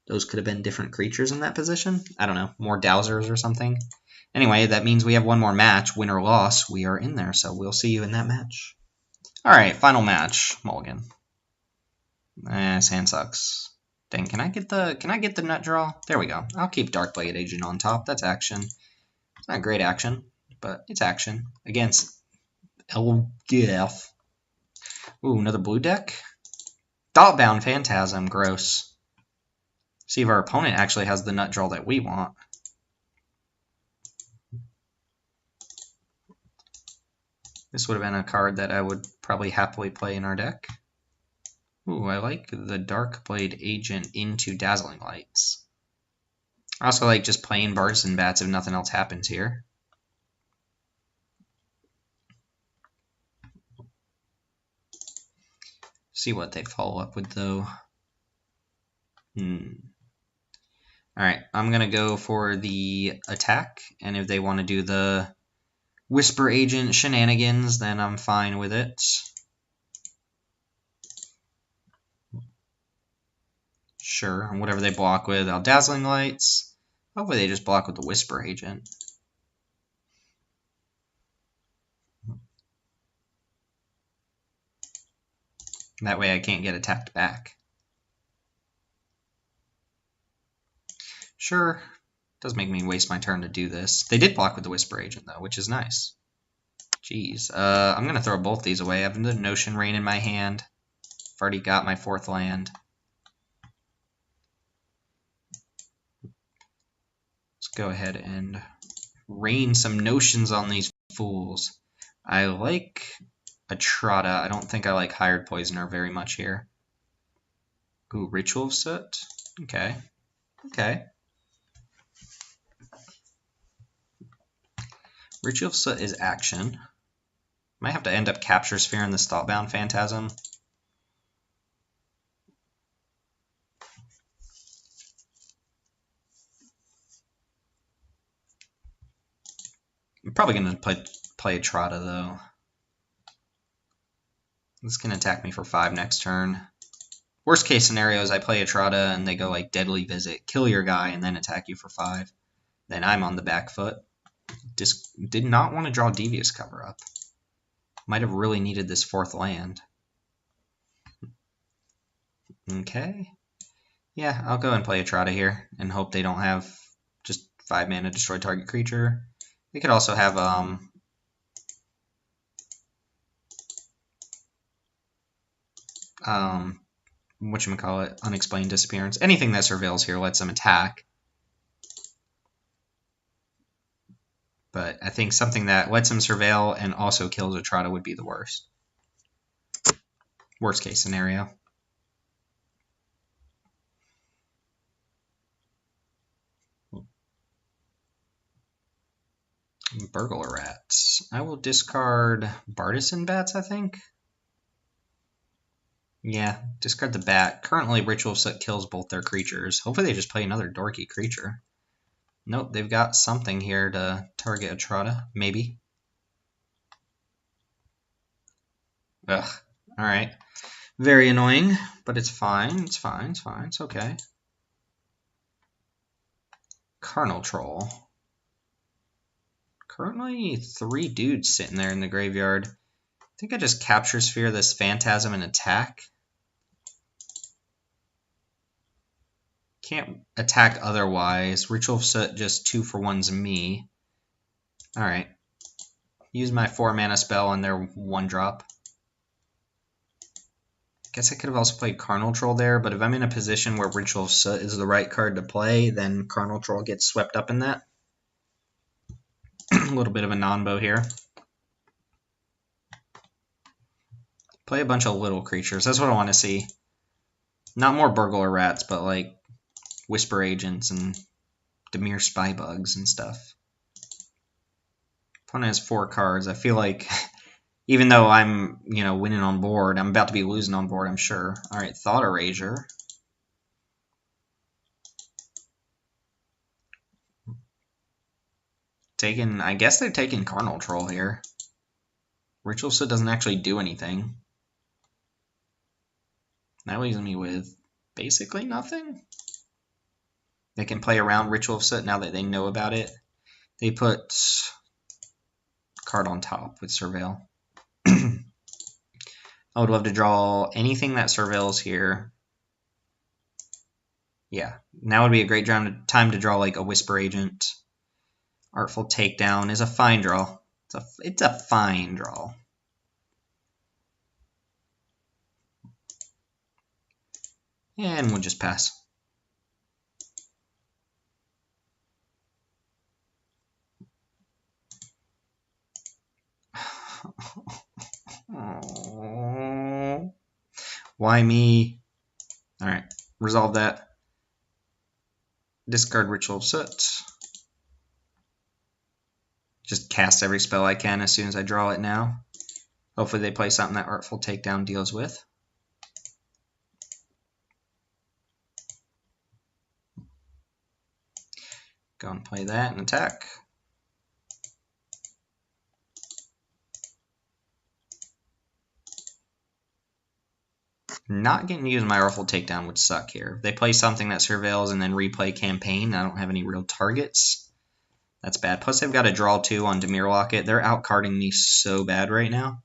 [SPEAKER 1] those could have been different creatures in that position. I don't know, more Dowsers or something. Anyway, that means we have one more match. Win or loss, we are in there, so we'll see you in that match. Alright, final match. Mulligan. This hand sucks. Dang, can I get the nut draw? There we go. I'll keep Darkblade Agent on top. That's action. It's not great action, but it's action. Against LGF. Ooh, another blue deck? Thoughtbound Phantasm, gross. See if our opponent actually has the nut draw that we want. This would have been a card that I would probably happily play in our deck. Ooh, I like the Darkblade Agent into Dazzling Lights. I also like just playing Bards Bats if nothing else happens here. See what they follow up with, though. Alright, I'm going to go for the attack, and if they want to do the Whisper Agent shenanigans, then I'm fine with it. Sure, and whatever they block with, I'll Dazzling Lights. Hopefully they just block with the Whisper Agent. That way I can't get attacked back. Sure, does make me waste my turn to do this. They did block with the Whisper Agent, though, which is nice. Jeez, I'm going to throw both these away. I have the Notion Rain in my hand. I've already got my 4th land. Let's go ahead and rain some notions on these fools. I like Atrata. I don't think I like Hired Poisoner very much here. Ooh, Ritual of Soot. Okay. Okay. Ritual of Soot is action. Might have to end up Capture Sphere in the Thoughtbound Phantasm. I'm probably going to play a Trotta, though. This can attack me for 5 next turn. Worst case scenario is I play a Trotta and they go like Deadly Visit, kill your guy, and then attack you for 5. Then I'm on the back foot. Did not want to draw Devious Cover Up. Might have really needed this 4th land. Okay. Yeah, I'll go and play a Trotta here and hope they don't have just 5 mana destroy target creature. They could also have whatchamacallit, Unexplained Disappearance. Anything that surveils here lets them attack. But I think something that lets them surveil and also kills a Trotta would be the worst. Worst case scenario. Burglar Rats. I will discard Bartisan Bats, I think. Yeah, discard the bat. Currently, Ritual of Soot kills both their creatures. Hopefully they just play another dorky creature. Nope, they've got something here to target a Trotta. Maybe. Ugh. Alright. Very annoying, but it's fine. It's fine. It's fine. It's okay. Carnal Troll. Currently 3 dudes sitting there in the graveyard. I think I just Capture Sphere this Phantasm and attack. Can't attack otherwise. Ritual of Soot just 2-for-1's me. Alright. Use my 4 mana spell on their 1-drop. Guess I could have also played Carnal Troll there, but if I'm in a position where Ritual of Soot is the right card to play, then Carnal Troll gets swept up in that. A little bit of a non-bow here. Play a bunch of little creatures. That's what I want to see. Not more Burglar Rats, but like Whisper Agents and Dimir Spybugs and stuff. Opponent has 4 cards. I feel like even though I'm, winning on board, I'm about to be losing on board, I'm sure. Alright, Thought Erasure. I guess they're taking Carnal Troll here. Ritual Soot doesn't actually do anything. That leaves me with basically nothing. They can play around Ritual of Soot now that they know about it. They put card on top with Surveil. I would love to draw anything that surveils here. Yeah, now would be a great time to draw like a Whisper Agent. Artful Takedown is a fine draw. It's a fine draw. And we'll just pass. Why me? Alright, resolve that. Discard Ritual of Soot. Just cast every spell I can as soon as I draw it now. Hopefully they play something that Artful Takedown deals with. Go and play that and attack. Not getting to use my Artful Takedown would suck here. If they play something that surveils and then replay Campaign, I don't have any real targets. That's bad. Plus they've got a draw 2 on Dimir Locket. They're outcarding me so bad right now.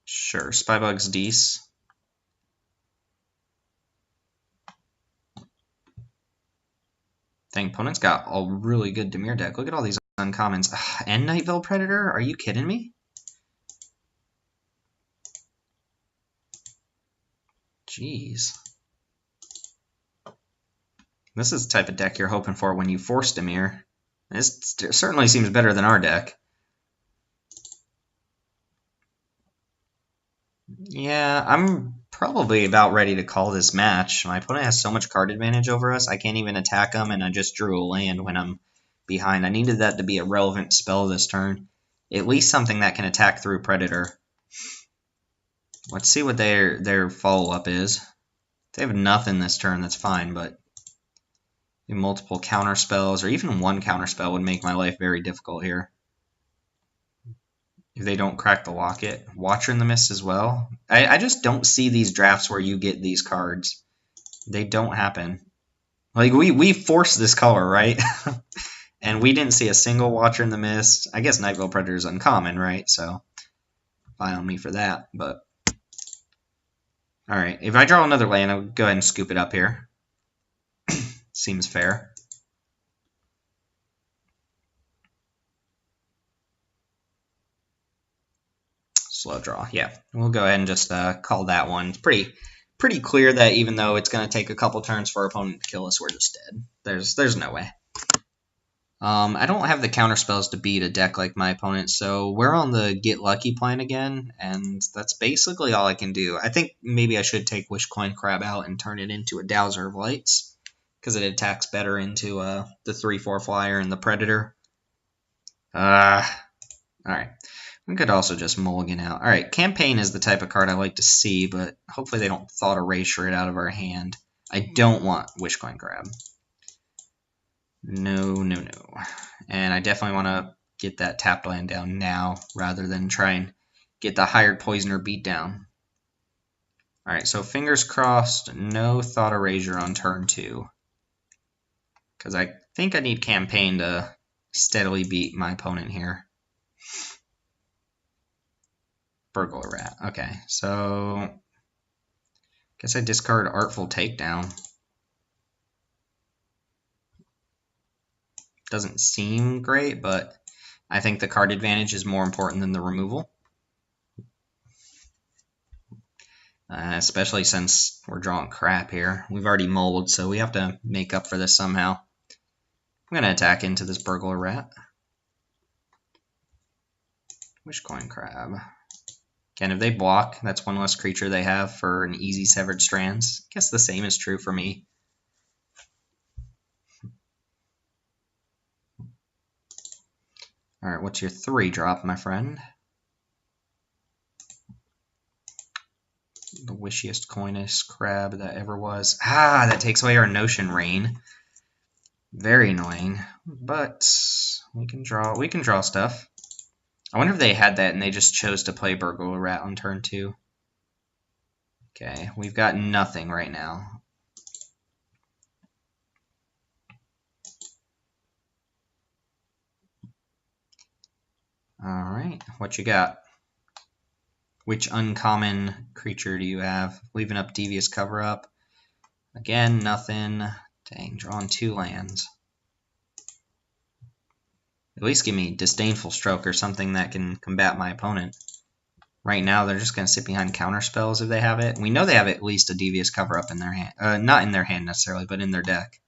[SPEAKER 1] Sure, Spybug's Dece. Dang, opponent's got a really good Dimir deck. Look at all these uncommons. And Night Veil Predator? Are you kidding me? Jeez. This is the type of deck you're hoping for when you force Dimir. This certainly seems better than our deck. Yeah, I'm probably about ready to call this match. My opponent has so much card advantage over us, I can't even attack him, and I just drew a land when I'm behind. I needed that to be a relevant spell this turn. At least something that can attack through Predator. Let's see what their follow-up is. If they have nothing this turn, that's fine, but multiple counter spells, or even one counter spell would make my life very difficult here. If they don't crack the locket. Watcher in the Mist as well. I just don't see these drafts where you get these cards. They don't happen. Like, we forced this color, right? And we didn't see a single Watcher in the Mist. I guess Nightveil Predator is uncommon, right? So, fine on me for that. But, alright. If I draw another land, I'll go ahead and scoop it up here. Seems fair. Slow draw, yeah. We'll go ahead and just call that one. It's pretty clear that even though it's going to take a couple turns for our opponent to kill us, we're just dead. There's no way. I don't have the counter spells to beat a deck like my opponent, so we're on the get lucky plan again, and that's basically all I can do. I think maybe I should take Wishcoin Crab out and turn it into a Dowser of Lights, because it attacks better into the 3/4 flyer and the Predator. Alright. We could also just mulligan out. Alright, Campaign is the type of card I like to see, but hopefully they don't Thought Erasure it out of our hand. I don't want Wishcoin Crab. No. And I definitely want to get that tapped land down now, rather than try and get the Hired Poisoner beat down. Alright, so fingers crossed, no Thought Erasure on turn 2. Because I think I need Campaign to steadily beat my opponent here. Burglar Rat. Okay, so guess I discard Artful Takedown. Doesn't seem great, but I think the card advantage is more important than the removal. Especially since we're drawing crap here. We've already mulled, so we have to make up for this somehow. I'm going to attack into this Burglar Rat. Wishcoin Crab. Again, if they block, that's one less creature they have for an easy Severed Strands. I guess the same is true for me. Alright, what's your 3-drop, my friend? The wishiest coinest crab that ever was. Ah, that takes away our Notion Rain. Very annoying. But we can draw stuff. I wonder if they had that and they just chose to play Burglar Rat on turn 2. Okay, we've got nothing right now. Alright, what you got? Which uncommon creature do you have? Leaving up Devious Cover-Up. Again, nothing. Dang, drawing 2 lands. At least give me Disdainful Stroke or something that can combat my opponent. Right now, they're just going to sit behind counter spells if they have it. We know they have at least a Devious Cover-Up in their hand. Not in their hand necessarily, but in their deck.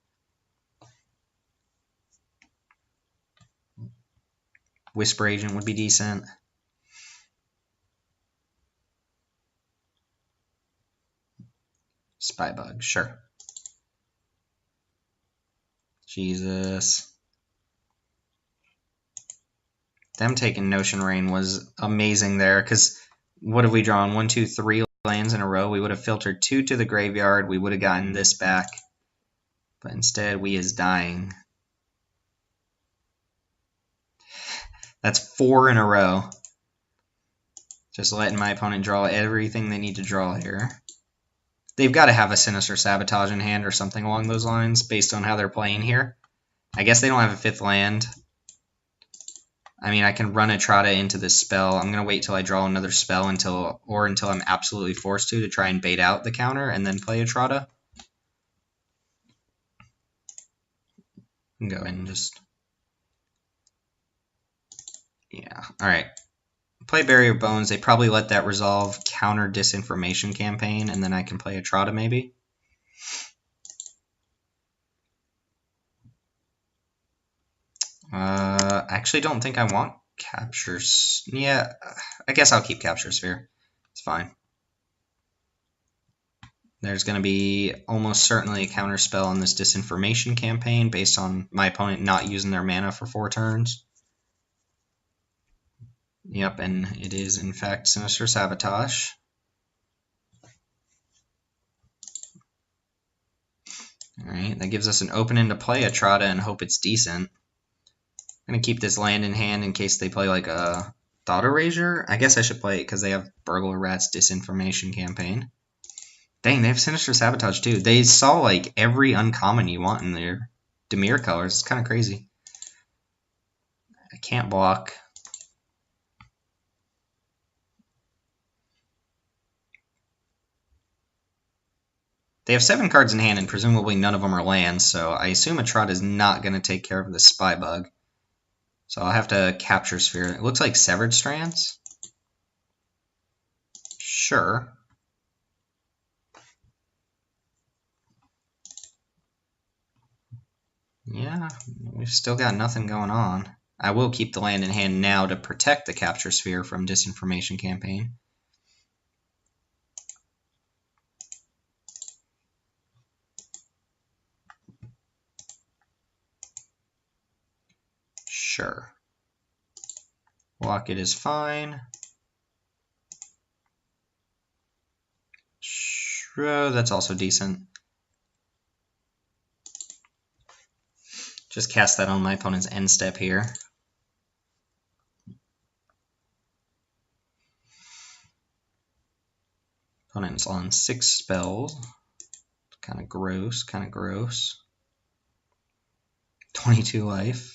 [SPEAKER 1] Whisper Agent would be decent. Spybug, sure. Jesus. Them taking Notion Rain was amazing there, because what have we drawn? 1, 2, 3 lands in a row. We would have filtered 2 to the graveyard. We would have gotten this back. But instead, we is dying. That's 4 in a row. Just letting my opponent draw everything they need to draw here. They've got to have a Sinister Sabotage in hand or something along those lines, based on how they're playing here. I guess they don't have a 5th land. I mean, I can run a Trotta into this spell. I'm going to wait till I draw another spell until I'm absolutely forced to try and bait out the counter and then play a Trotta. Go ahead and just... Yeah, alright. Play Barrier Bones. They probably let that resolve counter Disinformation Campaign, and then I can play a Trotta maybe. I actually don't think I want Capture... Yeah, I guess I'll keep Capture Sphere. It's fine. There's going to be almost certainly a counterspell on this disinformation campaign based on my opponent not using their mana for 4 turns. Yep, and it is in fact Sinister Sabotage. Alright, that gives us an opening to play a Trotta and hope it's decent. I'm going to keep this land in hand in case they play like a Thought Erasure. I guess I should play it because they have Burglar Rat's disinformation campaign. Dang, they have Sinister Sabotage too. They saw like every uncommon you want in their Dimir colors. It's kind of crazy. I can't block. They have 7 cards in hand, and presumably none of them are lands, so I assume a Trot is not going to take care of the Spy Bug. So I'll have to Capture Sphere. It looks like Severed Strands. Sure. Yeah, we've still got nothing going on. I will keep the land in hand now to protect the Capture Sphere from Disinformation Campaign. Sure. Block it is fine. Sure, that's also decent. Just cast that on my opponent's end step here. Opponent's on 6 spells. Kind of gross, kind of gross. 22 life.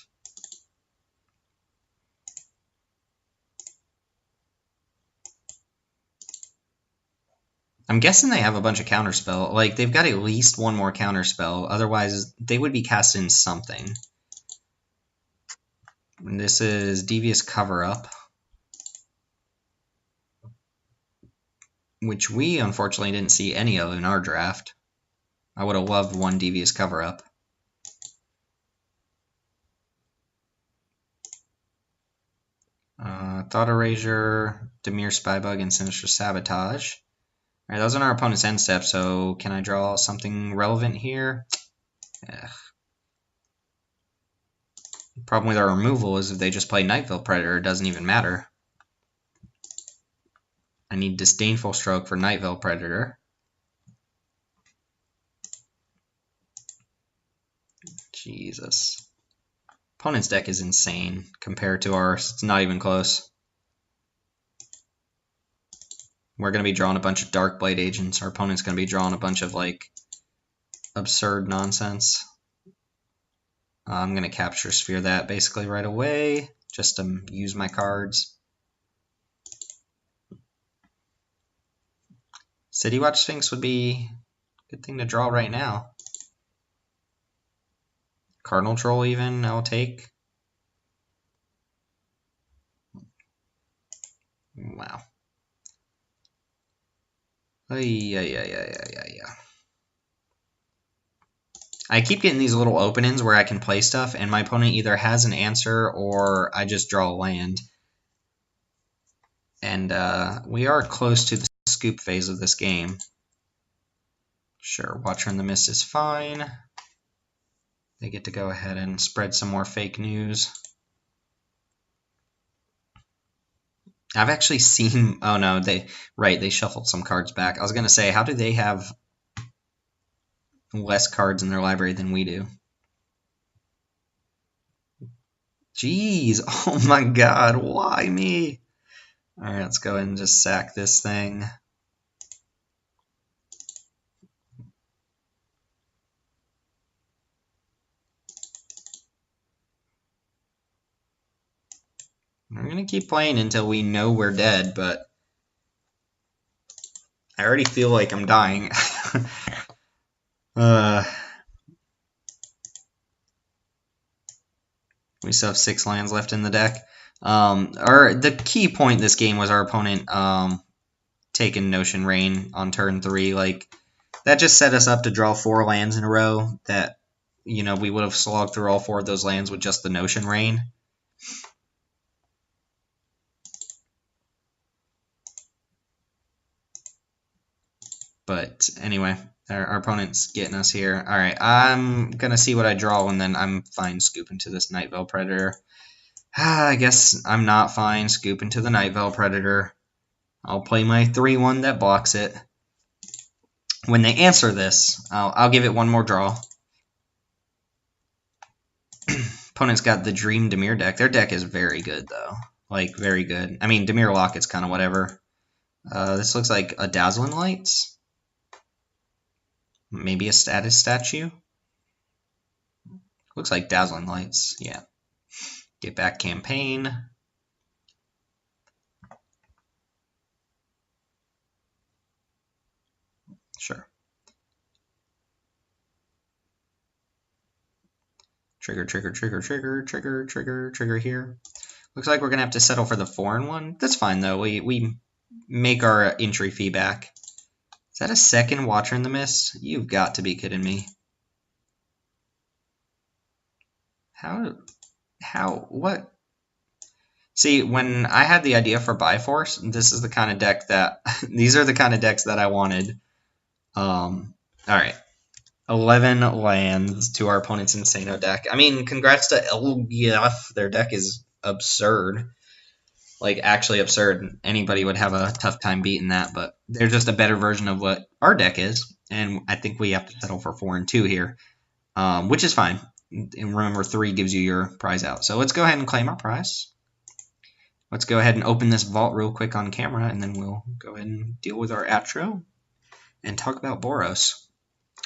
[SPEAKER 1] I'm guessing they have a bunch of counterspell. Like, they've got at least one more counterspell. Otherwise, they would be casting something. And this is Devious Cover-Up, which we, unfortunately, didn't see any of in our draft. I would have loved one Devious Cover-Up. Thought Erasure, Dimir Spybug, and Sinister Sabotage. Alright, those are our opponent's end step, so can I draw something relevant here? Ugh. The problem with our removal is if they just play Nightveil Predator, it doesn't even matter. I need Disdainful Stroke for Nightveil Predator. Jesus. Opponent's deck is insane compared to ours. It's not even close. We're going to be drawing a bunch of Darkblade agents. Our opponent's going to be drawing a bunch of, like, absurd nonsense. I'm going to Capture Sphere that basically right away, just to use my cards. City Watch Sphinx would be a good thing to draw right now. Cardinal Troll even, I'll take. Wow. Yeah. I keep getting these little openings where I can play stuff, and my opponent either has an answer or I just draw a land. And we are close to the scoop phase of this game. Sure, Watcher in the Mist is fine. They get to go ahead and spread some more fake news. I've actually seen... Oh no, they shuffled some cards back. I was going to say, how do they have less cards in their library than we do? Jeez, oh my god, why me? Alright, let's go ahead and just sack this thing. We're going to keep playing until we know we're dead, but I already feel like I'm dying. We still have 6 lands left in the deck. The key point in this game was our opponent taking Notion Rain on turn 3. Like, that just set us up to draw 4 lands in a row that, you know, we would have slogged through all 4 of those lands with just the Notion Rain. But anyway, our opponent's getting us here. All right, I'm gonna see what I draw, and then I'm fine scooping to this Night Veil Predator. I guess I'm not fine scooping to the Night Veil Predator. I'll play my 3-1 that blocks it. When they answer this, I'll give it one more draw. Opponent's got the Dream Dimir deck. Their deck is very good, though. Like, very good. I mean, Dimir Locket's kind of whatever. This looks like a Dazzling Lights. Maybe a Status Statue. Looks like Dazzling Lights, yeah. Get back campaign. Sure. Trigger, trigger, trigger, trigger, trigger, trigger, trigger here. Looks like we're going to have to settle for the 4-1. That's fine, though. We make our entry fee back. Is that a second Watcher in the Mist? You've got to be kidding me. What? See, when I had the idea for Bifrost, this is the kind of deck that, these are the kind of decks that I wanted. Alright. 11 lands to our opponent's Insano deck. I mean, congrats to LGF. Their deck is absurd. Like, actually absurd. Anybody would have a tough time beating that, but they're just a better version of what our deck is, and I think we have to settle for 4 and 2 here, which is fine. And remember, 3 gives you your prize out. So let's go ahead and claim our prize. Let's go ahead and open this vault real quick on camera, and then we'll go ahead and deal with our outro and talk about Boros.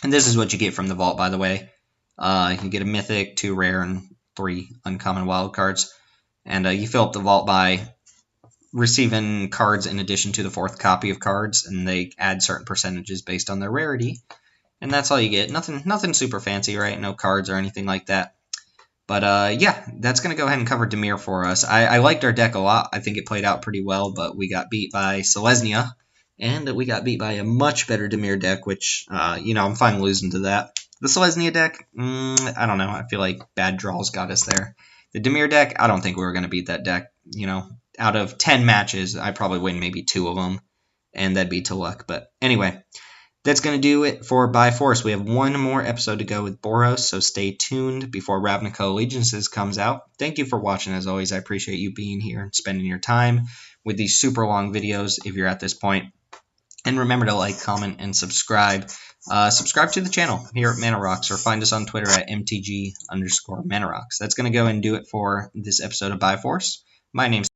[SPEAKER 1] And this is what you get from the vault, by the way. You get a mythic, 2 rare, and 3 uncommon wild cards. And you fill up the vault by receiving cards in addition to the 4th copy of cards, and they add certain percentages based on their rarity. And that's all you get. Nothing super fancy, right? No cards or anything like that. But yeah, that's going to go ahead and cover Dimir for us. I liked our deck a lot. I think it played out pretty well, but we got beat by Selesnya. And we got beat by a much better Dimir deck, which, I'm fine losing to that. The Selesnya deck, I don't know. I feel like bad draws got us there. The Dimir deck, I don't think we were going to beat that deck. Out of 10 matches, I probably win maybe 2 of them, and that'd be to luck. But anyway, that's going to do it for By Force. We have one more episode to go with Boros, so stay tuned before Ravnica Allegiances comes out. Thank you for watching, as always. I appreciate you being here and spending your time with these super long videos if you're at this point. And remember to like, comment, and subscribe. Subscribe to the channel here at Mana Rocks, or find us on Twitter at MTG_Mana Rocks. That's going to go and do it for this episode of By Force. My name's